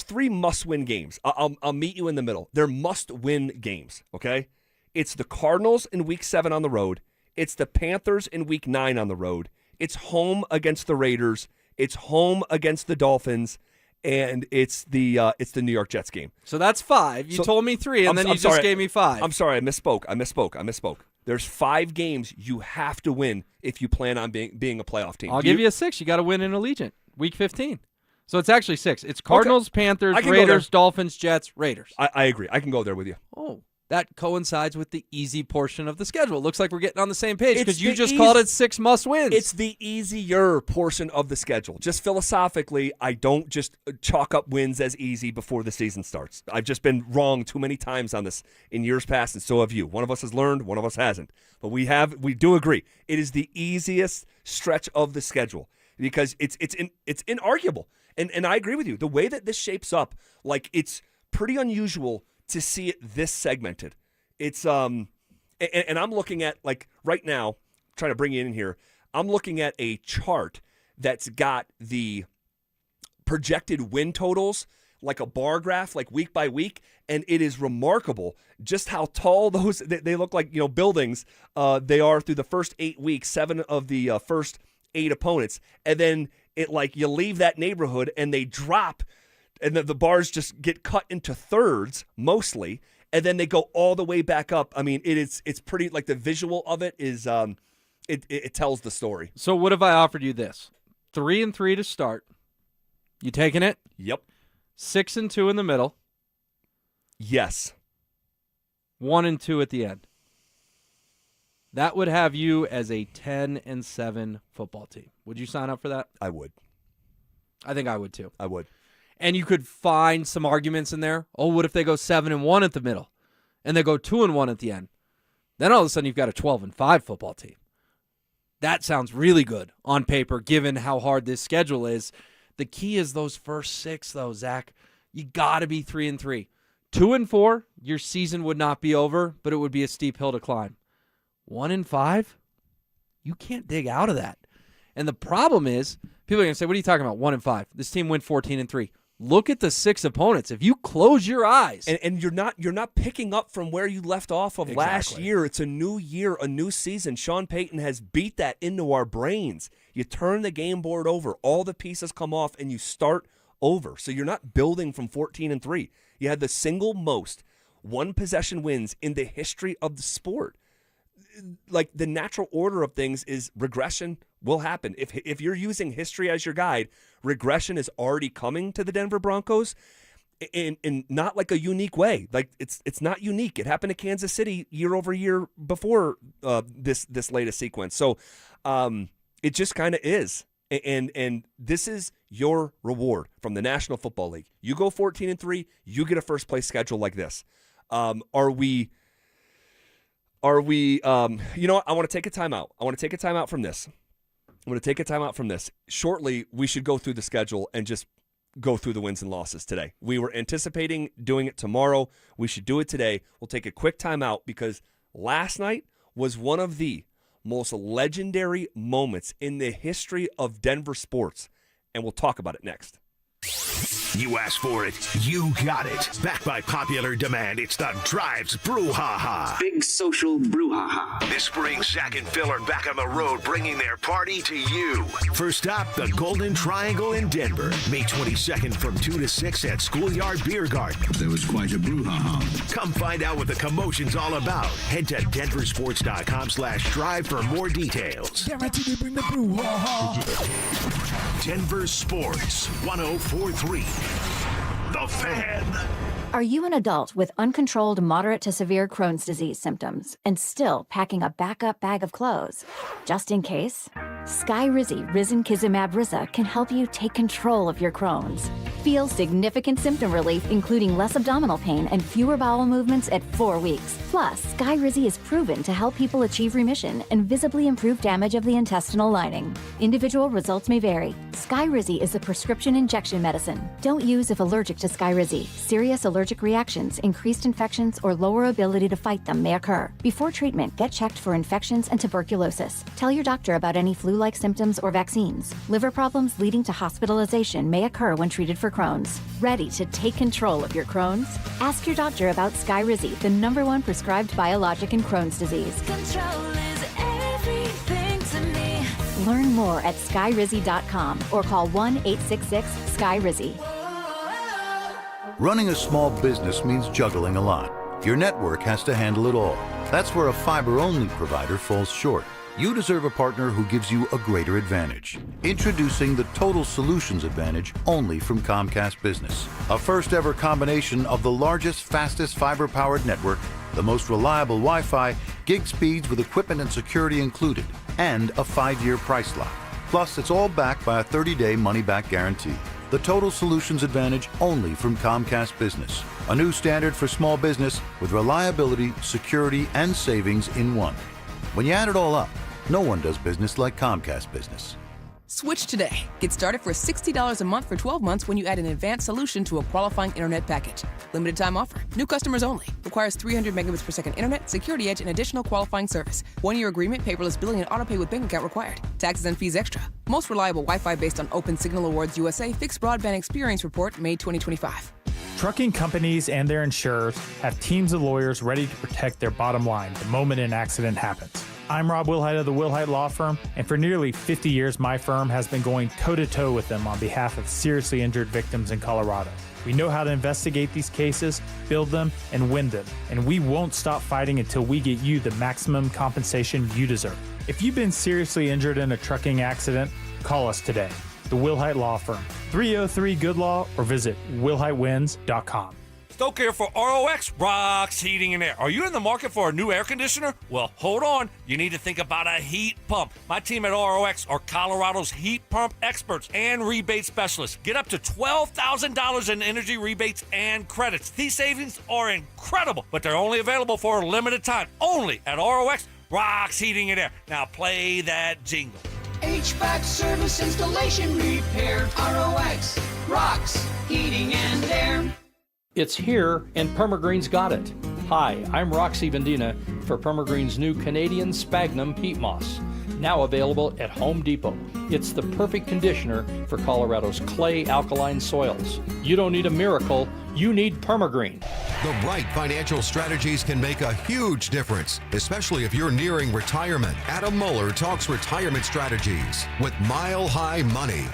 three must-win games. I'll meet you in the middle. They're must-win games. Okay, it's the Cardinals in Week 7 on the road. It's the Panthers in Week 9 on the road. It's home against the Raiders. It's home against the Dolphins. And it's the New York Jets game. So that's 5. You told me 3, and then you just gave me 5. I'm sorry, I misspoke. There's 5 games you have to win if you plan on being a playoff team. I'll give you a 6. You got to win in Allegiant, Week 15. So it's actually 6. It's Cardinals, Panthers, Raiders, Dolphins, Jets, Raiders. I agree. I can go there with you. Oh, that coincides with the easy portion of the schedule. It looks like we're getting on the same page because you just called it 6 must-wins. It's the easier portion of the schedule. Just philosophically, I don't just chalk up wins as easy before the season starts. I've just been wrong too many times on this in years past, and so have you. One of us has learned, one of us hasn't. But we do agree. It is the easiest stretch of the schedule because it's inarguable. And I agree with you. The way that this shapes up, it's pretty unusual to see it this segmented. It's and I'm looking at right now, trying to bring you in here. I'm looking at a chart that's got the projected win totals, like a bar graph, like week by week, and it is remarkable just how tall they look like, buildings they are through the first 8 weeks, 7 of the first 8 opponents, and then you leave that neighborhood and they drop, and the bars just get cut into thirds mostly, and then they go all the way back up. I mean, it's pretty, like, the visual of it is it tells the story. So what if I offered you this? 3-3 to start. You taking it? Yep. 6-2 in the middle. Yes. 1-2 at the end. That would have you as a 10-7 football team. Would you sign up for that? I would. I think I would too. I would. And you could find some arguments in there. Oh, what if they go 7-1 at the middle and they go 2-1 at the end? Then all of a sudden you've got a 12-5 football team. That sounds really good on paper, given how hard this schedule is. The key is those first 6, though, Zach. You got to be 3-3. 2-4, your season would not be over, but it would be a steep hill to climb. 1-5, you can't dig out of that. And the problem is, people are going to say, what are you talking about, 1-5? This team went 14-3. Look at the 6 opponents. If you close your eyes. And you're not picking up from where you left off of last year. It's a new year, a new season. Sean Payton has beat that into our brains. You turn the game board over. All the pieces come off, and you start over. So you're not building from 14-3. You had the single most one-possession wins in the history of the sport. Like, the natural order of things is regression will happen. If you're using history as your guide, regression is already coming to the Denver Broncos in not like a unique way. Like, it's not unique. It happened to Kansas City year over year before this latest sequence. So it just kind of is. And this is your reward from the National Football League. You go 14-3, you get a first place schedule like this. Are we you know what? I want to take a timeout. I want to take a timeout from this. I'm going to take a timeout from this. Shortly, we should go through the schedule and just go through the wins and losses today. We were anticipating doing it tomorrow. We should do it today. We'll take a quick timeout because last night was one of the most legendary moments in the history of Denver sports, and we'll talk about it next. You asked for it, you got it. Backed by popular demand, it's the Drives Brouhaha. Big social brouhaha. This spring, Zach and Phil are back on the road, bringing their party to you. First stop, the Golden Triangle in Denver. May 22nd from 2 to 6 at Schoolyard Beer Garden. There was quite a brouhaha. Come find out what the commotion's all about. Head to DenverSports.com/drive for more details. Guaranteed to bring the brouhaha. Denver Sports 104.3. The Fan. Are you an adult with uncontrolled moderate to severe Crohn's disease symptoms and still packing a backup bag of clothes? Just in case? Skyrizi Risankizumab Riza can help you take control of your Crohn's. Feel significant symptom relief, including less abdominal pain and fewer bowel movements at 4 weeks. Plus, Skyrizi is proven to help people achieve remission and visibly improve damage of the intestinal lining. Individual results may vary. Skyrizi is a prescription injection medicine. Don't use if allergic to Skyrizi. Serious allergic reactions, increased infections, or lower ability to fight them may occur. Before treatment, get checked for infections and tuberculosis. Tell your doctor about any flu-like symptoms or vaccines. Liver problems leading to hospitalization may occur when treated for Crohn's. Ready to take control of your Crohn's? Ask your doctor about Skyrizi, the #1 prescribed biologic in Crohn's disease. Control is everything to me. Learn more at skyrizi.com or call 1-866-SKYRIZI. Running a small business means juggling a lot. Your network has to handle it all. That's where a fiber-only provider falls short. You deserve a partner who gives you a greater advantage. Introducing the Total Solutions Advantage only from Comcast Business. A first-ever combination of the largest, fastest fiber-powered network, the most reliable Wi-Fi, gig speeds with equipment and security included, and a 5-year price lock. Plus, it's all backed by a 30-day money-back guarantee. The Total Solutions Advantage only from Comcast Business. A new standard for small business with reliability, security, and savings in one. When you add it all up, no one does business like Comcast Business. Switch today. Get started for $60 a month for 12 months when you add an advanced solution to a qualifying internet package. Limited time offer. New customers only. Requires 300 megabits per second internet, security edge, and additional qualifying service. 1-year agreement, paperless billing, and autopay with bank account required. Taxes and fees extra. Most reliable Wi-Fi based on Open Signal Awards USA Fixed Broadband Experience Report, May 2025. Trucking companies and their insurers have teams of lawyers ready to protect their bottom line the moment an accident happens. I'm Rob Wilhite of the Wilhite Law Firm, and for nearly 50 years, my firm has been going toe-to-toe with them on behalf of seriously injured victims in Colorado. We know how to investigate these cases, build them, and win them, and we won't stop fighting until we get you the maximum compensation you deserve. If you've been seriously injured in a trucking accident, call us today. The Wilhite Law Firm, 303-GOOD-LAW, or visit wilhitewins.com. Stoke here for ROX Rocks Heating and Air. Are you in the market for a new air conditioner? Well, hold on. You need to think about a heat pump. My team at ROX are Colorado's heat pump experts and rebate specialists. Get up to $12,000 in energy rebates and credits. These savings are incredible, but they're only available for a limited time. Only at ROX Rocks Heating and Air. Now play that jingle. HVAC service, installation, repair. ROX Rocks Heating and Air. It's here, and Permagreen's got it. Hi, I'm Roxy Vendina for Permagreen's new Canadian Sphagnum Peat Moss, now available at Home Depot. It's the perfect conditioner for Colorado's clay alkaline soils. You don't need a miracle, you need Permagreen. The right financial strategies can make a huge difference, especially if you're nearing retirement. Adam Mueller talks retirement strategies with Mile High Money.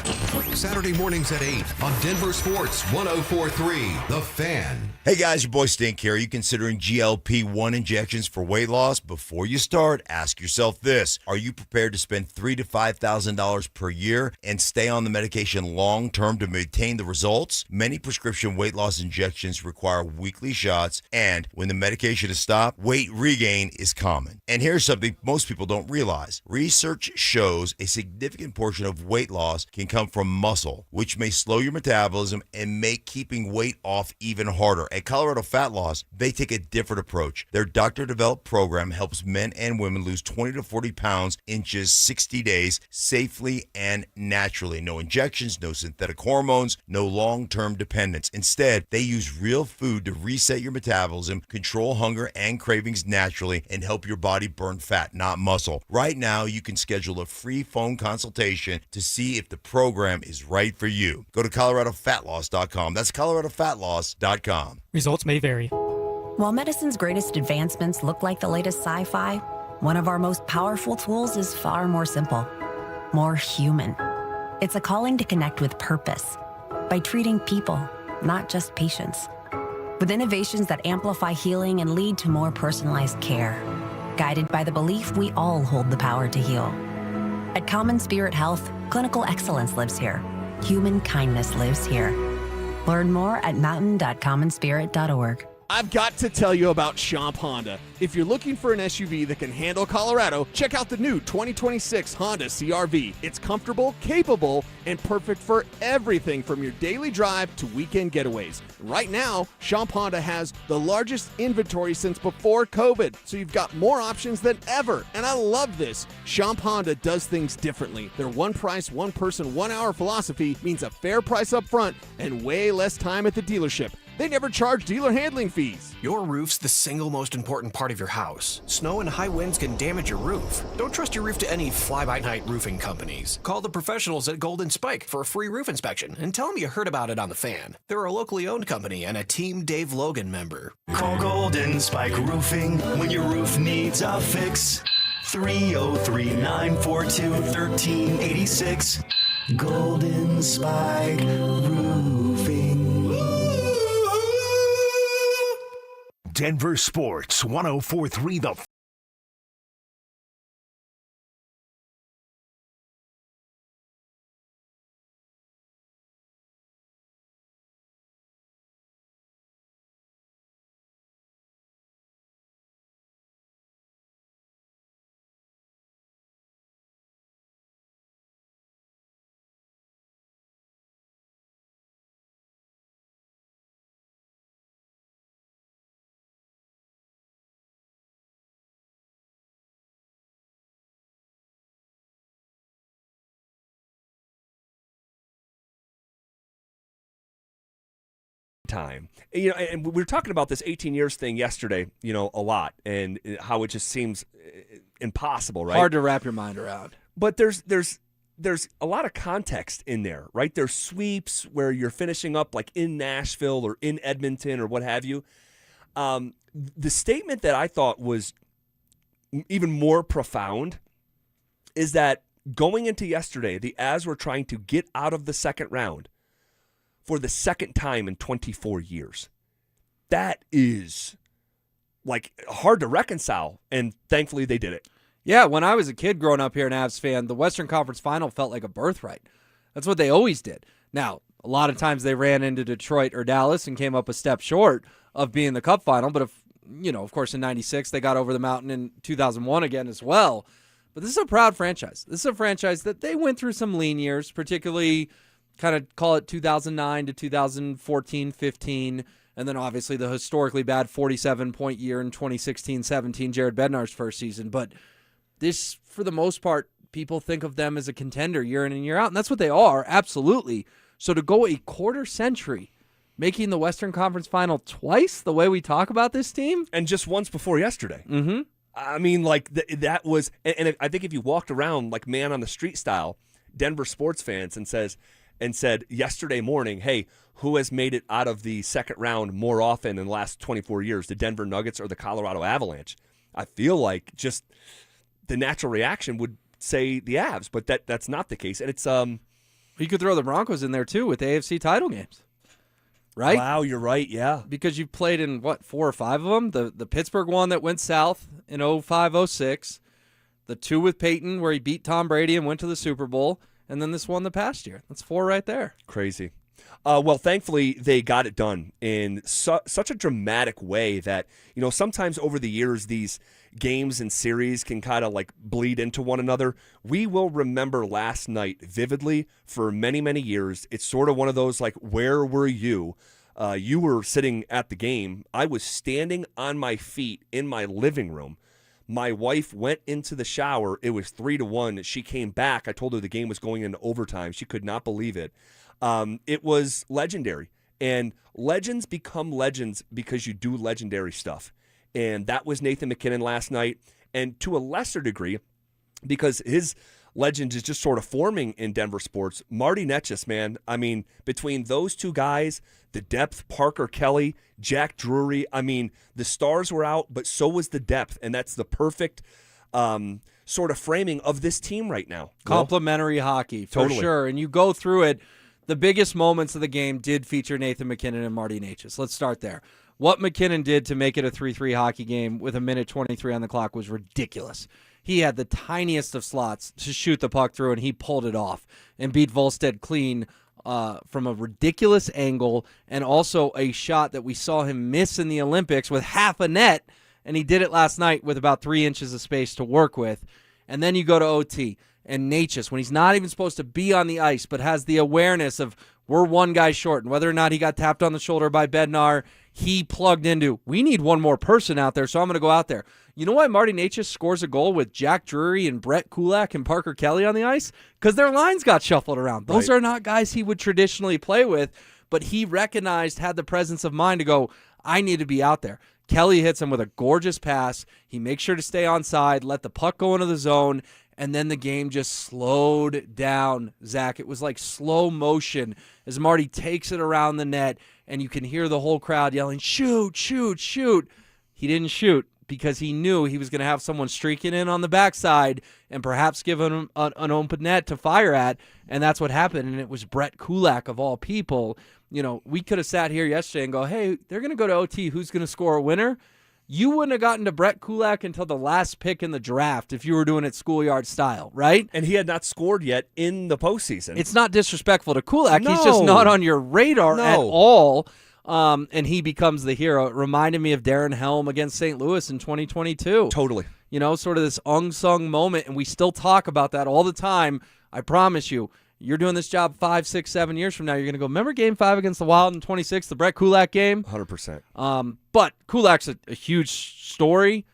Saturday mornings at 8 on Denver Sports 104.3 The Fan. Hey guys, your boy Stink here. Are you considering GLP-1 injections for weight loss? Before you start, ask yourself this. Are you prepared to spend $3,000 to $5,000 per year and stay on the medication long term to maintain the results? Many prescription weight loss injections require weekly shots, and when the medication is stopped, weight regain is common. And here's something most people don't realize. Research shows a significant portion of weight loss can come from muscle, which may slow your metabolism and make keeping weight off even harder. At Colorado Fat Loss, they take a different approach. Their doctor-developed program helps men and women lose 20 to 40 pounds in just 60 days safely and naturally. No injections, no synthetic hormones, no long-term dependence. Instead, they use real food to reset your metabolism, control hunger and cravings naturally, and help your body burn fat, not muscle. Right now, you can schedule a free phone consultation to see if the program is right for you. Go to coloradofatloss.com. That's coloradofatloss.com. Results may vary. While medicine's greatest advancements look like the latest sci-fi, one of our most powerful tools is far more simple, more human. It's a calling to connect with purpose by treating people, not just patients. With innovations that amplify healing and lead to more personalized care, guided by the belief we all hold the power to heal. At Common Spirit Health, clinical excellence lives here. Human kindness lives here. Learn more at mountain.commonspirit.org. I've got to tell you about Champ Honda. If you're looking for an SUV that can handle Colorado, check out the new 2026 Honda CR-V. It's comfortable, capable, and perfect for everything from your daily drive to weekend getaways. Right now, Champ Honda has the largest inventory since before COVID, so you've got more options than ever. And I love this. Champ Honda does things differently. Their one price, one person, 1 hour philosophy means a fair price up front and way less time at the dealership. They never charge dealer handling fees. Your roof's the single most important part of your house. Snow and high winds can damage your roof. Don't trust your roof to any fly-by-night roofing companies. Call the professionals at Golden Spike for a free roof inspection and tell them you heard about it on The Fan. They're a locally owned company and a Team Dave Logan member. Call Golden Spike Roofing when your roof needs a fix. 303-942-1386. Golden Spike Roofing. Denver Sports 104.3 The time. And we were talking about this 18 years thing yesterday, a lot, and how it just seems impossible, right? Hard to wrap your mind around. But there's a lot of context in there, right? There's sweeps where you're finishing up like in Nashville or in Edmonton or what have you. The statement that I thought was even more profound is that going into yesterday, the Avs were trying to get out of the second round for the second time in 24 years. That is like hard to reconcile, and thankfully they did it. Yeah, when I was a kid growing up here, an Avs fan, the Western Conference Final felt like a birthright. That's what they always did. Now, a lot of times they ran into Detroit or Dallas and came up a step short of being the Cup final, but of course in 96 they got over the mountain, in 2001 again as well. But this is a proud franchise. This is a franchise that they went through some lean years, particularly kind of call it 2009 to 2014, 15, and then obviously the historically bad 47-point year in 2016-17, Jared Bednar's first season. But this, for the most part, people think of them as a contender year in and year out, and that's what they are, absolutely. So to go a quarter century making the Western Conference Final twice, the way we talk about this team. And just once before yesterday. Mm-hmm. I mean, like, that was, and I think if you walked around like man on the street style, Denver sports fans, and said yesterday morning, hey, who has made it out of the second round more often in the last 24 years, the Denver Nuggets or the Colorado Avalanche? I feel like just the natural reaction would say the Avs, but that's not the case. And it's you could throw the Broncos in there too with the AFC title games. Right? Wow, you're right, yeah. Because you've played in, 4 or 5 of them? The Pittsburgh one that went south in 05-06, the 2 with Payton where he beat Tom Brady and went to the Super Bowl, and then this one the past year. That's 4 right there. Crazy. Well, thankfully, they got it done in such a dramatic way that, sometimes over the years, these games and series can kind of like bleed into one another. We will remember last night vividly for many, many years. It's sort of one of those like, where were you? You were sitting at the game. I was standing on my feet in my living room. My wife went into the shower. It was 3-1. She came back. I told her the game was going into overtime. She could not believe it. It was legendary. And legends become legends because you do legendary stuff. And that was Nathan McKinnon last night. And to a lesser degree, because his legend is just sort of forming in Denver sports, Marty Necas, man. I mean, between those two guys, the depth, Parker Kelly, Jack Drury, I mean, the stars were out, but so was the depth. And that's the perfect sort of framing of this team right now. Complimentary hockey, for Totally. sure. And you go through it. The biggest moments of the game did feature Nathan McKinnon and Marty Necas. Let's start there. What McKinnon did to make it a 3-3 hockey game with 1:23 on the clock was ridiculous. He had the tiniest of slots to shoot the puck through, and he pulled it off and beat Volstead clean from a ridiculous angle, and also a shot that we saw him miss in the Olympics with half a net, and he did it last night with about 3 inches of space to work with. And then you go to OT, and Necas, when he's not even supposed to be on the ice, but has the awareness of we're one guy short, and whether or not he got tapped on the shoulder by Bednar, he plugged into, we need one more person out there, so I'm going to go out there. You know why Marty Necas scores a goal with Jack Drury and Brett Kulak and Parker Kelly on the ice? Because their lines got shuffled around. Those are not guys he would traditionally play with, but he recognized, had the presence of mind to go, I need to be out there. Kelly hits him with a gorgeous pass. He makes sure to stay onside, let the puck go into the zone, and then the game just slowed down, Zach. It was like slow motion as Marty takes it around the net, and you can hear the whole crowd yelling, shoot, shoot, shoot. He didn't shoot because he knew he was going to have someone streaking in on the backside and perhaps give him an open net to fire at, and that's what happened, and it was Brett Kulak of all people. We could have sat here yesterday and go, hey, they're going to go to OT. Who's going to score a winner? You wouldn't have gotten to Brett Kulak until the last pick in the draft if you were doing it schoolyard style, right? And he had not scored yet in the postseason. It's not disrespectful to Kulak. No. He's just not on your radar at all. And he becomes the hero. It reminded me of Darren Helm against St. Louis in 2022. Totally. Sort of this unsung moment, and we still talk about that all the time. I promise you, you're doing this job 5, 6, 7 years from now. You're going to go, remember Game 5 against the Wild in 26, the Brett Kulak game? 100%. But Kulak's a huge story.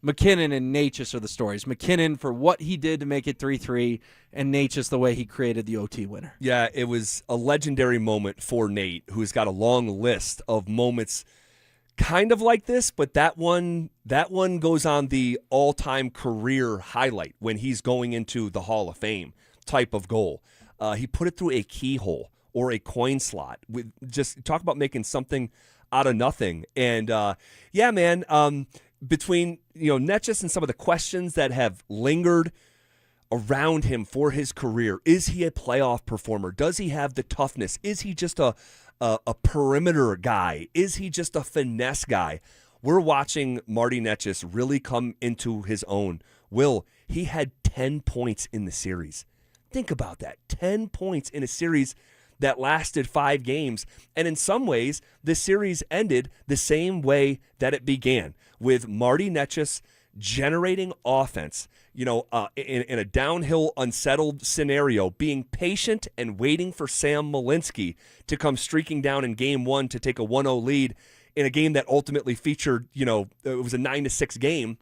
McKinnon and Necas are the stories. McKinnon for what he did to make it 3-3, and Necas the way he created the OT winner. Yeah, it was a legendary moment for Nate, who's got a long list of moments kind of like this, but that one goes on the all-time career highlight when he's going into the Hall of Fame type of goal. He put it through a keyhole or a coin slot. With just talk about making something out of nothing. And yeah, man, between Necas and some of the questions that have lingered around him for his career, is he a playoff performer? Does he have the toughness? Is he just a perimeter guy? Is he just a finesse guy? We're watching Marty Necas really come into his own. Will, he had 10 points in the series. Think about that. 10 points in a series that lasted 5 games. And in some ways, the series ended the same way that it began, with Marty Necas generating offense, in a downhill, unsettled scenario, being patient and waiting for Sam Malinsky to come streaking down in Game 1 to take a 1-0 lead in a game that ultimately featured, it was a 9-6 game,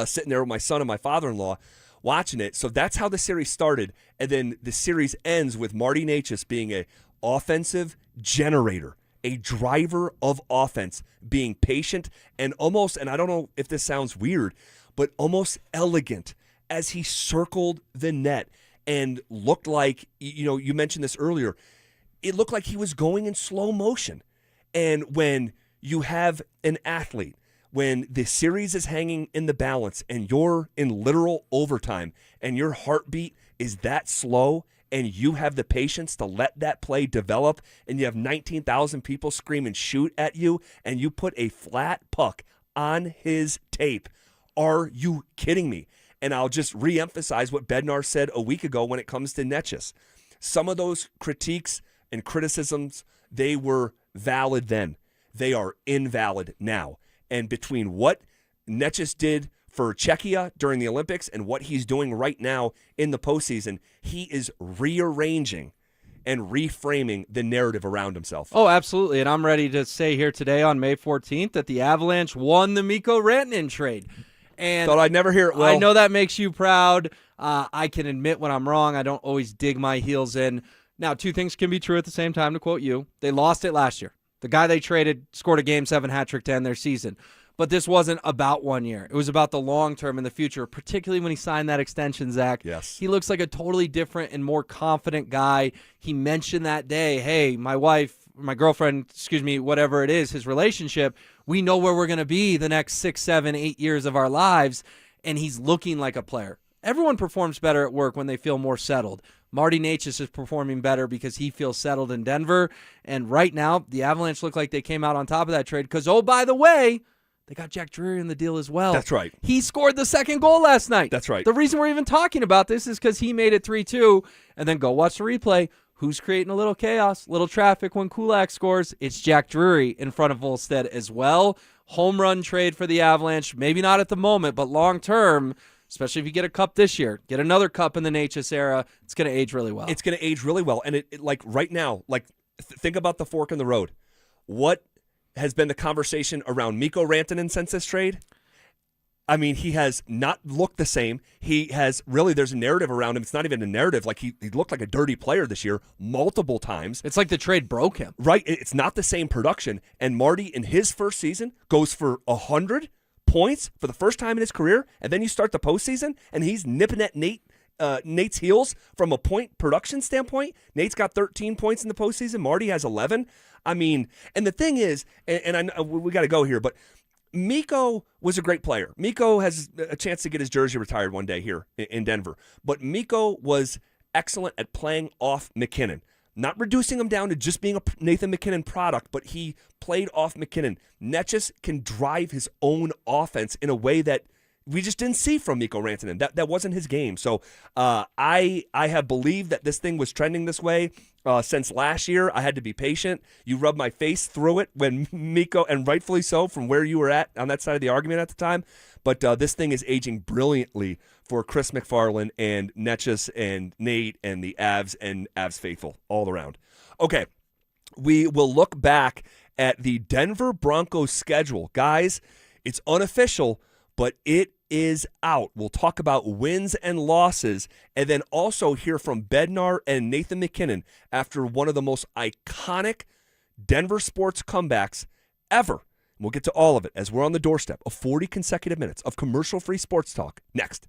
sitting there with my son and my father-in-law watching it. So that's how the series started, and then the series ends with Marty Necas being an offensive generator, a driver of offense, being patient and almost, and I don't know if this sounds weird, but almost elegant as he circled the net and looked like, you mentioned this earlier, it looked like he was going in slow motion. And when you have an athlete, when the series is hanging in the balance and you're in literal overtime and your heartbeat is that slow and you have the patience to let that play develop and you have 19,000 people screaming shoot at you and you put a flat puck on his tape, are you kidding me? And I'll just reemphasize what Bednar said a week ago when it comes to Necas. Some of those critiques and criticisms, they were valid then. They are invalid now. And between what Necas did for Czechia during the Olympics and what he's doing right now in the postseason, he is rearranging and reframing the narrative around himself. Oh, absolutely. And I'm ready to say here today on May 14th that the Avalanche won the Miko Rantanen trade. And thought I'd never hear it, Will. I know that makes you proud. I can admit when I'm wrong. I don't always dig my heels in. Now, 2 things can be true at the same time, to quote you. They lost it last year. The guy they traded scored a Game 7 hat trick to end their season. But this wasn't about 1 year. It was about the long term and the future, particularly when he signed that extension, Zach. Yes. He looks like a totally different and more confident guy. He mentioned that day, hey, my wife, my girlfriend, whatever it is, his relationship, we know where we're going to be the next 6, 7, 8 years of our lives, and he's looking like a player. Everyone performs better at work when they feel more settled. Marty Necas is performing better because he feels settled in Denver. And right now, the Avalanche look like they came out on top of that trade because, oh, by the way, they got Jack Drury in the deal as well. That's right. He scored the second goal last night. That's right. The reason we're even talking about this is because he made it 3-2. And then go watch the replay. Who's creating a little chaos, little traffic when Kulak scores? It's Jack Drury in front of Volstead as well. Home run trade for the Avalanche. Maybe not at the moment, but long term, especially if you get a cup this year, get another cup in the Necas era, it's going to age really well. It's going to age really well. And it like right now, think about the fork in the road. What has been the conversation around Miko Rantanen since this trade? I mean, he has not looked the same. He has really, there's a narrative around him. It's not even a narrative. Like he looked like a dirty player this year multiple times. It's like the trade broke him. Right. It's not the same production. And Marty, in his first season, goes for 100 points for the first time in his career. And then you start the postseason, and he's nipping at Nate's heels from a point production standpoint. Nate's got 13 points in the postseason. Marty has 11. I mean, and the thing is, and I know we got to go here, but Miko was a great player. Miko has a chance to get his jersey retired one day here in Denver. But Miko was excellent at playing off McKinnon. Not reducing him down to just being a Nathan McKinnon product, but he played off McKinnon. Necas can drive his own offense in a way that we just didn't see from Miko Rantanen. That wasn't his game. So I have believed that this thing was trending this way since last year. I had to be patient. You rubbed my face through it when Miko, and rightfully so, from where you were at on that side of the argument at the time. But this thing is aging brilliantly for Chris McFarland and Necas and Nate and the Avs and Avs faithful all around. Okay, we will look back at the Denver Broncos schedule. Guys, it's unofficial, but it is out. We'll talk about wins and losses, and then also hear from Bednar and Nathan McKinnon after one of the most iconic Denver sports comebacks ever. We'll get to all of it as we're on the doorstep of 40 consecutive minutes of commercial-free sports talk next.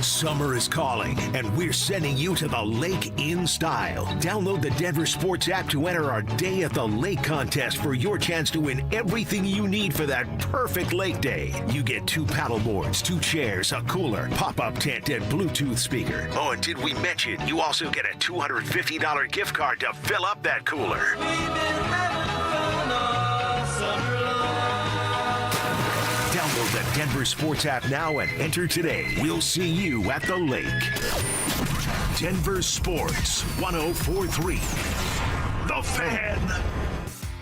Summer is calling, and we're sending you to the lake in style. Download the Denver Sports app to enter our Day at the Lake contest for your chance to win everything you need for that perfect lake day. You get 2 paddle boards, 2 chairs, a cooler, pop-up tent, and Bluetooth speaker. Oh, and did we mention you also get a $250 gift card to fill up that cooler? Download the Denver Sports app now and enter today. We'll see you at the lake. Denver Sports 104.3. The Fan.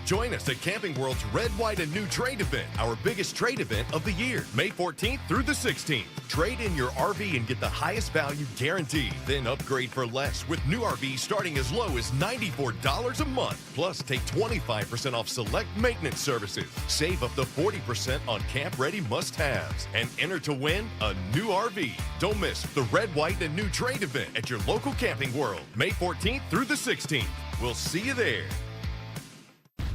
Join us at Camping World's Red, White, and New Trade event, our biggest trade event of the year, May 14th through the 16th. Trade in your RV and get the highest value guaranteed. Then upgrade for less with new RVs starting as low as $94 a month. Plus, take 25% off select maintenance services. Save up to 40% on camp-ready must-haves. And enter to win a new RV. Don't miss the Red, White, and New Trade event at your local Camping World, May 14th through the 16th. We'll see you there.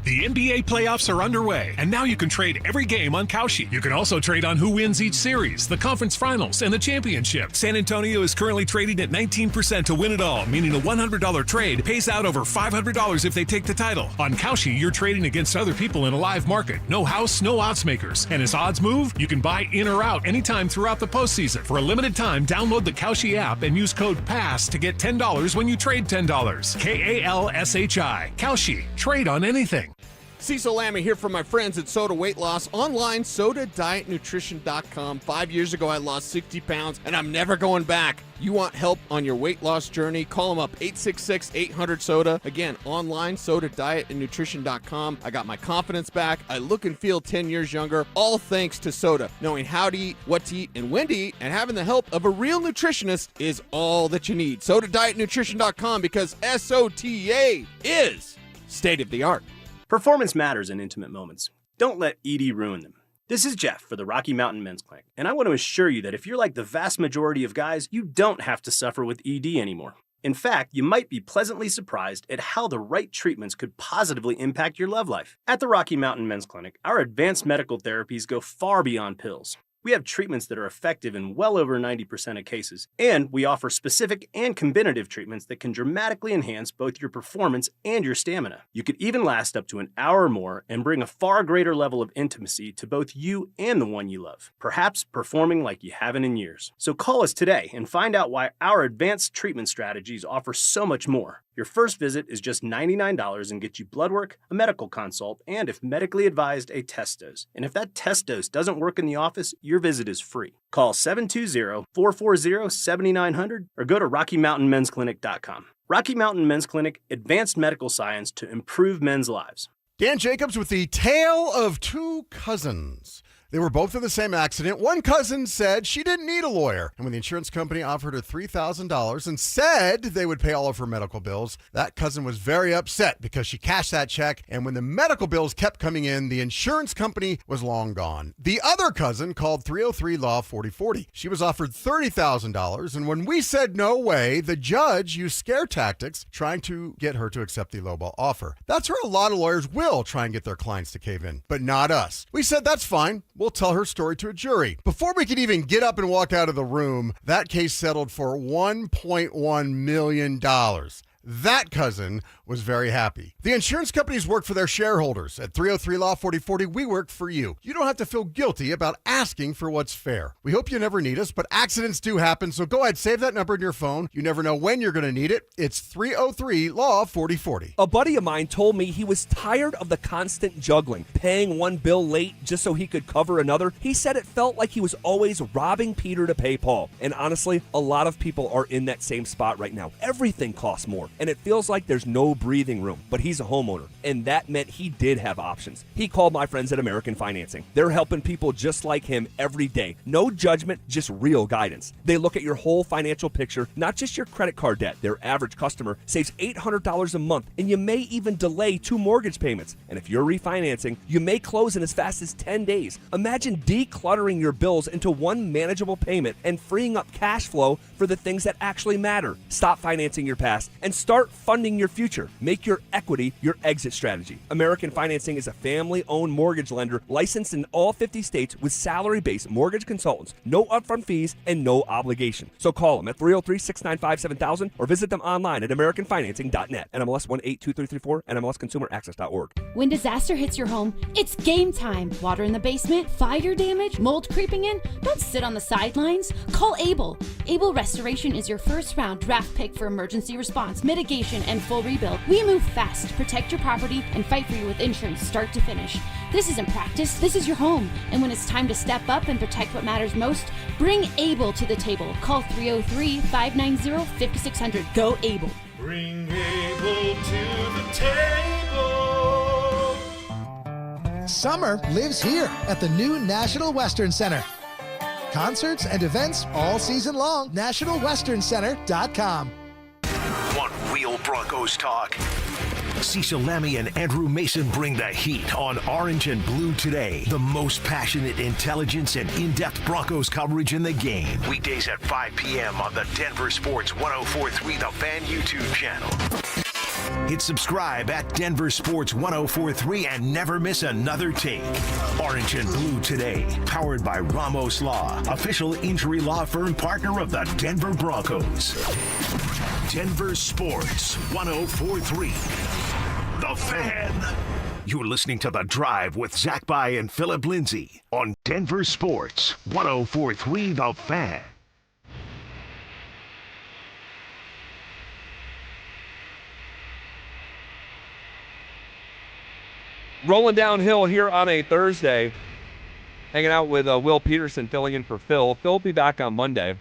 The NBA playoffs are underway, and now you can trade every game on Kalshi. You can also trade on who wins each series, the conference finals, and the championship. San Antonio is currently trading at 19% to win it all, meaning a $100 trade pays out over $500 if they take the title. On Kalshi, you're trading against other people in a live market. No house, no odds makers. And as odds move, you can buy in or out anytime throughout the postseason. For a limited time, download the Kalshi app and use code PASS to get $10 when you trade $10. KALSHI. Kalshi. Trade on anything. Cecil Lammy here from my friends at Soda Weight Loss. Online, SodaDietNutrition.com. 5 years ago, I lost 60 pounds, and I'm never going back. You want help on your weight loss journey? Call them up, 866-800-SODA. Again, online, SodaDietNutrition.com. I got my confidence back. I look and feel 10 years younger, all thanks to Soda. Knowing how to eat, what to eat, and when to eat, and having the help of a real nutritionist is all that you need. SodaDietNutrition.com, because SOTA is state-of-the-art. Performance matters in intimate moments. Don't let ED ruin them. This is Jeff for the Rocky Mountain Men's Clinic, and I want to assure you that if you're like the vast majority of guys, you don't have to suffer with ED anymore. In fact, you might be pleasantly surprised at how the right treatments could positively impact your love life. At the Rocky Mountain Men's Clinic, our advanced medical therapies go far beyond pills. We have treatments that are effective in well over 90% of cases, and we offer specific and combinative treatments that can dramatically enhance both your performance and your stamina. You could even last up to an hour or more and bring a far greater level of intimacy to both you and the one you love, perhaps performing like you haven't in years. So call us today and find out why our advanced treatment strategies offer so much more. Your first visit is just $99 and gets you blood work, a medical consult, and if medically advised, a test dose. And if that test dose doesn't work in the office, your visit is free. Call 720-440-7900 or go to RockyMountainMen'sClinic.com. Rocky Mountain Men's Clinic, advanced medical science to improve men's lives. Dan Jacobs with the tale of two cousins. They were both in the same accident. One cousin said she didn't need a lawyer. And when the insurance company offered her $3,000 and said they would pay all of her medical bills, that cousin was very upset because she cashed that check. And when the medical bills kept coming in, the insurance company was long gone. The other cousin called 303 Law 4040. She was offered $30,000. And when we said no way, the judge used scare tactics trying to get her to accept the lowball offer. That's where a lot of lawyers will try and get their clients to cave in, but not us. We said that's fine. We'll tell her story to a jury. Before we could even get up and walk out of the room, that case settled for $1.1 million. That cousin was very happy. The insurance companies work for their shareholders. At 303 Law 4040, we work for you. You don't have to feel guilty about asking for what's fair. We hope you never need us, but accidents do happen, so go ahead, save that number in your phone. You never know when you're going to need it. It's 303 Law 4040. A buddy of mine told me he was tired of the constant juggling, paying one bill late just so he could cover another. He said it felt like he was always robbing Peter to pay Paul. And honestly, a lot of people are in that same spot right now. Everything costs more. and it feels like there's no breathing room. But he's a homeowner, and that meant he did have options. He called my friends at American Financing. They're helping people just like him every day. No judgment, just real guidance. They look at your whole financial picture, not just your credit card debt. Their average customer saves $800 a month, and you may even delay 2 mortgage payments. And if you're refinancing, you may close in as fast as 10 days. Imagine decluttering your bills into one manageable payment and freeing up cash flow for the things that actually matter. Stop financing your past and start funding your future. Make your equity your exit strategy. American Financing is a family-owned mortgage lender licensed in all 50 states with salary-based mortgage consultants, no upfront fees, and no obligation. So call them at 303-695-7000 or visit them online at americanfinancing.net. NMLS 182334, NMLSconsumeraccess.org. When disaster hits your home, it's game time. Water in the basement, fire damage, mold creeping in? Don't sit on the sidelines. Call Able. Able Restoration is your first round draft pick for emergency response, mitigation, and full rebuild. We move fast, protect your property, and fight for you with insurance start to finish. This isn't practice, this is your home. And when it's time to step up and protect what matters most, bring Able to the table. Call 303-590-5600. Go Able. Bring Able to the table. Summer lives here at the new National Western Center. Concerts and events all season long. NationalWesternCenter.com. Want real Broncos talk? Cecil Lammy and Andrew Mason bring the heat on Orange and Blue Today. The most passionate intelligence and in-depth Broncos coverage in the game. Weekdays at 5 p.m. on the Denver Sports 104.3 The Fan YouTube channel. Hit subscribe at Denver Sports 104.3 and never miss another take. Orange and Blue Today, powered by Ramos Law, official injury law firm partner of the Denver Broncos. Denver Sports 104.3 The Fan. You're listening to The Drive with Zach By and Phillip Lindsay on Denver Sports 104.3 The Fan. Rolling downhill here on a Thursday, hanging out with Will Peterson filling in for Phil. Phil will be back on Monday.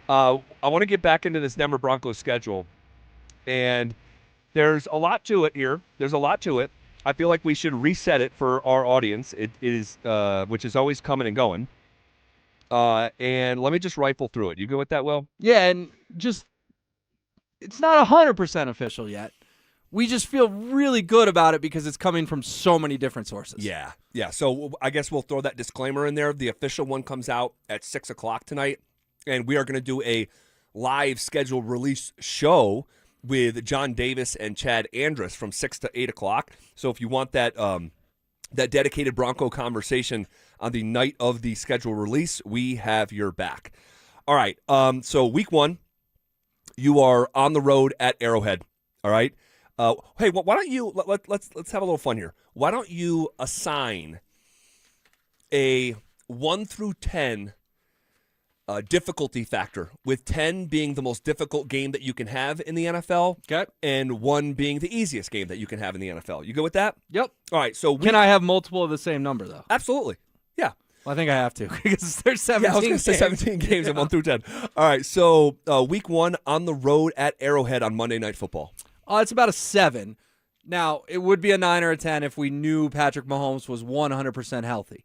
I want to get back into this Denver Broncos schedule, and there's a lot to it here. There's a lot to it. I feel like we should reset it for our audience. It is, which is always coming and going. And let me just rifle through it. You good with that, Will? Yeah, and just, it's not 100% official yet. We just feel really good about it because it's coming from so many different sources. Yeah. So I guess we'll throw that disclaimer in there. The official one comes out at 6 o'clock tonight, and we are going to do a live scheduled release show with John Davis and Chad Andrus from 6 to 8 o'clock. So if you want that that dedicated Bronco conversation on the night of the scheduled release, we have your back. All right. So week 1, you are on the road at Arrowhead. All right. Hey, why don't you let's have a little fun here. Why don't you assign a 1 through 10 difficulty factor, with 10 being the most difficult game that you can have in the NFL, okay, and 1 being the easiest game that you can have in the NFL. You go with that? Yep. All right. So can I have multiple of the same number though? Absolutely. Yeah. Well, I think I have to because there's 17. Yeah, I was going to say 17 games at 1 through 10. All right. So week 1 on the road at Arrowhead on Monday Night Football. It's about a 7. Now, it would be a 9 or a 10 if we knew Patrick Mahomes was 100% healthy.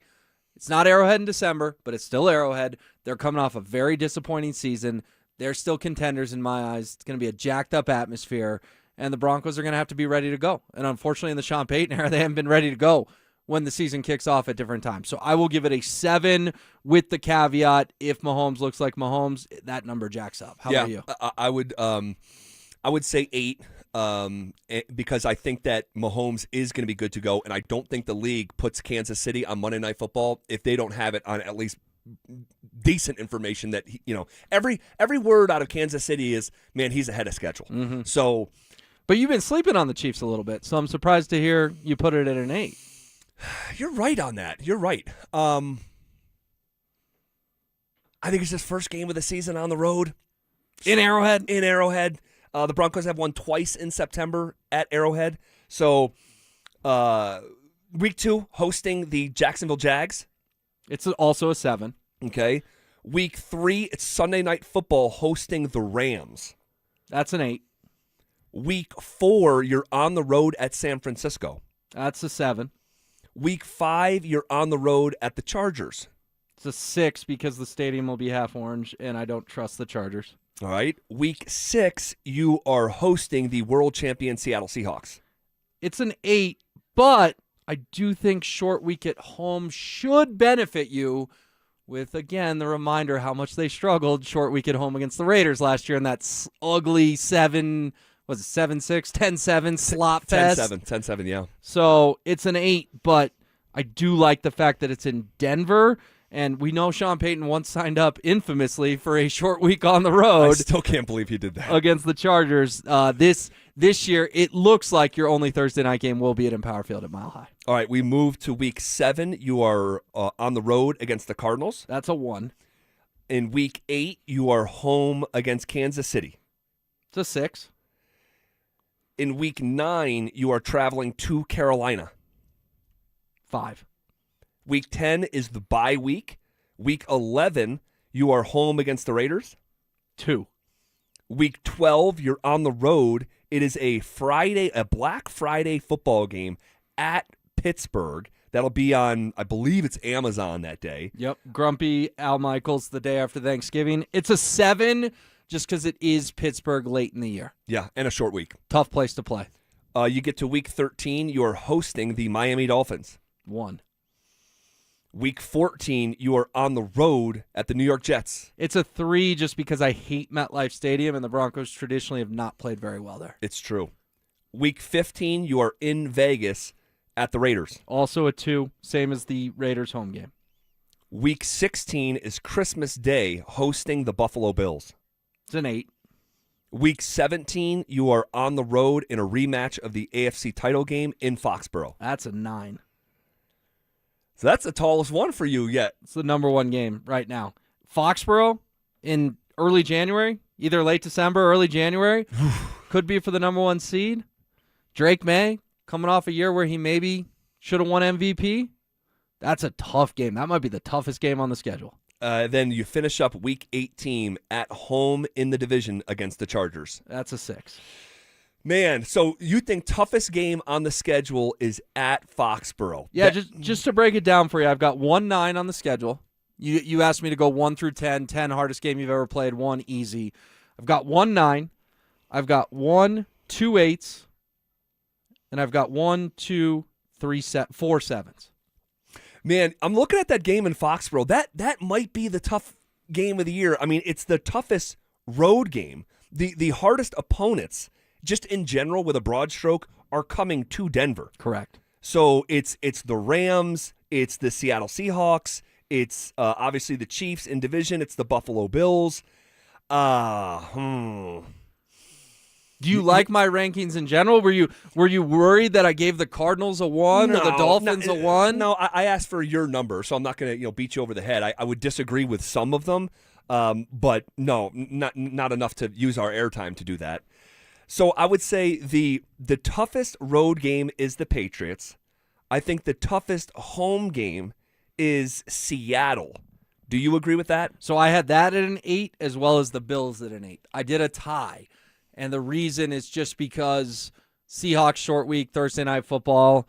It's not Arrowhead in December, but it's still Arrowhead. They're coming off a very disappointing season. They're still contenders in my eyes. It's going to be a jacked-up atmosphere, and the Broncos are going to have to be ready to go. And unfortunately, in the Sean Payton era, they haven't been ready to go when the season kicks off at different times. So I will give it a 7 with the caveat, if Mahomes looks like Mahomes, that number jacks up. How about you? I would say 8. Because I think that Mahomes is going to be good to go, and I don't think the league puts Kansas City on Monday Night Football if they don't have it on at least decent information that every word out of Kansas City is, man, he's ahead of schedule. Mm-hmm. So, but you've been sleeping on the Chiefs a little bit, so I'm surprised to hear you put it at an 8. You're right on that. You're right. I think it's his first game of the season on the road in Arrowhead. The Broncos have won twice in September at Arrowhead. So week 2, hosting the Jacksonville Jags. It's also a 7. Okay. Week 3, it's Sunday Night Football hosting the Rams. That's an 8. Week 4, you're on the road at San Francisco. That's a 7. Week 5, you're on the road at the Chargers. It's a 6 because the stadium will be half orange, and I don't trust the Chargers. All right. Week 6, you are hosting the world champion Seattle Seahawks. It's an 8, but I do think short week at home should benefit you with, again, the reminder how much they struggled short week at home against the Raiders last year in that ugly 7-6, 10-7 slop fest. 10-7, yeah. So it's an 8, but I do like the fact that it's in Denver. And we know Sean Payton once signed up infamously for a short week on the road. I still can't believe he did that. Against the Chargers. This year, it looks like your only Thursday night game will be at Empower Field at Mile High. All right, we move to week 7. You are on the road against the Cardinals. That's a 1. In week 8, you are home against Kansas City. It's a 6. In week 9, you are traveling to Carolina. 5. Week 10 is the bye week. Week 11, you are home against the Raiders. 2. Week 12, you're on the road. It is a Black Friday football game at Pittsburgh. That'll be on, I believe it's Amazon that day. Yep. Grumpy Al Michaels the day after Thanksgiving. It's a 7 just because it is Pittsburgh late in the year. Yeah, and a short week. Tough place to play. You get to week 13, you are hosting the Miami Dolphins. 1. Week 14, you are on the road at the New York Jets. It's a 3 just because I hate MetLife Stadium, and the Broncos traditionally have not played very well there. It's true. Week 15, you are in Vegas at the Raiders. Also a 2, same as the Raiders home game. Week 16 is Christmas Day, hosting the Buffalo Bills. It's an 8. Week 17, you are on the road in a rematch of the AFC title game in Foxborough. That's a 9. So that's the tallest one for you yet. It's the number 1 game right now. Foxborough in early January, either late December or early January, could be for the number 1 seed. Drake May, coming off a year where he maybe should have won MVP. That's a tough game. That might be the toughest game on the schedule. Then you finish up week 18 at home in the division against the Chargers. That's a 6. Man, so you think toughest game on the schedule is at Foxborough? Yeah, just to break it down for you, I've got 1-9 on the schedule. You asked me to go 1 through 10, 10 hardest game you've ever played, 1 easy. I've got 1-9. I've got 1, 2 8s, and I've got 1, 2, 3, 4 7s. Man, I'm looking at that game in Foxborough. That might be the tough game of the year. I mean, it's the toughest road game. The hardest opponents, just in general with a broad stroke, are coming to Denver. Correct. So it's the Rams, it's the Seattle Seahawks, it's obviously the Chiefs in division, it's the Buffalo Bills. Do you like my rankings in general? Were you worried that I gave the Cardinals a 1 or the Dolphins a 1? No, I asked for your number, so I'm not going to beat you over the head. I would disagree with some of them, but no, not enough to use our airtime to do that. So I would say the toughest road game is the Patriots. I think the toughest home game is Seattle. Do you agree with that? So I had that at an 8 as well as the Bills at an 8. I did a tie. And the reason is just because Seahawks short week, Thursday Night Football,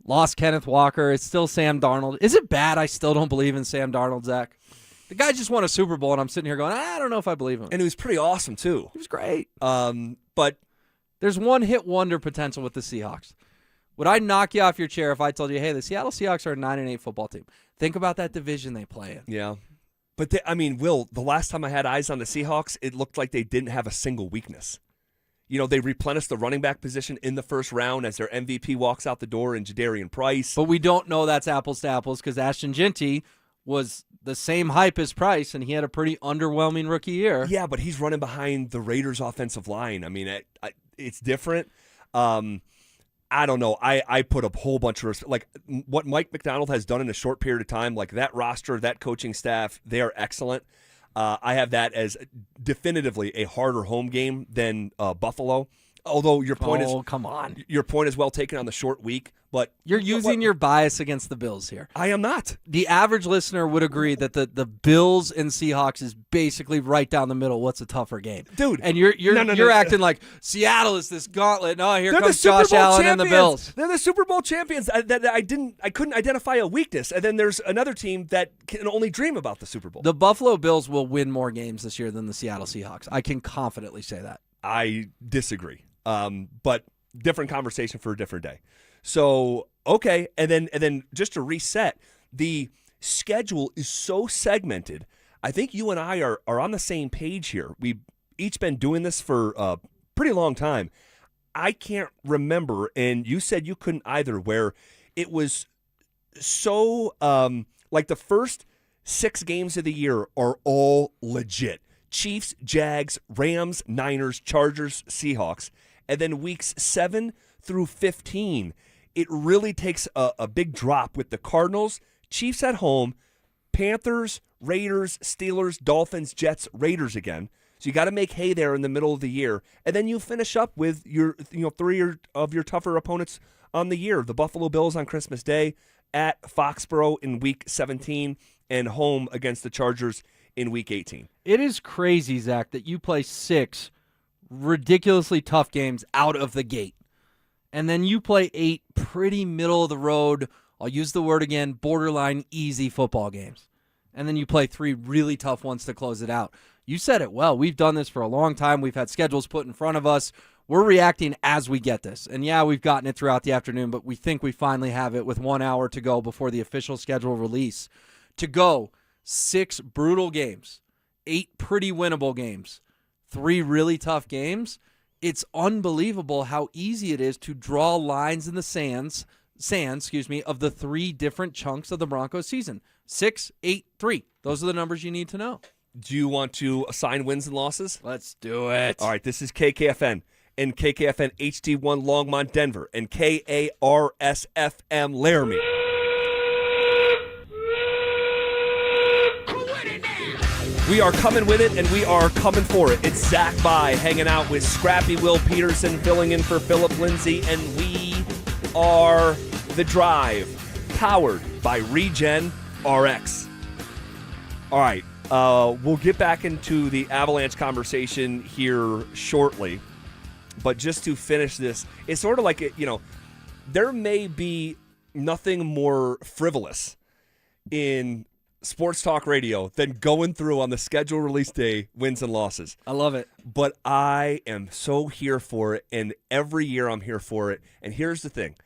lost Kenneth Walker. It's still Sam Darnold. Is it bad I still don't believe in Sam Darnold, Zach? The guy just won a Super Bowl, and I'm sitting here going, I don't know if I believe him. And he was pretty awesome, too. He was great. But there's one hit wonder potential with the Seahawks. Would I knock you off your chair if I told you, hey, the Seattle Seahawks are a 9-8 football team? Think about that division they play in. Yeah. But, Will, the last time I had eyes on the Seahawks, it looked like they didn't have a single weakness. They replenished the running back position in the first round as their MVP walks out the door in Jadarian Price. But we don't know that's apples to apples because Ashton Ginty was the same hype as Price, and he had a pretty underwhelming rookie year. Yeah, but he's running behind the Raiders' offensive line. I mean, it's different. I don't know. I put a whole bunch of respect. Like, what Mike McDonald has done in a short period of time, like that roster, that coaching staff, they are excellent. I have that as definitively a harder home game than Buffalo. Although your point is, come on, your point is well taken on the short week, but you're using your bias against the Bills here. I am not. The average listener would agree that the Bills and Seahawks is basically right down the middle. What's a tougher game, dude? And you're acting like Seattle is this gauntlet. No, here comes Josh Allen and the Bills. They're the Super Bowl champions. I couldn't identify a weakness, and then there's another team that can only dream about the Super Bowl. The Buffalo Bills will win more games this year than the Seattle Seahawks. I can confidently say that. I disagree. But different conversation for a different day. So, okay, and then just to reset, the schedule is so segmented. I think you and I are on the same page here. We've each been doing this for a pretty long time. I can't remember, and you said you couldn't either, where it was so like the first 6 games of the year are all legit. Chiefs, Jags, Rams, Niners, Chargers, Seahawks. And then weeks 7 through 15, it really takes a big drop with the Cardinals, Chiefs at home, Panthers, Raiders, Steelers, Dolphins, Jets, Raiders again. So you got to make hay there in the middle of the year. And then you finish up with your 3 of your tougher opponents on the year. The Buffalo Bills on Christmas Day, at Foxborough in week 17, and home against the Chargers in week 18. It is crazy, Zach, that you play 6 ridiculously tough games out of the gate. And then you play 8 pretty middle of the road, I'll use the word again, borderline easy football games. And then you play 3 really tough ones to close it out. You said it well. We've done this for a long time. We've had schedules put in front of us. We're reacting as we get this. And yeah, we've gotten it throughout the afternoon, but we think we finally have it with 1 hour to go before the official schedule release. To go 6 brutal games, 8 pretty winnable games, 3 really tough games. It's unbelievable how easy it is to draw lines in the sand, of the 3 different chunks of the Broncos season. 6, 8, 3. Those are the numbers you need to know. Do you want to assign wins and losses? Let's do it. All right, this is KKFN and KKFN HD1 Longmont, Denver, and KARSFM Laramie. We are coming with it, and we are coming for it. It's Zach By hanging out with Scrappy Will Peterson, filling in for Phillip Lindsay, and we are The Drive, powered by Regen RX. All right, we'll get back into the Avalanche conversation here shortly, but just to finish this, it's sort of like, there may be nothing more frivolous in sports talk radio than going through on the schedule release day wins and losses. I love it. But I am so here for it, and every year I'm here for it. And here's the thing.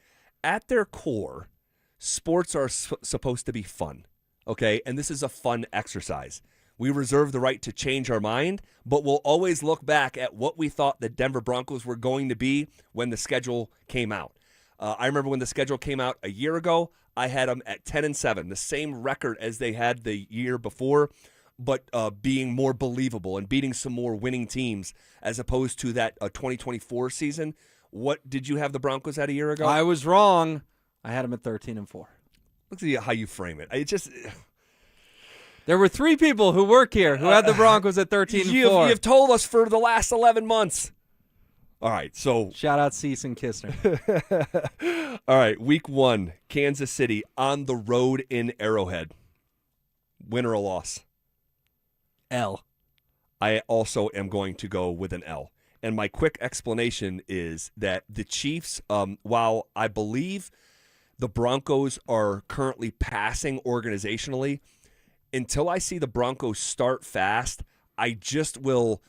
At their core, sports are supposed to be fun, okay? And this is a fun exercise. We reserve the right to change our mind, but we'll always look back at what we thought the Denver Broncos were going to be when the schedule came out. I remember when the schedule came out a year ago, I had them at 10-7, the same record as they had the year before, but being more believable and beating some more winning teams as opposed to that 2024 season. What did you have the Broncos at a year ago? I was wrong. I had them at 13-4. Let's see how you frame it. There were 3 people who work here who had the Broncos at 13-4. You've told us for the last 11 months. All right, so shout out Cease and Kistner. All right, week 1, Kansas City on the road in Arrowhead. Win or a loss? L. I also am going to go with an L. And my quick explanation is that the Chiefs, while I believe the Broncos are currently passing organizationally, until I see the Broncos start fast, I just will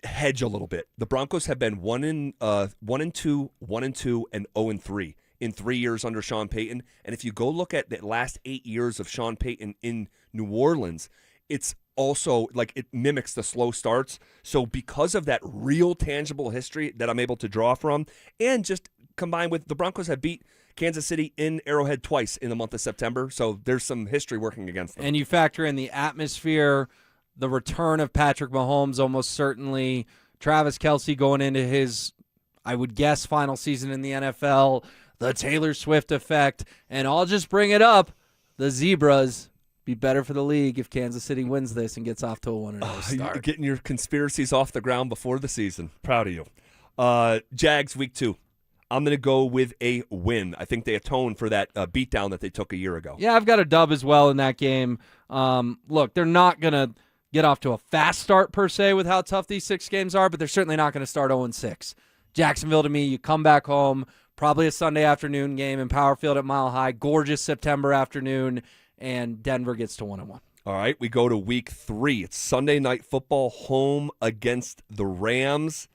hedge a little bit. The Broncos have been 1-2, 1-2, and 0-3 in 3 years under Sean Payton. And if you go look at the last 8 years of Sean Payton in New Orleans, it's also like it mimics the slow starts. So because of that real tangible history that I'm able to draw from, and just combined with the Broncos have beat Kansas City in Arrowhead twice in the month of September. So there's some history working against them. And you factor in the atmosphere, the return of Patrick Mahomes almost certainly, Travis Kelce going into his, I would guess, final season in the NFL, the Taylor Swift effect, and I'll just bring it up, the Zebras be better for the league if Kansas City wins this and gets off to a 1-0 start. Getting your conspiracies off the ground before the season. Proud of you. Jags week 2. I'm going to go with a win. I think they atone for that beatdown that they took a year ago. Yeah, I've got a dub as well in that game. Look, they're not going to get off to a fast start per se with how tough these 6 games are, but they're certainly not going to start 0-6. Jacksonville, to me, you come back home, probably a Sunday afternoon game in Power Field at Mile High, gorgeous September afternoon, and Denver gets to 1-1. All right, we go to week 3. It's Sunday Night Football, home against the Rams.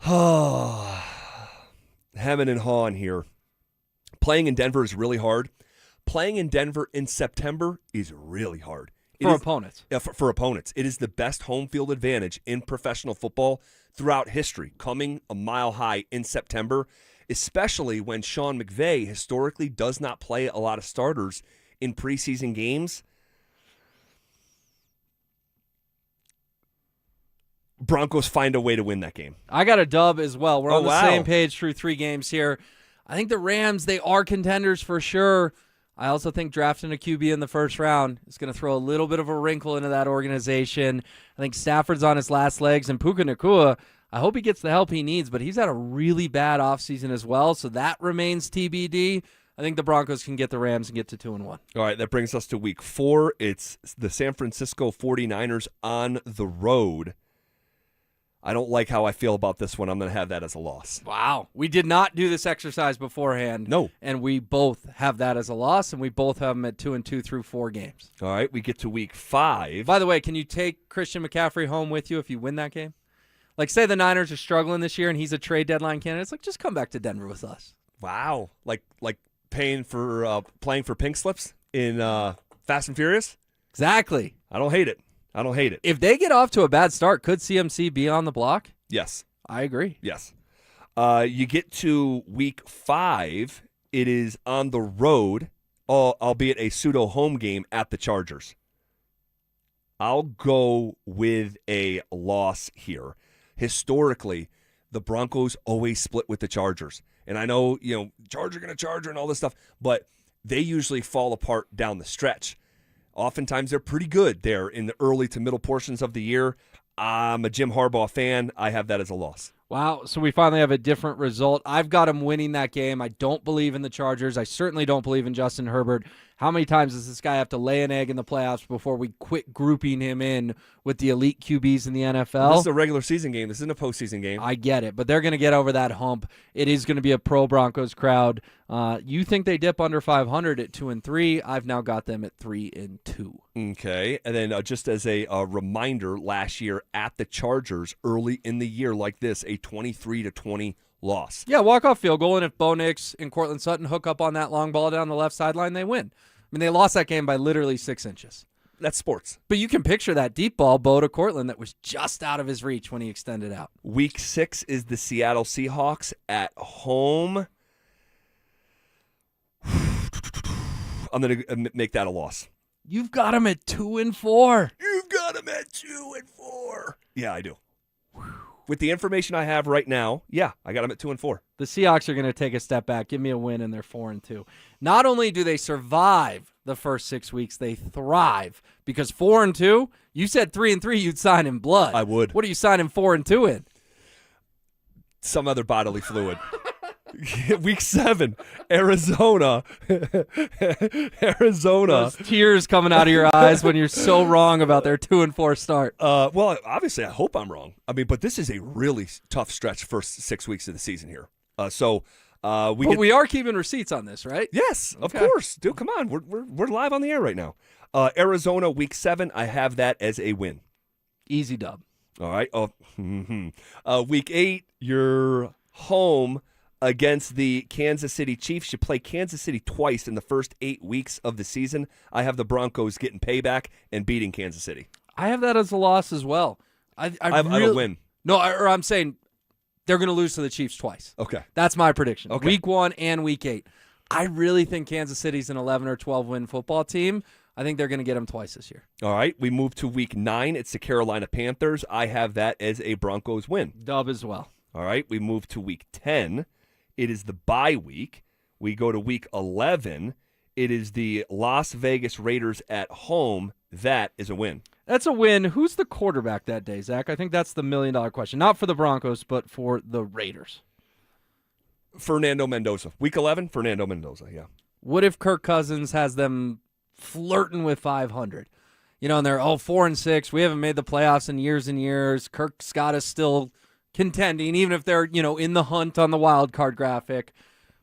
Hemming and hawing here. Playing in Denver is really hard. Playing in Denver in September is really hard. For opponents. Yeah, for opponents. It is the best home field advantage in professional football throughout history, coming a Mile High in September, especially when Sean McVay historically does not play a lot of starters in preseason games. Broncos find a way to win that game. I got a dub as well. We're on the same page through 3 games here. I think the Rams, they are contenders for sure. I also think drafting a QB in the first round is going to throw a little bit of a wrinkle into that organization. I think Stafford's on his last legs, and Puka Nacua, I hope he gets the help he needs, but he's had a really bad offseason as well, so that remains TBD. I think the Broncos can get the Rams and get to 2-1. All right, that brings us to week 4. It's the San Francisco 49ers on the road. I don't like how I feel about this one. I'm going to have that as a loss. Wow. We did not do this exercise beforehand. No. And we both have that as a loss, and we both have them at 2-2 through 4 games. All right, we get to week 5. By the way, can you take Christian McCaffrey home with you if you win that game? Like, say the Niners are struggling this year and he's a trade deadline candidate. It's like, just come back to Denver with us. Wow. Like paying for playing for pink slips in Fast and Furious? Exactly. I don't hate it. If they get off to a bad start, could CMC be on the block? Yes. I agree. Yes. You get to week 5. It is on the road, albeit a pseudo home game at the Chargers. I'll go with a loss here. Historically, the Broncos always split with the Chargers. And I know, Charger going to Charger and all this stuff, but they usually fall apart down the stretch. Oftentimes, they're pretty good there in the early to middle portions of the year. I'm a Jim Harbaugh fan. I have that as a loss. Wow, so we finally have a different result. I've got him winning that game. I don't believe in the Chargers. I certainly don't believe in Justin Herbert. How many times does this guy have to lay an egg in the playoffs before we quit grouping him in with the elite QBs in the NFL? This is a regular season game. This isn't a postseason game. I get it, but they're going to get over that hump. It is going to be a pro-Broncos crowd. You think they dip under 500 at 2-3. I've now got them at 3-2. Okay, and then just as a reminder, last year at the Chargers, early in the year like this, a 23-20 loss. Yeah, walk-off field goal, and if Bo Nix and Cortland Sutton hook up on that long ball down the left sideline, they win. I mean, they lost that game by literally 6 inches. That's sports. But you can picture that deep ball, Bo to Cortland, that was just out of his reach when he extended out. Week 6 is the Seattle Seahawks at home. I'm going to make that a loss. You've got them at 2-4. You've got them at 2-4. Yeah, I do. With the information I have right now, yeah, I got them at 2-4. The Seahawks are going to take a step back. Give me a win, and they're 4-2. Not only do they survive the first 6 weeks, they thrive. Because 4-2, you said 3-3, you'd sign in blood. I would. What are you signing 4-2 in? Some other bodily fluid. Week 7, Arizona. Those tears coming out of your eyes when you're so wrong about their 2-4 start. Well, obviously, I hope I'm wrong. I mean, but this is a really tough stretch first 6 weeks of the season here. We are keeping receipts on this, right? Yes, of course. Dude, come on. We're live on the air right now. Arizona, week 7, I have that as a win. Easy dub. All right. Week 8, you're home against the Kansas City Chiefs. You play Kansas City twice in the first 8 weeks of the season. I have the Broncos getting payback and beating Kansas City. I have that as a loss as well. I have a win. No, I'm saying they're going to lose to the Chiefs twice. Okay. That's my prediction. Okay. Week 1 and week 8. I really think Kansas City's an 11 or 12 win football team. I think they're going to get them twice this year. All right. We move to week 9. It's the Carolina Panthers. I have that as a Broncos win. Dub as well. All right. We move to week 10. It is the bye week. We go to week 11. It is the Las Vegas Raiders at home. That is a win. That's a win. Who's the quarterback that day, Zach? I think that's the $1 million question. Not for the Broncos, but for the Raiders. Fernando Mendoza. Week 11, Fernando Mendoza, yeah. What if Kirk Cousins has them flirting with 500? And they're 4-6. We haven't made the playoffs in years and years. Kirk Scott is still contending, even if they're, in the hunt on the wild card graphic.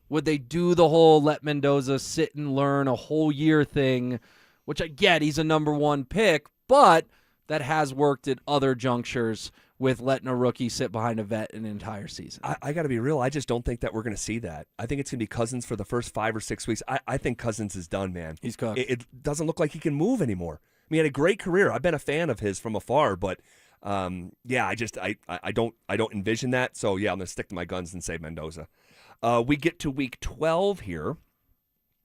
Would they do the whole let Mendoza sit and learn a whole year thing, which I get, he's a number one pick, but that has worked at other junctures with letting a rookie sit behind a vet an entire season. I got to be real. I just don't think that we're going to see that. I think it's going to be Cousins for the first 5 or 6 weeks. I think Cousins is done, man. He's cooked. It doesn't look like he can move anymore. I mean, he had a great career. I've been a fan of his from afar, but I don't envision that. So yeah, I'm going to stick to my guns and say Mendoza. We get to week 12 here.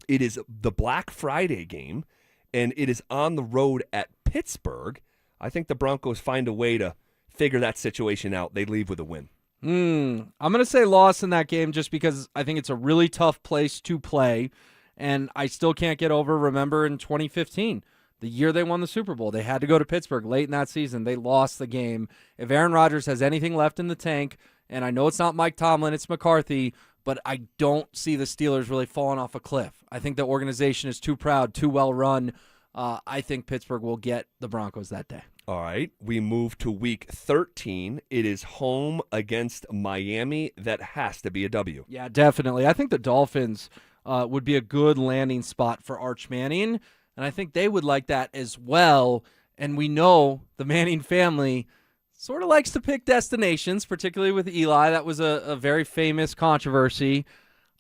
It is the Black Friday game, and it is on the road at Pittsburgh. I think the Broncos find a way to figure that situation out. They leave with a win. I'm going to say loss in that game just because I think it's a really tough place to play, and I still can't get over, remember, in 2015, the year they won the Super Bowl. They had to go to Pittsburgh late in that season. They lost the game. If Aaron Rodgers has anything left in the tank, and I know it's not Mike Tomlin, it's McCarthy, but I don't see the Steelers really falling off a cliff. I think the organization is too proud, too well run. I think Pittsburgh will get the Broncos that day. All right, we move to week 13. It is home against Miami. That has to be a W. Yeah, definitely. I think the Dolphins would be a good landing spot for Arch Manning, and I think they would like that as well. And we know the Manning family sort of likes to pick destinations, particularly with Eli. That was a very famous controversy.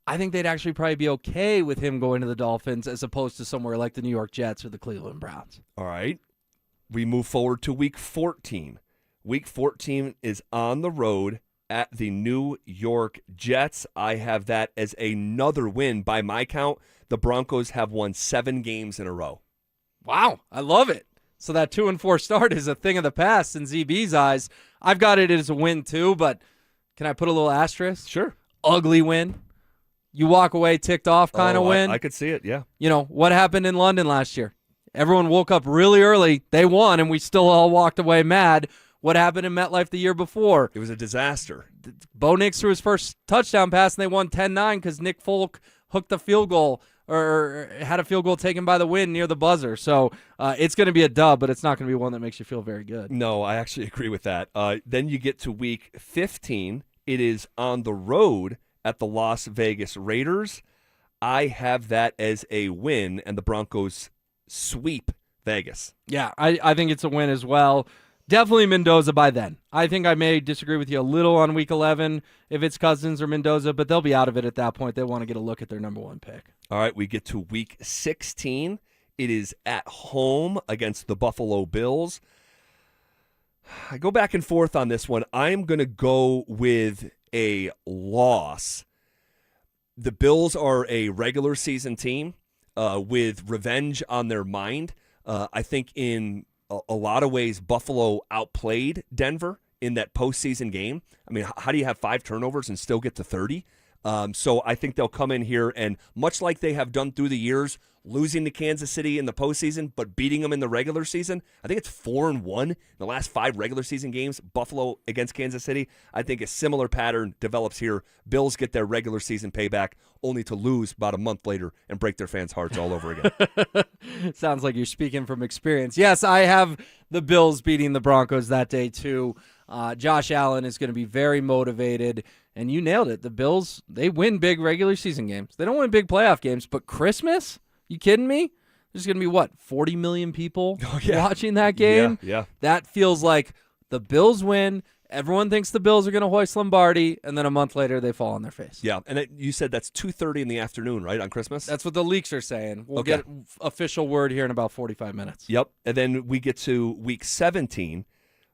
I think they'd actually probably be okay with him going to the Dolphins as opposed to somewhere like the New York Jets or the Cleveland Browns. All right. We move forward to week 14. Week 14 is on the road at the New York Jets. I have that as another win. By my count, the Broncos have won 7 games in a row. Wow, I love it. So that 2-4 start is a thing of the past in ZB's eyes. I've got it as a win too, but can I put a little asterisk? Sure. Ugly win. You walk away ticked off kind of win. I could see it, yeah. What happened in London last year? Everyone woke up really early. They won, and we still all walked away mad. What happened in MetLife the year before? It was a disaster. Bo Nix threw his first touchdown pass, and they won 10-9 because Nick Folk hooked the field goal or had a field goal taken by the wind near the buzzer. So it's going to be a dub, but it's not going to be one that makes you feel very good. No, I actually agree with that. Then you get to week 15. It is on the road at the Las Vegas Raiders. I have that as a win, and the Broncos sweep Vegas. Yeah, I think it's a win as well. Definitely Mendoza by then. I think I may disagree with you a little on week 11 if it's Cousins or Mendoza, but they'll be out of it at that point. They want to get a look at their number one pick. All right, we get to week 16. It is at home against the Buffalo Bills. I go back and forth on this one. I'm going to go with a loss. The Bills are a regular season team with revenge on their mind. I think in a lot of ways, Buffalo outplayed Denver in that postseason game. I mean, how do you have 5 turnovers and still get to 30? So I think they'll come in here and, much like they have done through the years, losing to Kansas City in the postseason, but beating them in the regular season. I think it's 4-1 in the last 5 regular season games, Buffalo against Kansas City. I think a similar pattern develops here. Bills get their regular season payback only to lose about a month later and break their fans' hearts all over again. Sounds like you're speaking from experience. Yes, I have the Bills beating the Broncos that day too. Josh Allen is going to be very motivated, and you nailed it. The Bills, they win big regular season games. They don't win big playoff games, but Christmas? You kidding me? There's going to be, 40 million people watching that game? Yeah. That feels like the Bills win. Everyone thinks the Bills are going to hoist Lombardi, and then a month later they fall on their face. Yeah, and you said that's 2:30 in the afternoon, right, on Christmas? That's what the leaks are saying. We'll get official word here in about 45 minutes. Yep, and then we get to week 17,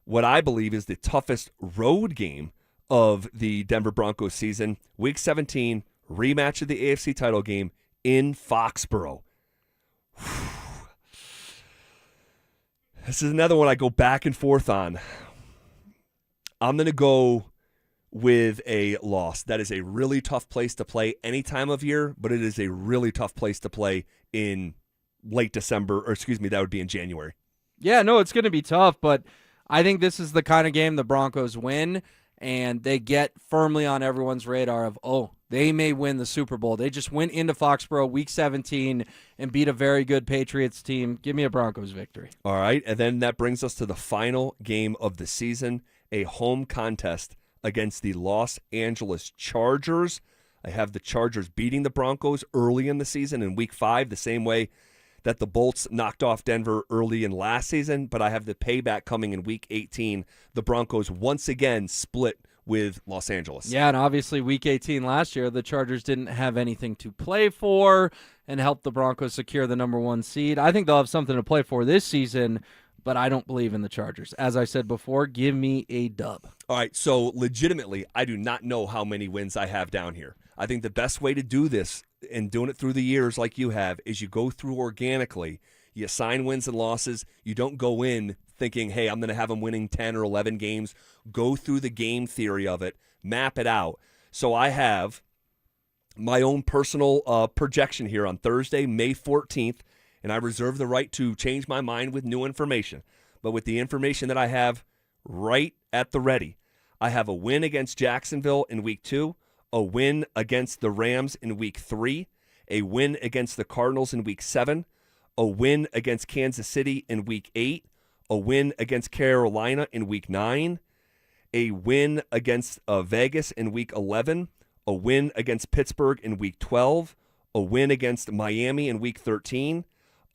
what I believe is the toughest road game of the Denver Broncos season. Week 17, rematch of the AFC title game in Foxborough. This is another one I go back and forth on. I'm going to go with a loss. That is a really tough place to play any time of year, but it is a really tough place to play in late December, or excuse me, that would be in January. Yeah, no, it's going to be tough, but I think this is the kind of game the Broncos win, and they get firmly on everyone's radar of, they may win the Super Bowl. They just went into Foxborough Week 17 and beat a very good Patriots team. Give me a Broncos victory. All right, and then that brings us to the final game of the season, a home contest against the Los Angeles Chargers. I have the Chargers beating the Broncos early in the season in Week 5, the same way that the Bolts knocked off Denver early in last season, but I have the payback coming in Week 18. The Broncos once again split with Los Angeles. Yeah, and obviously Week 18 last year, the Chargers didn't have anything to play for and helped the Broncos secure the number 1 seed. I think they'll have something to play for this season, but I don't believe in the Chargers. As I said before, give me a dub. All right, so legitimately, I do not know how many wins I have down here. I think the best way to do this, and doing it through the years like you have, is you go through organically. You assign wins and losses. You don't go in thinking, hey, I'm going to have them winning 10 or 11 games. Go through the game theory of it. Map it out. So I have my own personal projection here on Thursday, May 14th, and I reserve the right to change my mind with new information. But with the information that I have right at the ready, I have a win against Jacksonville in Week 2, a win against the Rams in Week 3, a win against the Cardinals in Week 7, a win against Kansas City in Week 8, a win against Carolina in Week 9, a win against Vegas in Week 11, a win against Pittsburgh in Week 12, a win against Miami in Week 13,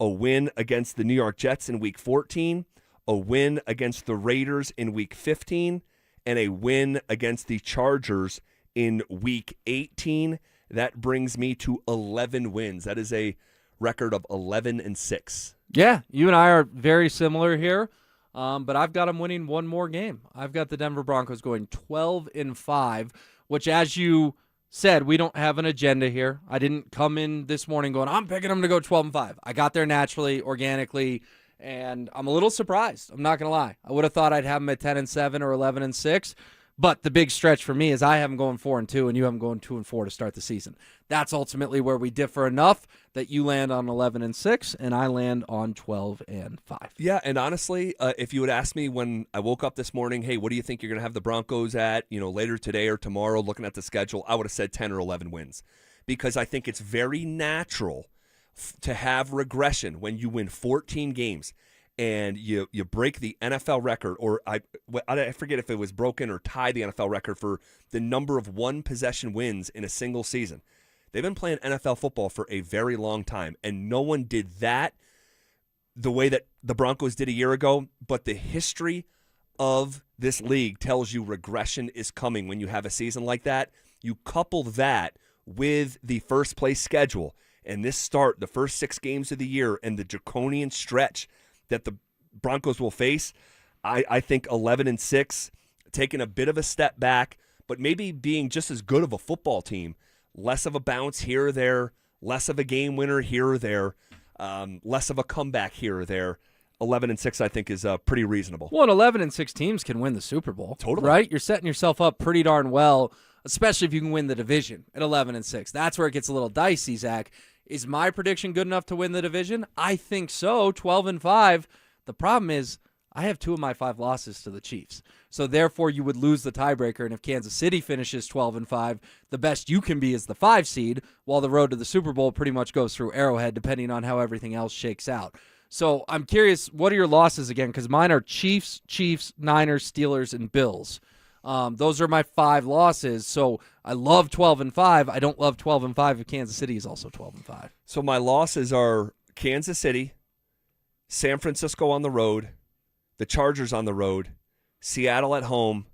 a win against the New York Jets in Week 14, a win against the Raiders in Week 15, and a win against the Chargers in Week 18. That brings me to 11 wins. That is a record of 11-6. Yeah, you and I are very similar here, but I've got them winning one more game. I've got the Denver Broncos going 12-5, which, as you said, we don't have an agenda here. I didn't come in this morning going, I'm picking them to go 12-5. I got there naturally, organically, and I'm a little surprised. I'm not going to lie. I would have thought I'd have them at 10-7 or 11-6. But the big stretch for me is I have them going 4-2, and you have them going 2-4 to start the season. That's ultimately where we differ enough that you land on 11-6, and I land on 12-5. Yeah, and honestly, if you had asked me when I woke up this morning, hey, what do you think you're going to have the Broncos at, later today or tomorrow, looking at the schedule, I would have said 10 or 11 wins, because I think it's very natural to have regression when you win 14 games. And you break the NFL record, or I forget if it was broken or tied the NFL record for the number of one-possession wins in a single season. They've been playing NFL football for a very long time, and no one did that the way that the Broncos did a year ago. But the history of this league tells you regression is coming when you have a season like that. You couple that with the first-place schedule, and this start, the first 6 games of the year, and the draconian stretch that the Broncos will face, I think 11-6, taking a bit of a step back, but maybe being just as good of a football team, less of a bounce here or there, less of a game winner here or there, less of a comeback here or there. 11-6, I think, is pretty reasonable. Well, 11-6 teams can win the Super Bowl. Totally. Right? You're setting yourself up pretty darn well, especially if you can win the division at 11-6. That's where it gets a little dicey, Zach. Is my prediction good enough to win the division? I think so, 12-5. The problem is I have 2 of my 5 losses to the Chiefs. So therefore you would lose the tiebreaker, and if Kansas City finishes 12-5, the best you can be is the 5 seed, while the road to the Super Bowl pretty much goes through Arrowhead, depending on how everything else shakes out. So I'm curious, what are your losses again? Because mine are Chiefs, Niners, Steelers, and Bills. Those are my 5 losses. So I love 12-5. I don't love 12-5 if Kansas City is also 12-5. So my losses are Kansas City, San Francisco on the road, the Chargers on the road, Seattle at home.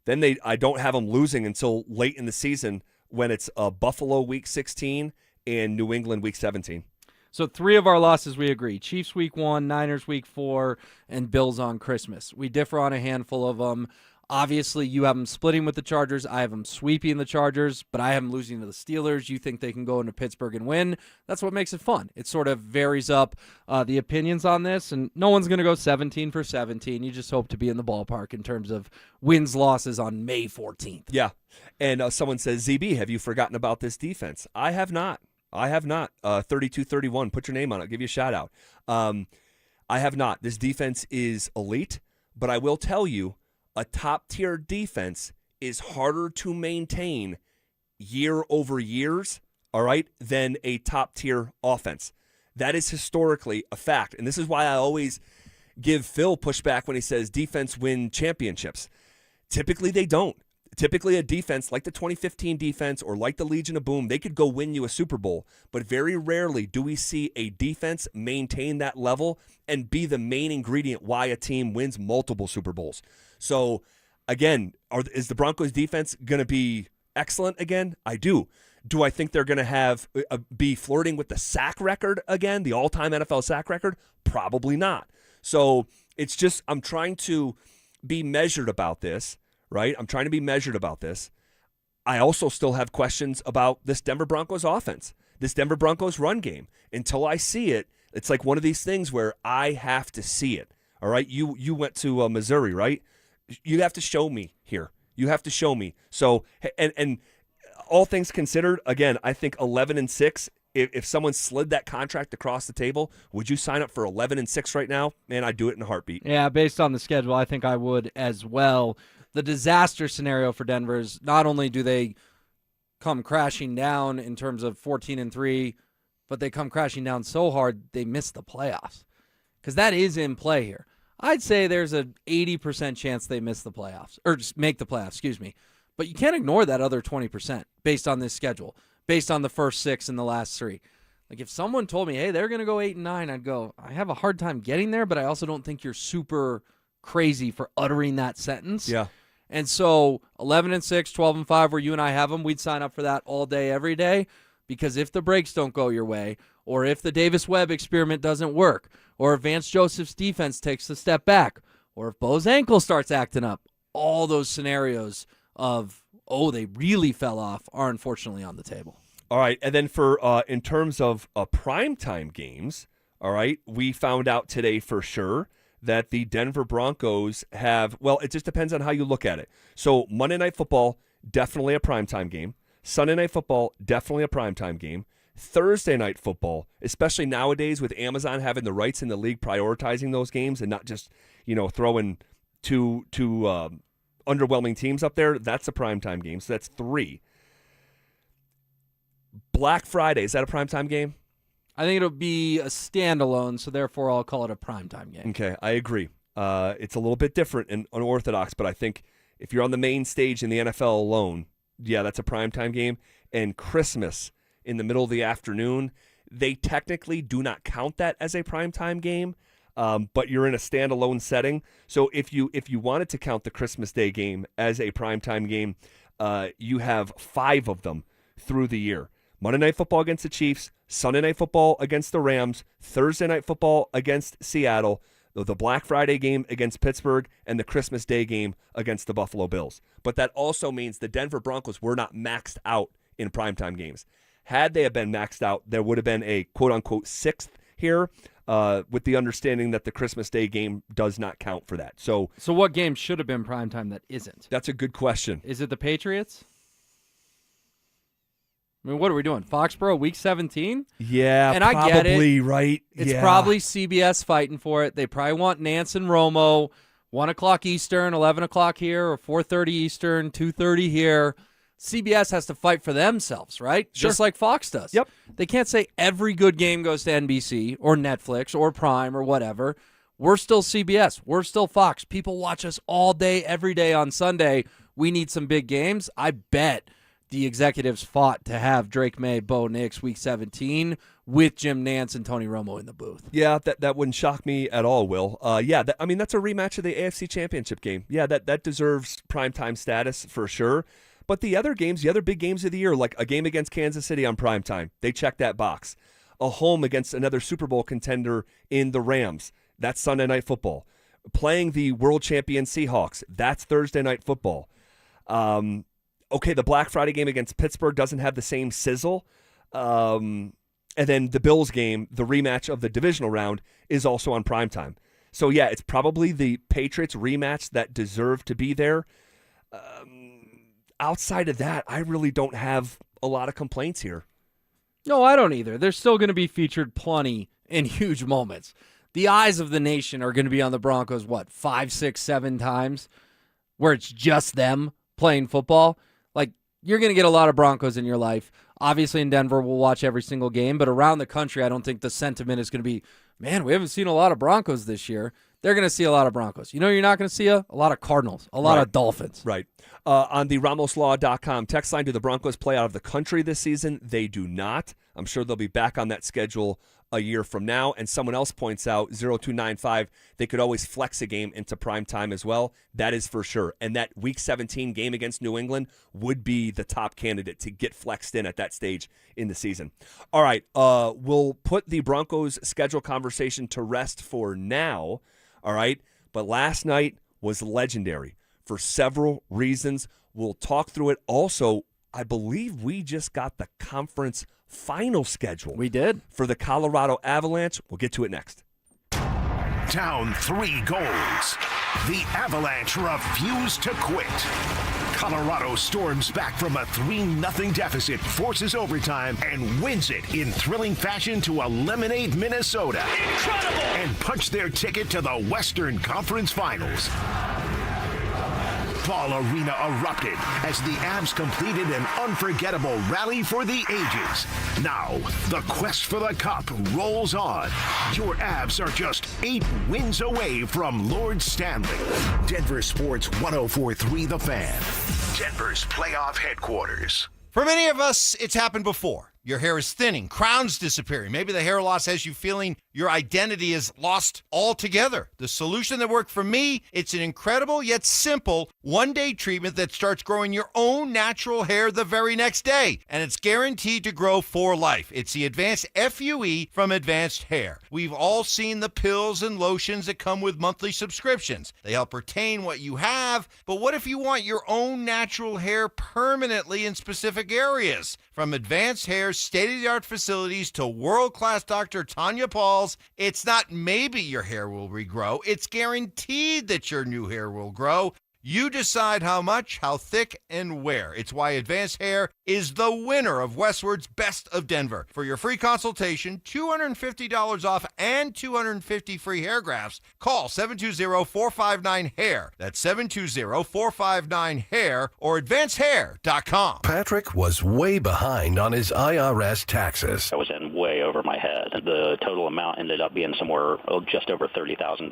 Then I don't have them losing until late in the season when it's Buffalo Week 16 and New England Week 17. So 3 of our losses we agree. Chiefs Week 1, Niners Week 4, and Bills on Christmas. We differ on a handful of them. Obviously, you have them splitting with the Chargers. I have them sweeping the Chargers, but I have them losing to the Steelers. You think they can go into Pittsburgh and win. That's what makes it fun. It sort of varies up the opinions on this, and no one's going to go 17 for 17. You just hope to be in the ballpark in terms of wins, losses on May 14th. Yeah, and someone says, ZB, have you forgotten about this defense? I have not. 32-31. Put your name on it. I'll give you a shout-out. I have not. This defense is elite, but I will tell you, a top-tier defense is harder to maintain year over years, all right, than a top-tier offense. That is historically a fact, and this is why I always give Phil pushback when he says defense win championships. Typically, they don't. Typically, a defense like the 2015 defense or like the Legion of Boom, they could go win you a Super Bowl, but very rarely do we see a defense maintain that level and be the main ingredient why a team wins multiple Super Bowls. So, again, is the Broncos defense going to be excellent again? I do. Do I think they're going to be flirting with the sack record again, the all-time NFL sack record? Probably not. So it's just I'm trying to be measured about this, right? I'm trying to be measured about this. I also still have questions about this Denver Broncos offense, this Denver Broncos run game. Until I see it, it's like one of these things where I have to see it, all right? You went to Missouri, right? You have to show me here. You have to show me. So, and all things considered, again, I think 11-6, if someone slid that contract across the table, would you sign up for 11-6 right now? Man, I'd do it in a heartbeat. Yeah, based on the schedule, I think I would as well. The disaster scenario for Denver is not only do they come crashing down in terms of 14-3, but they come crashing down so hard they miss the playoffs, because that is in play here. I'd say there's an 80% chance they miss the playoffs, or just make the playoffs, excuse me. But you can't ignore that other 20% based on this schedule, based on the first 6 and the last 3. Like, if someone told me, hey, they're going to go 8-9, I'd go, I have a hard time getting there, but I also don't think you're super crazy for uttering that sentence. Yeah. And so 11-6, 12-5, where you and I have them, we'd sign up for that all day, every day, because if the breaks don't go your way, or if the Davis-Webb experiment doesn't work, or if Vance Joseph's defense takes a step back, or if Bo's ankle starts acting up, all those scenarios of, they really fell off are unfortunately on the table. All right, and then for in terms of primetime games, all right, we found out today for sure that the Denver Broncos have, well, it just depends on how you look at it. So Monday Night Football, definitely a primetime game. Sunday Night Football, definitely a primetime game. Thursday Night Football, especially nowadays with Amazon having the rights in the league prioritizing those games and not just, throwing two underwhelming teams up there, that's a primetime game. So that's 3. Black Friday, is that a primetime game? I think it'll be a standalone, so therefore I'll call it a primetime game. Okay, I agree. It's a little bit different and unorthodox, but I think if you're on the main stage in the NFL alone, yeah, that's a primetime game. And Christmas in the middle of the afternoon, they technically do not count that as a primetime game, but you're in a standalone setting. So if you wanted to count the Christmas Day game as a primetime game, you have 5 of them through the year. Monday Night Football against the Chiefs, Sunday Night Football against the Rams, Thursday Night Football against Seattle, the Black Friday game against Pittsburgh, and the Christmas Day game against the Buffalo Bills. But that also means the Denver Broncos were not maxed out in primetime games. Had they have been maxed out, there would have been a quote-unquote 6th here, with the understanding that the Christmas Day game does not count for that. So what game should have been primetime that isn't? That's a good question. Is it the Patriots? I mean, what are we doing? Foxborough, Week 17? Yeah, and probably, I get it. Right? It's probably CBS fighting for it. They probably want Nance and Romo, 1 o'clock Eastern, 11 o'clock here, or 4:30 Eastern, 2:30 here. CBS has to fight for themselves, right? Sure. Just like Fox does. Yep. They can't say every good game goes to NBC or Netflix or Prime or whatever. We're still CBS. We're still Fox. People watch us all day, every day on Sunday. We need some big games. I bet the executives fought to have Drake May, Bo Nix, Week 17 with Jim Nance and Tony Romo in the booth. Yeah, that wouldn't shock me at all, Will. That's a rematch of the AFC Championship game. Yeah, that deserves primetime status for sure. But the other games, the other big games of the year, like a game against Kansas City on primetime, they check that box. A home against another Super Bowl contender in the Rams, that's Sunday Night Football. Playing the world champion Seahawks, that's Thursday Night Football. Okay, the Black Friday game against Pittsburgh doesn't have the same sizzle. And then the Bills game, the rematch of the divisional round, is also on primetime. So, yeah, it's probably the Patriots rematch that deserve to be there. Outside of that, I really don't have a lot of complaints here. No, I don't either. They're still going to be featured plenty in huge moments. the eyes of the nation are going to be on the Broncos, 5, 6, 7 times, where it's just them playing football. Like, you're going to get a lot of Broncos in your life. Obviously, in Denver, we'll watch every single game, but around the country, I don't think the sentiment is going to be, man, we haven't seen a lot of Broncos this year. They're going to see a lot of Broncos. You know, you're not going to see a lot of Cardinals, a lot of Dolphins. Right. On the RamosLaw.com text line, do the Broncos play out of the country this season? They do not. I'm sure they'll be back on that schedule a year from now. And someone else points out, 0295, they could always flex a game into prime time as well. That is for sure. And that Week 17 game against New England would be the top candidate to get flexed in at that stage in the season. All right, we'll put the Broncos schedule conversation to rest for now. All right, but last night was legendary for several reasons. We'll talk through it. Also, I believe we just got the conference final schedule. We did. For the Colorado Avalanche. We'll get to it next. Down 3 goals. The Avalanche refuse to quit. Colorado storms back from a 3-0 deficit, forces overtime, and wins it in thrilling fashion to eliminate Minnesota. Incredible! And punch their ticket to the Western Conference Finals. Ball Arena erupted as the Avs completed an unforgettable rally for the ages. Now, the quest for the cup rolls on. Your Avs are just 8 wins away from Lord Stanley. Denver Sports 104.3 The Fan. Denver's playoff headquarters. For many of us, it's happened before. Your hair is thinning, crowns disappearing. Maybe the hair loss has you feeling your identity is lost altogether. The solution that worked for me, it's an incredible yet simple one-day treatment that starts growing your own natural hair the very next day. And it's guaranteed to grow for life. It's the Advanced FUE from Advanced Hair. We've all seen the pills and lotions that come with monthly subscriptions. They help retain what you have, but what if you want your own natural hair permanently in specific areas? From Advanced Hair's state-of-the-art facilities to world-class Dr. Tanya Paul's, it's not maybe your hair will regrow, it's guaranteed that your new hair will grow. You decide how much, how thick, and where. It's why Advanced Hair is the winner of Westward's Best of Denver. For your free consultation, $250 off and 250 free hair grafts, call 720-459-HAIR. That's 720-459-HAIR or advancedhair.com. Patrick was way behind on his IRS taxes. I was in way over my head. The total amount ended up being somewhere just over $30,000.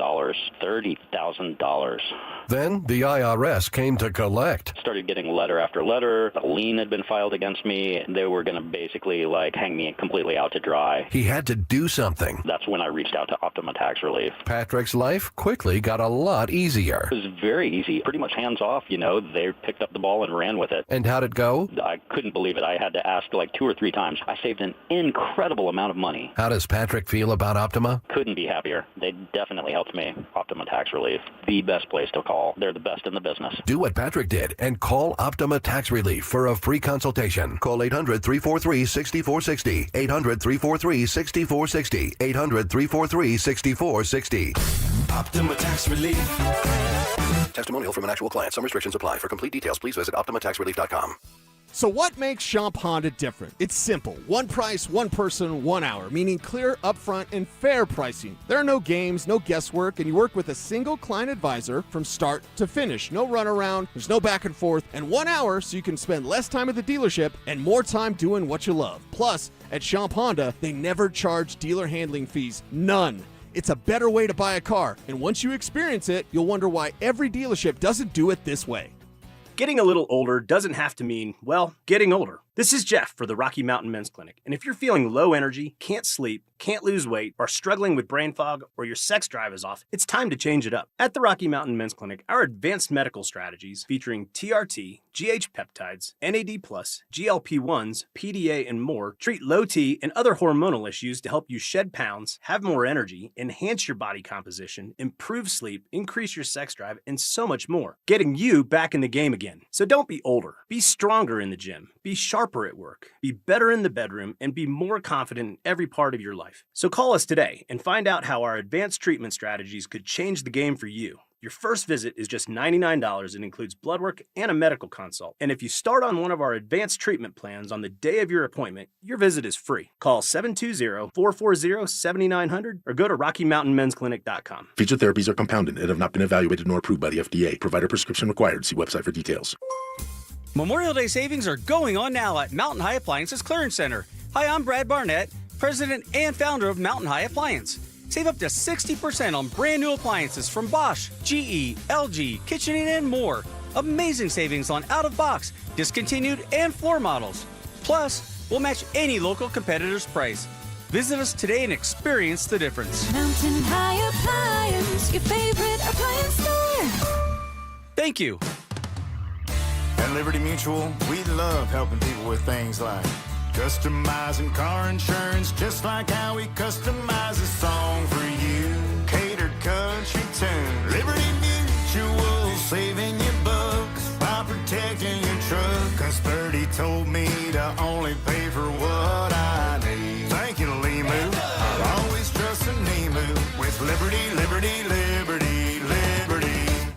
$30,000. Then the IRS came to collect. Started getting letter after letter. A lien had been filed against me. They were going to basically hang me completely out to dry. He had to do something. That's when I reached out to Optima Tax Relief. Patrick's life quickly got a lot easier. It was very easy, pretty much hands off. They picked up the ball and ran with it. And how'd it go? I couldn't believe it. I had to ask 2 or 3 times. I saved an incredible amount of money. How does Patrick feel about Optima? Couldn't be happier. They definitely helped me. Optima Tax Relief, the best place to call. They're the best in the business. Do what Patrick did and call Optima Tax Relief for a free consultation. Call 800-343-6460. 800-343-6460. 800-343-6460. Optima Tax Relief. Testimonial from an actual client. Some restrictions apply. For complete details, please visit OptimaTaxRelief.com. So what makes Champ Honda different? It's simple. One price, one person, 1 hour, meaning clear, upfront, and fair pricing. There are no games, no guesswork, and you work with a single client advisor from start to finish. No runaround, there's no back and forth, and 1 hour so you can spend less time at the dealership and more time doing what you love. Plus, at Champ Honda, they never charge dealer handling fees. None. It's a better way to buy a car, and once you experience it, you'll wonder why every dealership doesn't do it this way. Getting a little older doesn't have to mean, getting older. This is Jeff for the Rocky Mountain Men's Clinic, and if you're feeling low energy, can't sleep, can't lose weight, are struggling with brain fog, or your sex drive is off, it's time to change it up. At the Rocky Mountain Men's Clinic, our advanced medical strategies featuring TRT, GH peptides, NAD+, GLP-1s, PDA, and more treat low T and other hormonal issues to help you shed pounds, have more energy, enhance your body composition, improve sleep, increase your sex drive, and so much more, getting you back in the game again. So don't be older. Be stronger in the gym. Be sharper at work. Be better in the bedroom, and be more confident in every part of your life. So call us today and find out how our advanced treatment strategies could change the game for you, your Your first visit is just $99 and includes blood work and a medical consult. And if you start on one of our advanced treatment plans on the day of your appointment, your visit is free. Call 720-440-7900 or go to RockyMountainMen'sClinic.com. Featured therapies are compounded and have not been evaluated nor approved by the FDA. Provider prescription required. See website for details. Memorial Day savings are going on now at Mountain High Appliances Clearance Center. Hi, I'm Brad Barnett, president and founder of Mountain High Appliance. Save up to 60% on brand new appliances from Bosch, GE, LG, KitchenAid, and more. Amazing savings on out-of-box, discontinued, and floor models. Plus, we'll match any local competitor's price. Visit us today and experience the difference. Mountain High Appliance, your favorite appliance store. Thank you. At Liberty Mutual, we love helping people with things like customizing car insurance, just like how we customize a song for you. Catered country tune. Liberty Mutual, saving you bucks by protecting your truck. Cause 30 told me to only pay for what I need. Thank you, Limu. I'll always trust in Limu with Liberty, Liberty, Liberty, Liberty.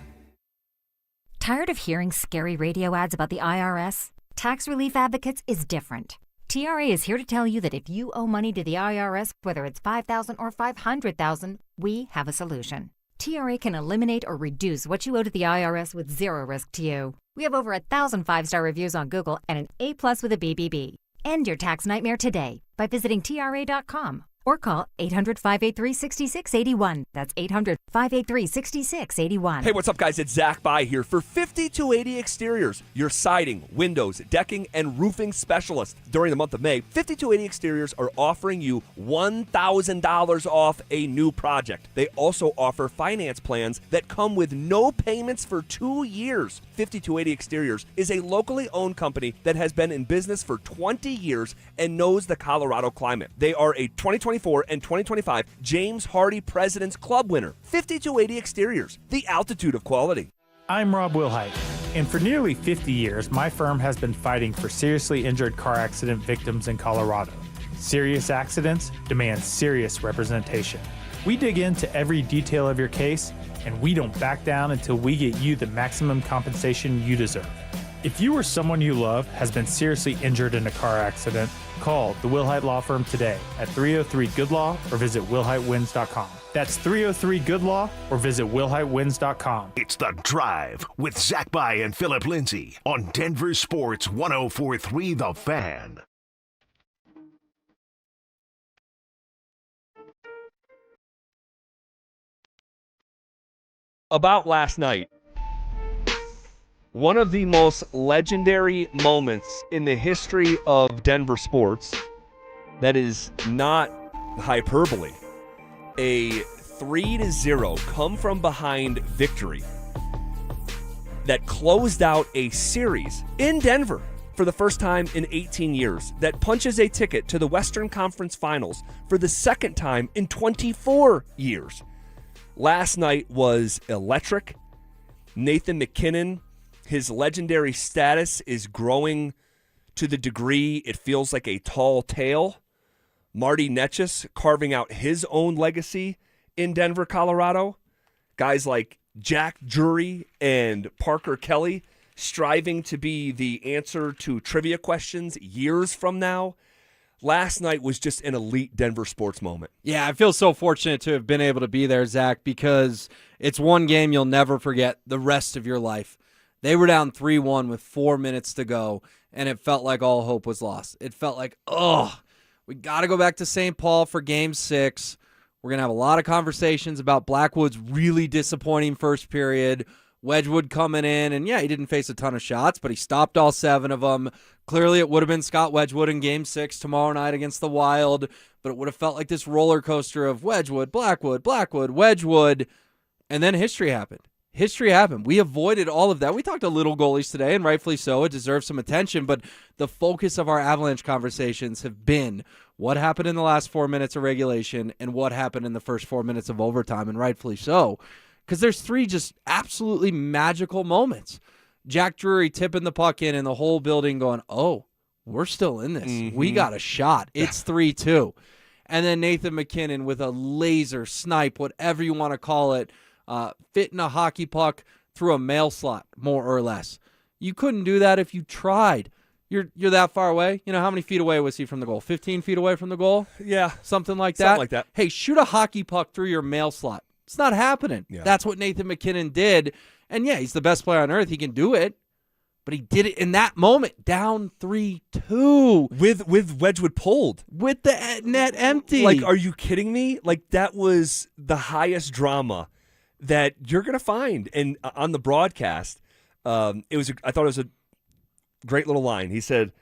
Tired of hearing scary radio ads about the IRS? Tax Relief Advocates is different. TRA is here to tell you that if you owe money to the IRS, whether it's $5,000 or $500,000, we have a solution. TRA can eliminate or reduce what you owe to the IRS with zero risk to you. We have over 1,000 5-star reviews on Google and an A+ with a BBB. End your tax nightmare today by visiting TRA.com or call 800-583-6681. That's 800-583-6681. Hey, what's up, guys? It's Zach By here for 5280 Exteriors, your siding, windows, decking, and roofing specialist. During the month of May, 5280 Exteriors are offering you $1,000 off a new project. They also offer finance plans that come with no payments for 2 years. 5280 Exteriors is a locally owned company that has been in business for 20 years and knows the Colorado climate. They are a 2024 and 2025 James Hardy President's Club winner. 5280 Exteriors, the altitude of quality. I'm Rob Wilhite, and for nearly 50 years, my firm has been fighting for seriously injured car accident victims in Colorado. Serious accidents demand serious representation. We dig into every detail of your case, and we don't back down until we get you the maximum compensation you deserve. If you or someone you love has been seriously injured in a car accident, call the Wilhite Law Firm today at 303-GOOD-LAW or visit wilhitewins.com. That's 303-GOOD-LAW or visit wilhitewins.com. It's The Drive with Zach By and Phillip Lindsay on Denver Sports 104.3 The Fan. About last night, one of the most legendary moments in the history of Denver sports, that is not hyperbole, a 3-0 come from behind victory that closed out a series in Denver for the first time in 18 years, that punches a ticket to the Western Conference Finals for the second time in 24 years. Last night was electric. Nathan McKinnon, his legendary status is growing to the degree it feels like a tall tale. Marty Necas carving out his own legacy in Denver, Colorado. Guys like Jack Drury and Parker Kelly striving to be the answer to trivia questions years from now. Last night was just an elite Denver sports moment. Yeah, I feel so fortunate to have been able to be there, Zach, because it's one game you'll never forget the rest of your life. They were down 3-1 with 4 minutes to go, and it felt like all hope was lost. It felt like, we got to go back to St. Paul for Game 6. We're going to have a lot of conversations about Blackwood's really disappointing first period, Wedgwood coming in, and yeah, he didn't face a ton of shots, but he stopped all 7 of them. Clearly, it would have been Scott Wedgwood in Game 6 tomorrow night against the Wild, but it would have felt like this roller coaster of Wedgwood, Blackwood, Blackwood, Wedgwood, and then history happened. History happened. We avoided all of that. We talked to little goalies today, and rightfully so. It deserves some attention, but the focus of our Avalanche conversations have been what happened in the last 4 minutes of regulation and what happened in the first 4 minutes of overtime, and rightfully so, because there's 3 just absolutely magical moments. Jack Drury tipping the puck in and the whole building going, oh, we're still in this. Mm-hmm. We got a shot. It's 3-2. And then Nathan McKinnon with a laser snipe, whatever you want to call it, fitting a hockey puck through a mail slot, more or less. You couldn't do that if you tried. You're that far away. You know, how many feet away was he from the goal? 15 feet away from the goal? Yeah. Something like that? Something like that. Hey, shoot a hockey puck through your mail slot. It's not happening. Yeah. That's what Nathan McKinnon did. And, yeah, he's the best player on earth. He can do it. But he did it in that moment, down 3-2. With Wedgwood pulled. With the net empty. Like, are you kidding me? Like, that was the highest drama that you're going to find. And on the broadcast, I thought it was a great little line. He said,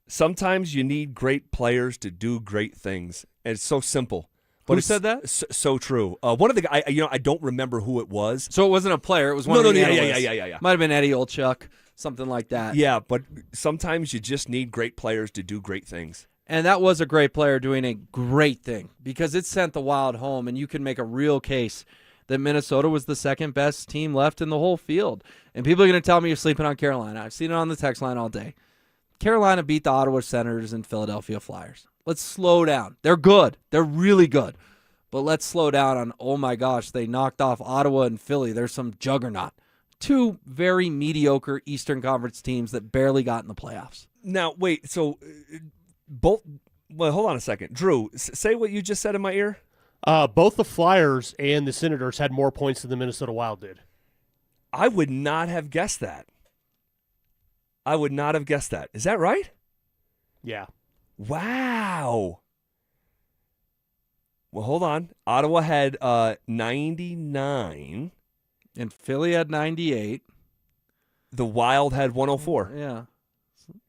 sometimes you need great players to do great things. And it's so simple. But Who said that? So true. One of the guys, I don't remember who it was. So it wasn't a player. It was one of the analysts. Yeah. Might have been Eddie Olchuk, something like that. Yeah, but sometimes you just need great players to do great things. And that was a great player doing a great thing because it sent the Wild home, and you can make a real case that Minnesota was the second best team left in the whole field. And people are going to tell me you're sleeping on Carolina. I've seen it on the text line all day. Carolina beat the Ottawa Senators and Philadelphia Flyers. Let's slow down. They're good. They're really good. But let's slow down on, oh my gosh, they knocked off Ottawa and Philly. There's some juggernaut. Two very mediocre Eastern Conference teams that barely got in the playoffs. Now, wait, so hold on a second. Drew, say what you just said in my ear. Both the Flyers and the Senators had more points than the Minnesota Wild did. I would not have guessed that. Is that right? Yeah. Wow. Well, hold on. Ottawa had 99. And Philly had 98. The Wild had 104. Yeah.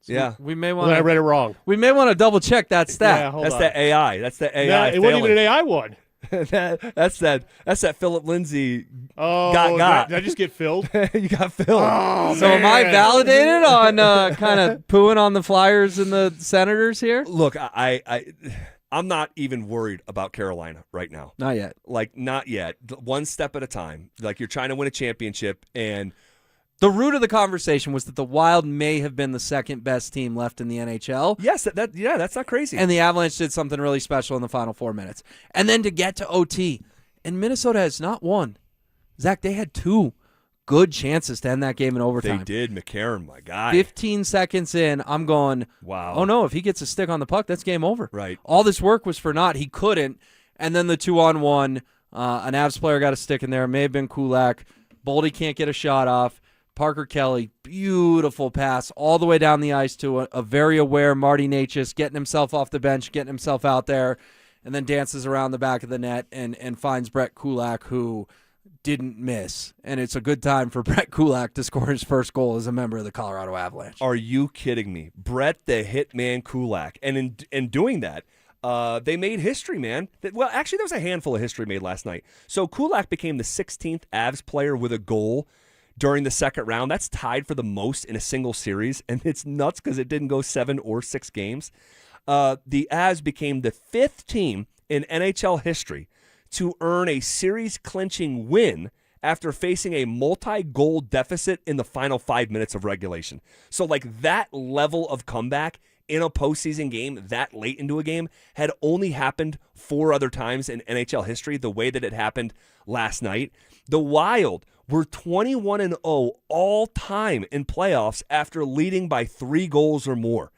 Yeah. We may want. I read it wrong. We may want to double check that stat. Yeah, That's the AI. That's the AI. It wasn't even an AI one. That's that Phillip Lindsay. Oh, got. Did I just get filled? You got filled. Oh, so am I validated on kind of pooing on the Flyers and the Senators here? Look, I'm not even worried about Carolina right now. Not yet. Like, not yet. One step at a time. Like, you're trying to win a championship, and the root of the conversation was that the Wild may have been the second best team left in the NHL. Yes, that's not crazy. And the Avalanche did something really special in the final 4 minutes. And then to get to OT, and Minnesota has not won. Zach, they had two good chances to end that game in overtime. They did. McKinnon, my guy. 15 seconds in, I'm going, wow. Oh, no, if he gets a stick on the puck, that's game over. Right. All this work was for naught. He couldn't. And then the 2-on-1, an Avs player got a stick in there. It may have been Kulak. Boldy can't get a shot off. Parker Kelly, beautiful pass all the way down the ice to a very aware Marty Necas, getting himself off the bench, getting himself out there, and then dances around the back of the net and finds Brett Kulak, who didn't miss. And it's a good time for Brett Kulak to score his first goal as a member of the Colorado Avalanche. Are you kidding me? Brett the Hitman Kulak. And in doing that, they made history, man. Well, actually, there was a handful of history made last night. So Kulak became the 16th Avs player with a goal during the second round. That's tied for the most in a single series, and it's nuts because it didn't go 7 or 6 games. The Avs became the 5th team in NHL history to earn a series-clinching win after facing a multi-goal deficit in the final 5 minutes of regulation. So, like, that level of comeback in a postseason game that late into a game had only happened 4 other times in NHL history the way that it happened last night. The Wild were 21-0 all time in playoffs after leading by 3 goals or more.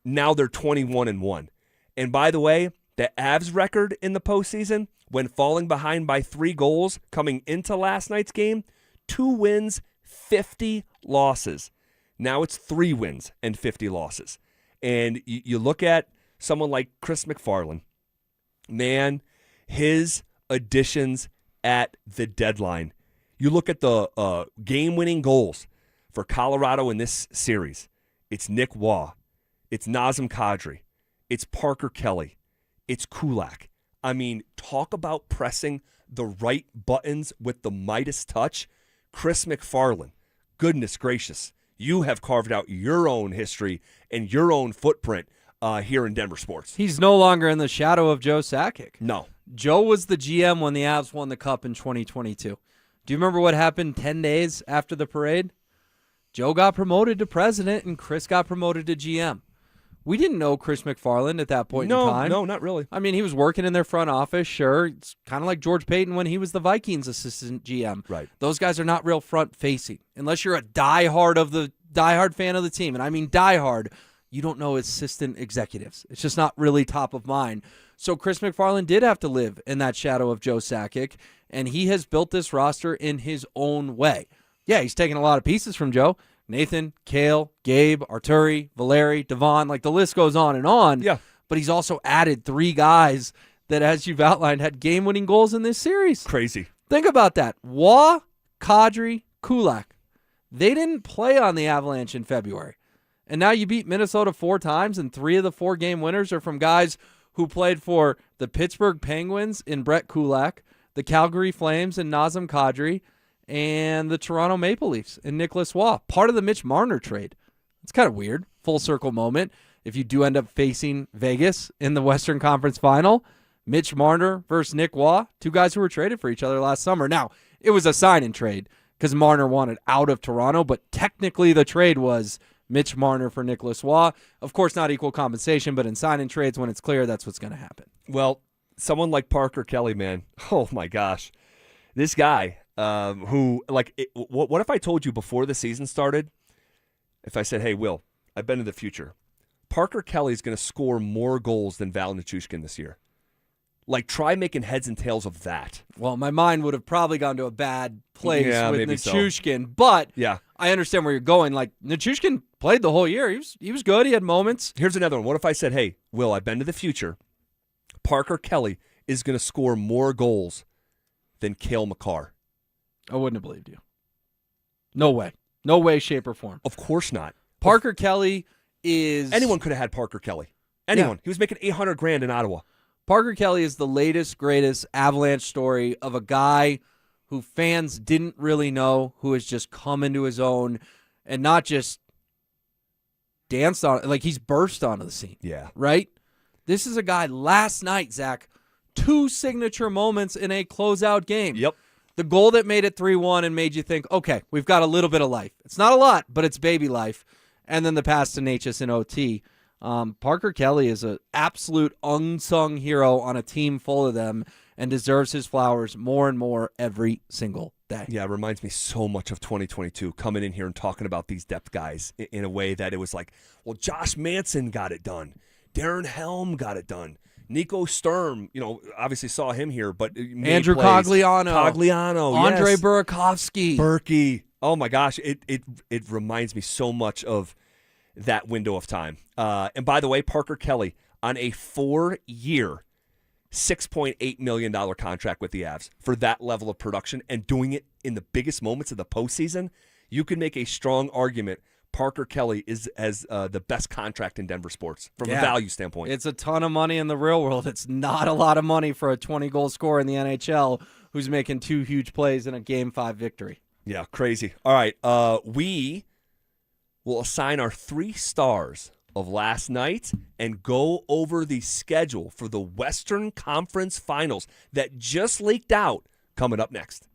Now they're 21-1. And by the way, the Avs record in the postseason, when falling behind by 3 goals coming into last night's game, 2 wins, 50 losses. Now it's 3 wins and 50 losses. And you look at someone like Chris McFarland, man, his additions at the deadline. You look at the game-winning goals for Colorado in this series. It's Nick Waugh. It's Nazem Kadri. It's Parker Kelly. It's Kulak. I mean, talk about pressing the right buttons with the Midas touch. Chris McFarland, goodness gracious, you have carved out your own history and your own footprint here in Denver sports. He's no longer in the shadow of Joe Sakic. No. Joe was the GM when the Avs won the Cup in 2022. Do you remember what happened 10 days after the parade? Joe got promoted to president and Chris got promoted to GM. We didn't know Chris McFarland at that point in time. No, not really. I mean, he was working in their front office, sure. It's kind of like George Payton when he was the Vikings assistant GM. Right. Those guys are not real front-facing. Unless you're a diehard fan of the team, and I mean diehard, you don't know assistant executives. It's just not really top of mind. So Chris McFarland did have to live in that shadow of Joe Sakic, and he has built this roster in his own way. Yeah, he's taken a lot of pieces from Joe. Nathan, Cale, Gabe, Arturi, Valeri, Devon, like the list goes on and on. Yeah. But he's also added 3 guys that, as you've outlined, had game-winning goals in this series. Crazy. Think about that. Waugh, Kadri, Kulak. They didn't play on the Avalanche in February. And now you beat Minnesota 4 times, and 3 of the 4 game winners are from guys who played for the Pittsburgh Penguins in Brett Kulak, the Calgary Flames in Nazem Kadri, and the Toronto Maple Leafs and Nicholas Waugh, part of the Mitch Marner trade. It's kind of weird, full circle moment. If you do end up facing Vegas in the Western Conference Final, Mitch Marner versus Nick Waugh, 2 guys who were traded for each other last summer. Now, it was a sign-and trade because Marner wanted out of Toronto, but technically the trade was Mitch Marner for Nicholas Waugh. Of course, not equal compensation, but in sign-and trades, when it's clear, that's what's going to happen. Well, someone like Parker Kelly, man, oh my gosh. This guy, what if I told you before the season started, if I said, hey, Will, I've been to the future. Parker Kelly's going to score more goals than Val Nichushkin this year. Like, try making heads and tails of that. Well, my mind would have probably gone to a bad place with Nichushkin, so. But yeah. I understand where you're going. Like, Nichushkin played the whole year. He was good. He had moments. Here's another one. What if I said, hey, Will, I've been to the future. Parker Kelly is going to score more goals than Cale Makar. I wouldn't have believed you. No way. No way, shape, or form. Of course not. Parker Kelly is... Anyone could have had Parker Kelly. Anyone. Yeah. He was making $800,000 in Ottawa. Parker Kelly is the latest, greatest Avalanche story of a guy who fans didn't really know, who has just come into his own and not just danced on, like he's burst onto the scene. Yeah. Right? This is a guy last night, Zach, 2 signature moments in a closeout game. Yep. The goal that made it 3-1 and made you think, okay, we've got a little bit of life. It's not a lot, but it's baby life. And then the pass to Necas in OT. Parker Kelly is an absolute unsung hero on a team full of them and deserves his flowers more and more every single day. Yeah, it reminds me so much of 2022, coming in here and talking about these depth guys in a way that it was like, well, Josh Manson got it done. Darren Helm got it done. Nico Sturm, obviously saw him here, but Andrew plays. Cogliano, Andre yes. Burakovsky, Berkey. Oh my gosh, it reminds me so much of that window of time. And by the way, Parker Kelly on a 4-year, $6.8 million contract with the Avs for that level of production and doing it in the biggest moments of the postseason. You can make a strong argument Parker Kelly is as the best contract in Denver sports from a value standpoint. It's a ton of money in the real world. It's not a lot of money for a 20-goal scorer in the NHL who's making 2 huge plays in a Game 5 victory. Yeah, crazy. All right, we will assign our 3 stars of last night and go over the schedule for the Western Conference Finals that just leaked out coming up next.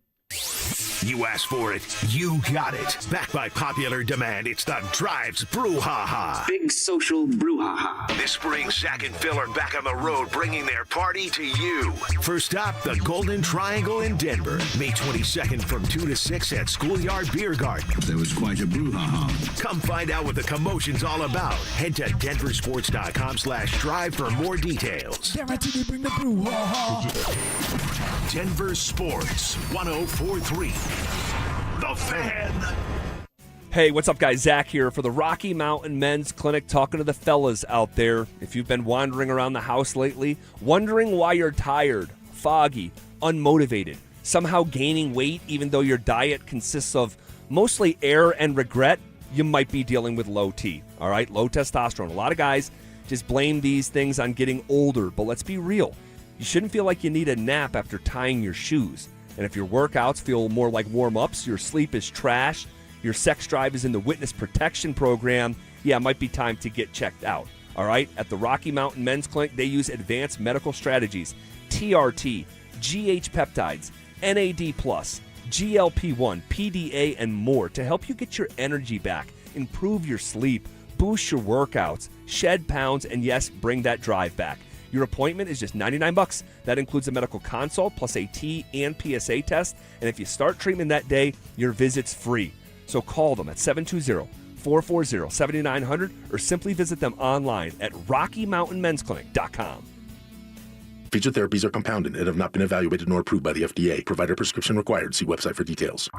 You asked for it, you got it. Backed by popular demand, it's the Drives Brouhaha. Big social brouhaha. This spring, Zach and Phil are back on the road bringing their party to you. First stop, the Golden Triangle in Denver. May 22nd from 2 to 6 at Schoolyard Beer Garden. There was quite a brouhaha. Come find out what the commotion's all about. Head to DenverSports.com/drive for more details. Guaranteed to bring the brouhaha. Denver Sports 104.3. The Fan. Hey, what's up, guys? Zach here for the Rocky Mountain Men's Clinic, talking to the fellas out there. If you've been wandering around the house lately, wondering why you're tired, foggy, unmotivated, somehow gaining weight even though your diet consists of mostly air and regret, you might be dealing with low T, all right? Low testosterone. A lot of guys just blame these things on getting older, but let's be real. You shouldn't feel like you need a nap after tying your shoes. And if your workouts feel more like warm-ups, your sleep is trash, your sex drive is in the witness protection program, yeah, it might be time to get checked out. All right? At the Rocky Mountain Men's Clinic, they use advanced medical strategies, TRT, GH peptides, NAD+, GLP-1, PDA, and more to help you get your energy back, improve your sleep, boost your workouts, shed pounds, and yes, bring that drive back. Your appointment is just $99. That includes a medical consult plus a T and PSA test. And if you start treatment that day, your visit's free. So call them at 720-440-7900 or simply visit them online at RockyMountainMen'sClinic.com. Featured therapies are compounded and have not been evaluated nor approved by the FDA. Provider prescription required. See website for details.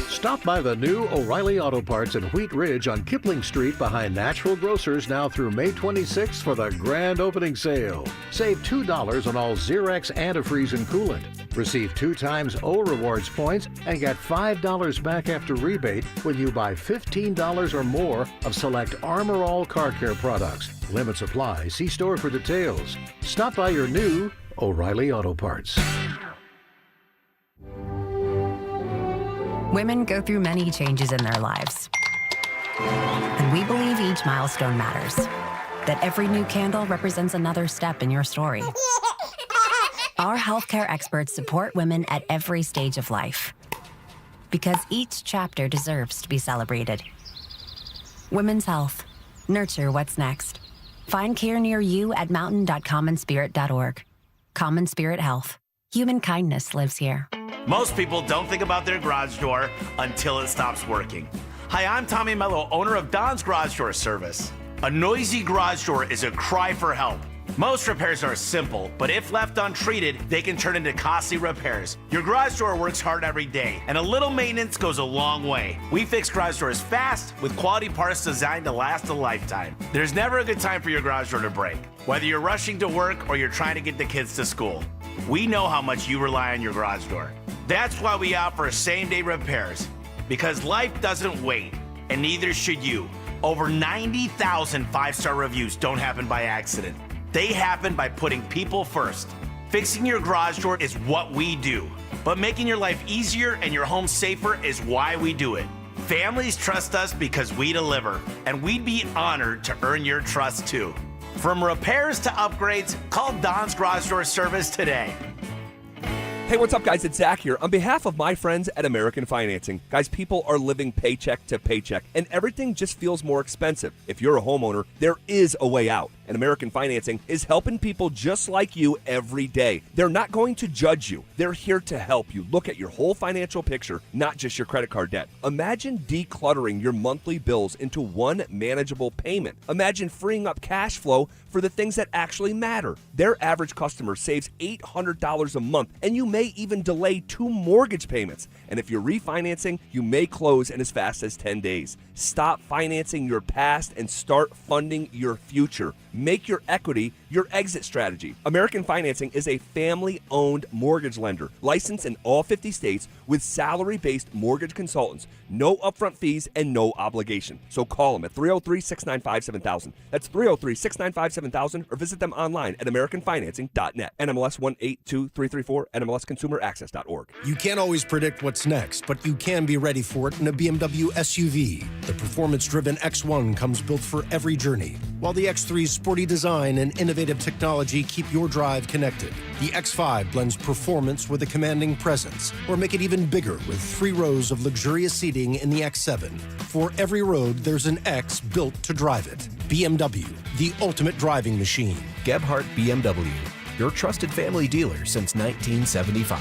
Stop by the new O'Reilly Auto Parts in Wheat Ridge on Kipling Street behind Natural Grocers now through May 26th for the grand opening sale. Save $2 on all Xerox antifreeze and coolant. Receive 2 times O Rewards points and get $5 back after rebate when you buy $15 or more of select Armor All car care products. Limits apply. See store for details. Stop by your new O'Reilly Auto Parts. Women go through many changes in their lives. And we believe each milestone matters. That every new candle represents another step in your story. Our healthcare experts support women at every stage of life. Because each chapter deserves to be celebrated. Women's health. Nurture what's next. Find care near you at mountain.commonspirit.org. Common Spirit Health. Human kindness lives here. Most people don't think about their garage door until it stops working. Hi, I'm Tommy Mello, owner of Don's Garage Door Service. A noisy garage door is a cry for help. Most repairs are simple, but if left untreated, they can turn into costly repairs. Your garage door works hard every day, and a little maintenance goes a long way. We fix garage doors fast with quality parts designed to last a lifetime. There's never a good time for your garage door to break, whether you're rushing to work or you're trying to get the kids to school. We know how much you rely on your garage door. That's why we offer same-day repairs, because life doesn't wait, and neither should you. Over 90,000 five-star reviews don't happen by accident. They happen by putting people first. Fixing your garage door is what we do, but making your life easier and your home safer is why we do it. Families trust us because we deliver, and we'd be honored to earn your trust too. From repairs to upgrades, call Don's Garage Door Service today. Hey, what's up, guys? It's Zach here. On behalf of my friends at American Financing, guys, people are living paycheck to paycheck, and everything just feels more expensive. If you're a homeowner, there is a way out. And American Financing is helping people just like you every day. They're not going to judge you. They're here to help you look at your whole financial picture, not just your credit card debt. Imagine decluttering your monthly bills into one manageable payment. Imagine freeing up cash flow for the things that actually matter. Their average customer saves $800 a month, and you may even delay 2 mortgage payments. And if you're refinancing, you may close in as fast as 10 days. Stop financing your past and start funding your future. Make your equity your exit strategy. American Financing is a family-owned mortgage lender, licensed in all 50 states with salary-based mortgage consultants, no upfront fees, and no obligation. So call them at 303-695-7000. That's 303-695-7000, or visit them online at americanfinancing.net. NMLS 182334, NMLSconsumeraccess.org. You can't always predict what's next, but you can be ready for it in a BMW SUV. The performance-driven X1 comes built for every journey, while the X3's sporty design and innovative technology keep your drive connected. The X5 blends performance with a commanding presence, or make it even bigger with 3 rows of luxurious seating in the X7. For every road, there's an X built to drive it. BMW, the ultimate driving machine. Gebhardt BMW, your trusted family dealer since 1975.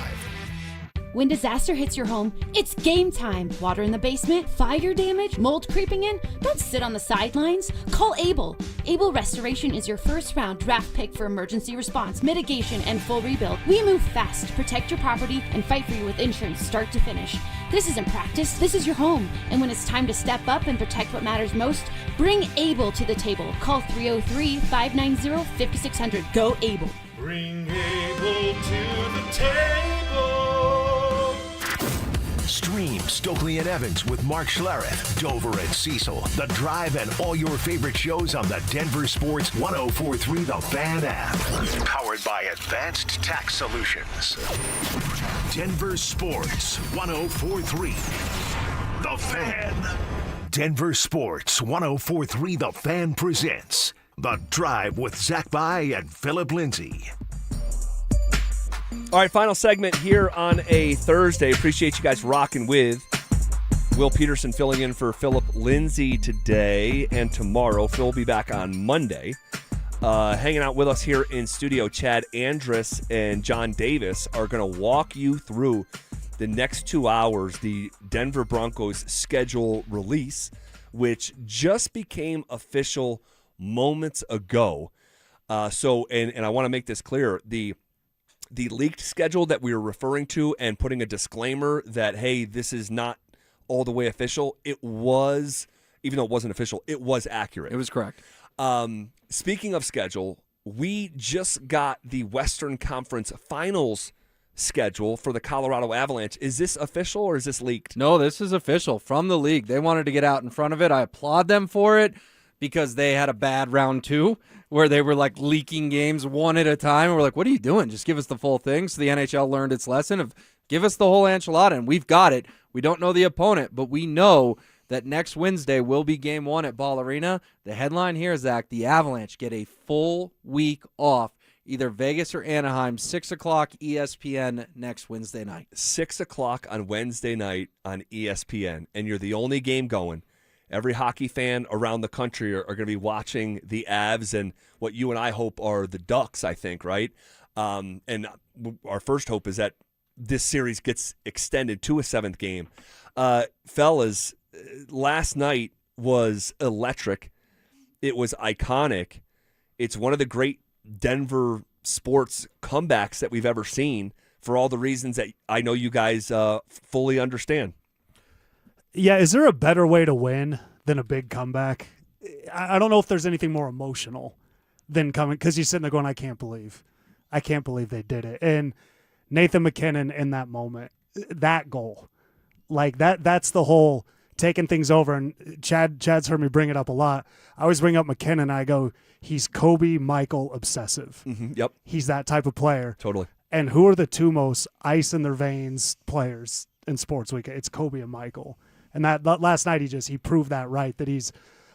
When disaster hits your home, it's game time. Water in the basement, fire damage, mold creeping in? Don't sit on the sidelines. Call Able. Able Restoration is your first round draft pick for emergency response, mitigation, and full rebuild. We move fast to protect your property and fight for you with insurance start to finish. This isn't practice, this is your home. And when it's time to step up and protect what matters most, bring Able to the table. Call 303-590-5600. Go Able. Bring Able to the table. Stream Stokely and Evans with Mark Schlereth, Dover and Cecil, The Drive, and all your favorite shows on the Denver Sports 104.3 The Fan app. Powered by Advanced Tax Solutions. Denver Sports 104.3 The Fan. Denver Sports 104.3 The Fan presents The Drive with Zach By and Phillip Lindsay. All right, final segment here on a Thursday. Appreciate you guys rocking with Will Peterson filling in for Phillip Lindsay today and tomorrow. Phil will be back on Monday. Hanging out with us here in studio, Chad Andrus and John Davis are going to walk you through the next 2 hours, the Denver Broncos schedule release, which just became official moments ago. And I want to make this clear, the leaked schedule that we were referring to and putting a disclaimer that, hey, this is not all the way official, it was, even though it wasn't official, it was accurate. It was correct. Speaking of schedule, we just got the Western Conference Finals schedule for the Colorado Avalanche. Is this official or is this leaked? No, this is official from the league. They wanted to get out in front of it. I applaud them for it because they had a bad round 2 where they were like leaking games one at a time. And we're like, what are you doing? Just give us the full thing. So the NHL learned its lesson of give us the whole enchilada, and we've got it. We don't know the opponent, but we know that next Wednesday will be game 1 at Ball Arena. The headline here, Zach, the Avalanche get a full week off, either Vegas or Anaheim, 6 o'clock ESPN next Wednesday night. 6 o'clock on Wednesday night on ESPN, and you're the only game going. Every hockey fan around the country are going to be watching the Avs and what you and I hope are the Ducks, I think, right? And our first hope is that this series gets extended to a 7th game. Fellas, last night was electric. It was iconic. It's one of the great Denver sports comebacks that we've ever seen for all the reasons that I know you guys fully understand. Yeah, is there a better way to win than a big comeback? I don't know if there's anything more emotional than coming, because you're sitting there going, I can't believe they did it. And Nathan McKinnon in that moment, that goal, like that's the whole taking things over. And Chad's heard me bring it up a lot. I always bring up McKinnon. I go, he's Kobe Michael obsessive. Mm-hmm, yep. He's that type of player. Totally. And who are the two most ice in their veins players in sports week? It's Kobe and Michael. And that last night he proved that right, that he's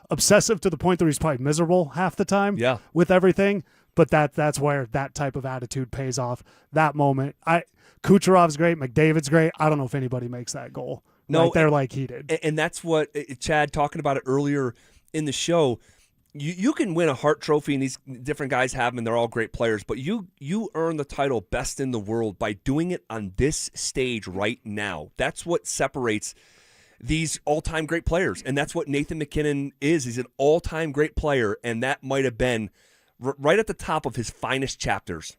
obsessive to the point that he's probably miserable half the time with everything. But that's where that type of attitude pays off. That moment, Kucherov's great, McDavid's great. I don't know if anybody makes that goal right there like he did. And that's what Chad talking about it earlier in the show. You can win a Hart Trophy, and these different guys have them, and they're all great players. But you earn the title best in the world by doing it on this stage right now. That's what separates these all-time great players, and that's what Nathan McKinnon is. He's an all-time great player, and that might have been right at the top of his finest chapters.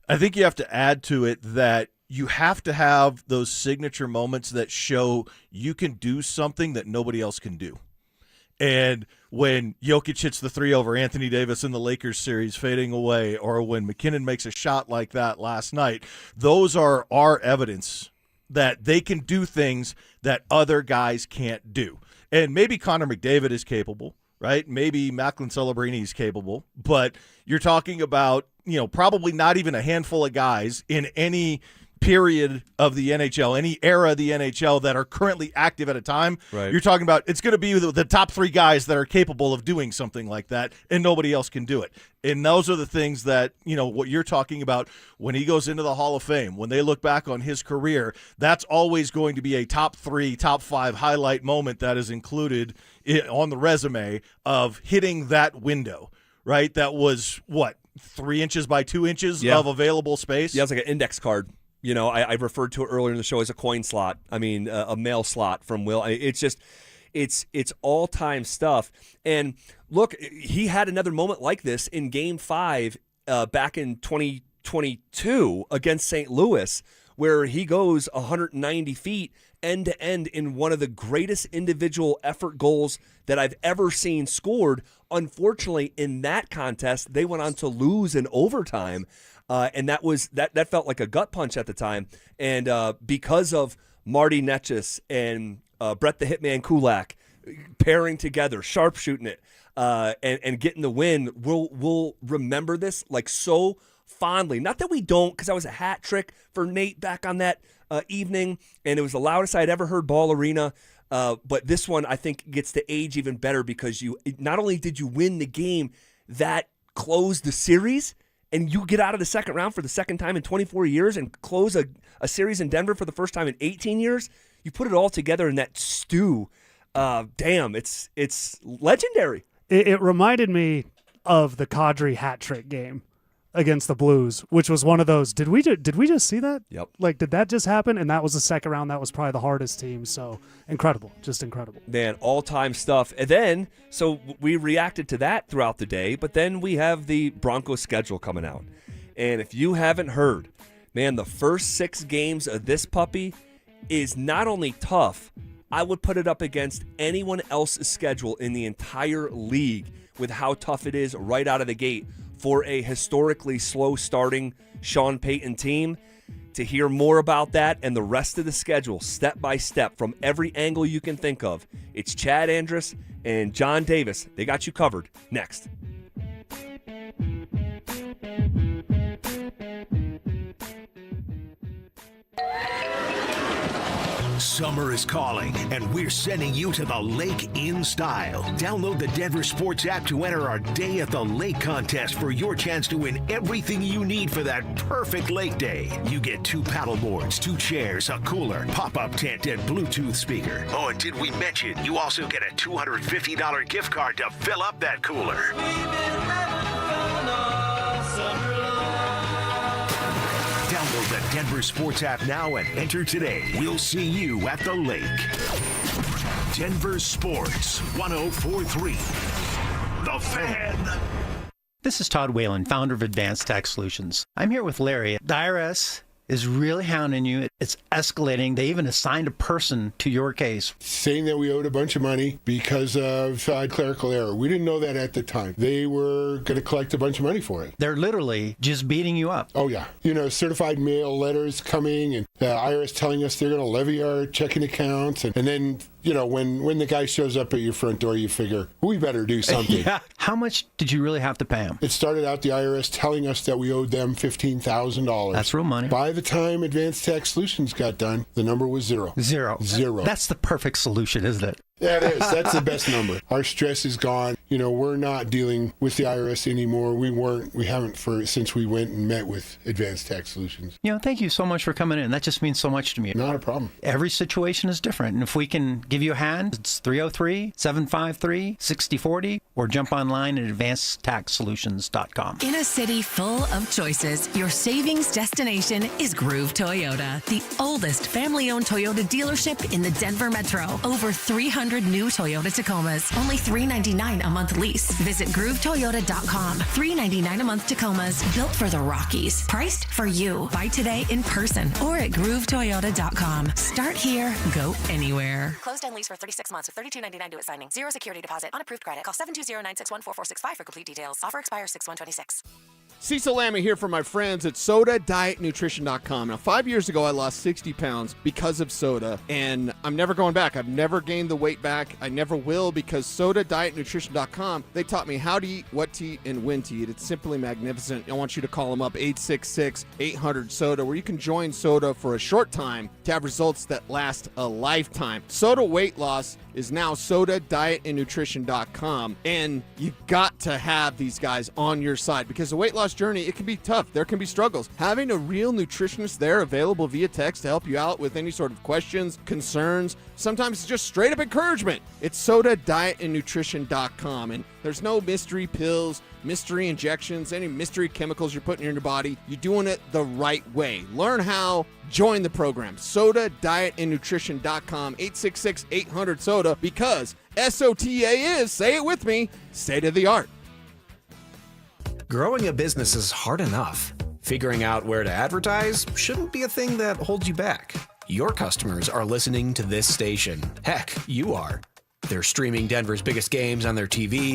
I think you have to add to it that you have to have those signature moments that show you can do something that nobody else can do. And when Jokic hits the 3 over Anthony Davis in the Lakers series fading away, or when McKinnon makes a shot like that last night, those are our evidence that they can do things that other guys can't do. And maybe Connor McDavid is capable, right? Maybe Macklin Celebrini is capable, but you're talking about, probably not even a handful of guys in any period of the NHL, any era of the NHL that are currently active at a time. Right. You're talking about it's going to be the top 3 guys that are capable of doing something like that, and nobody else can do it. And those are the things that, what you're talking about when he goes into the Hall of Fame, when they look back on his career, that's always going to be a top 3, top 5 highlight moment that is included on the resume of hitting that window, right? That was, 3 inches by 2 inches of available space? Yeah, it's like an index card. I referred to it earlier in the show as a coin slot. I mean, a mail slot from Will. It's just, it's all-time stuff. And look, he had another moment like this in Game 5 back in 2022 against St. Louis, where he goes 190 feet end-to-end in one of the greatest individual effort goals that I've ever seen scored. Unfortunately, in that contest, they went on to lose in overtime. And that felt like a gut punch at the time. And because of Marty Necas and Brett the Hitman Kulak pairing together, sharpshooting it, and getting the win, we'll remember this like so fondly. Not that we don't, because that was a hat trick for Nate back on that evening, and it was the loudest I'd ever heard Ball Arena. But this one, I think, gets to age even better because not only did you win the game that closed the series, and you get out of the second round for the second time in 24 years and close a series in Denver for the first time in 18 years, You put it all together in that stew. Damn, it's legendary. It reminded me of the Kadri hat trick game against the Blues, which was one of those. Did we just see that? Yep. Like, did that just happen? And that was the second round. That was probably the hardest team. So incredible, just incredible. Man, all-time stuff. And then, so we reacted to that throughout the day, but then we have the Broncos schedule coming out. And if you haven't heard, man, the first 6 games of this puppy is not only tough, I would put it up against anyone else's schedule in the entire league with how tough it is right out of the gate for a historically slow-starting Sean Payton team. To hear more about that and the rest of the schedule step by step from every angle you can think of, it's Chad Andrus and John Davis. They got you covered. Next. Summer is calling, and we're sending you to the lake in style. Download the Denver Sports app to enter our Day at the Lake contest for your chance to win everything you need for that perfect lake day. You get 2 paddle boards, 2 chairs, a cooler, pop-up tent, and Bluetooth speaker. Oh, and did we mention you also get a $250 gift card to fill up that cooler? Download the Denver Sports app now and enter today. We'll see you at the lake. Denver Sports 104.3. The Fan. This is Todd Whalen, founder of Advanced Tax Solutions. I'm here with Larry. The IRS is really hounding you. It's escalating. They even assigned a person to your case. Saying that we owed a bunch of money because of clerical error. We didn't know that at the time. They were going to collect a bunch of money for it. They're literally just beating you up. Oh, yeah. You know, certified mail letters coming and the IRS telling us they're going to levy our checking accounts. And then, you know, when the guy shows up at your front door, you figure, we better do something. Yeah. How much did you really have to pay them? It started out the IRS telling us that we owed them $15,000. That's real money. By the time Advanced Tax Solutions got done, the number was zero. Zero. That's the perfect solution, isn't it? Yeah, it is. That's the best number. Our stress is gone. You know, we're not dealing with the IRS anymore. We haven't since we went and met with Advanced Tax Solutions. You know, thank you so much for coming in. That just means so much to me. Not a problem. Every situation is different. And if we can give you a hand, it's 303-753-6040 or jump online at advancedtaxsolutions.com. In a city full of choices, your savings destination is Groove Toyota, the oldest family-owned Toyota dealership in the Denver Metro. Over 300 new Toyota Tacomas, only $399 a month lease. Visit GrooveToyota.com. $399 a month Tacomas, built for the Rockies. Priced for you. Buy today in person or at GrooveToyota.com. Start here, go anywhere. Closed and lease for 36 months with $32.99 due at signing. 0 security deposit. Unapproved credit. Call 720-961-4465 for complete details. Offer expires 6/126. Cecil Lammy here for my friends at SodaDietNutrition.com. Now, 5 years ago, I lost 60 pounds because of soda, and I'm never going back. I've never gained the weight back. I never will, because SodaDietNutrition.com, they taught me how to eat, what to eat, and when to eat. It's simply magnificent. I want you to call them up, 866-800-SODA, where you can join soda for a short time to have results that last a lifetime. Soda weight loss is now SodaDietNutrition.com, and you've got to have these guys on your side, because the weight loss journey, it can be tough. There can be struggles. Having a real nutritionist there available via text to help you out with any sort of questions, concerns, sometimes it's just straight up encouragement. It's SodaDietNutrition.com, and there's no mystery pills, mystery injections, any mystery chemicals you're putting in your body. You're doing it the right way. Learn how. Join the program. SodaDietNutrition.com, 866-800-SODA, because SOTA is, say it with me, state of the art. Growing a business is hard enough. Figuring out where to advertise shouldn't be a thing that holds you back. Your customers are listening to this station. Heck, you are. They're streaming Denver's biggest games on their TVs,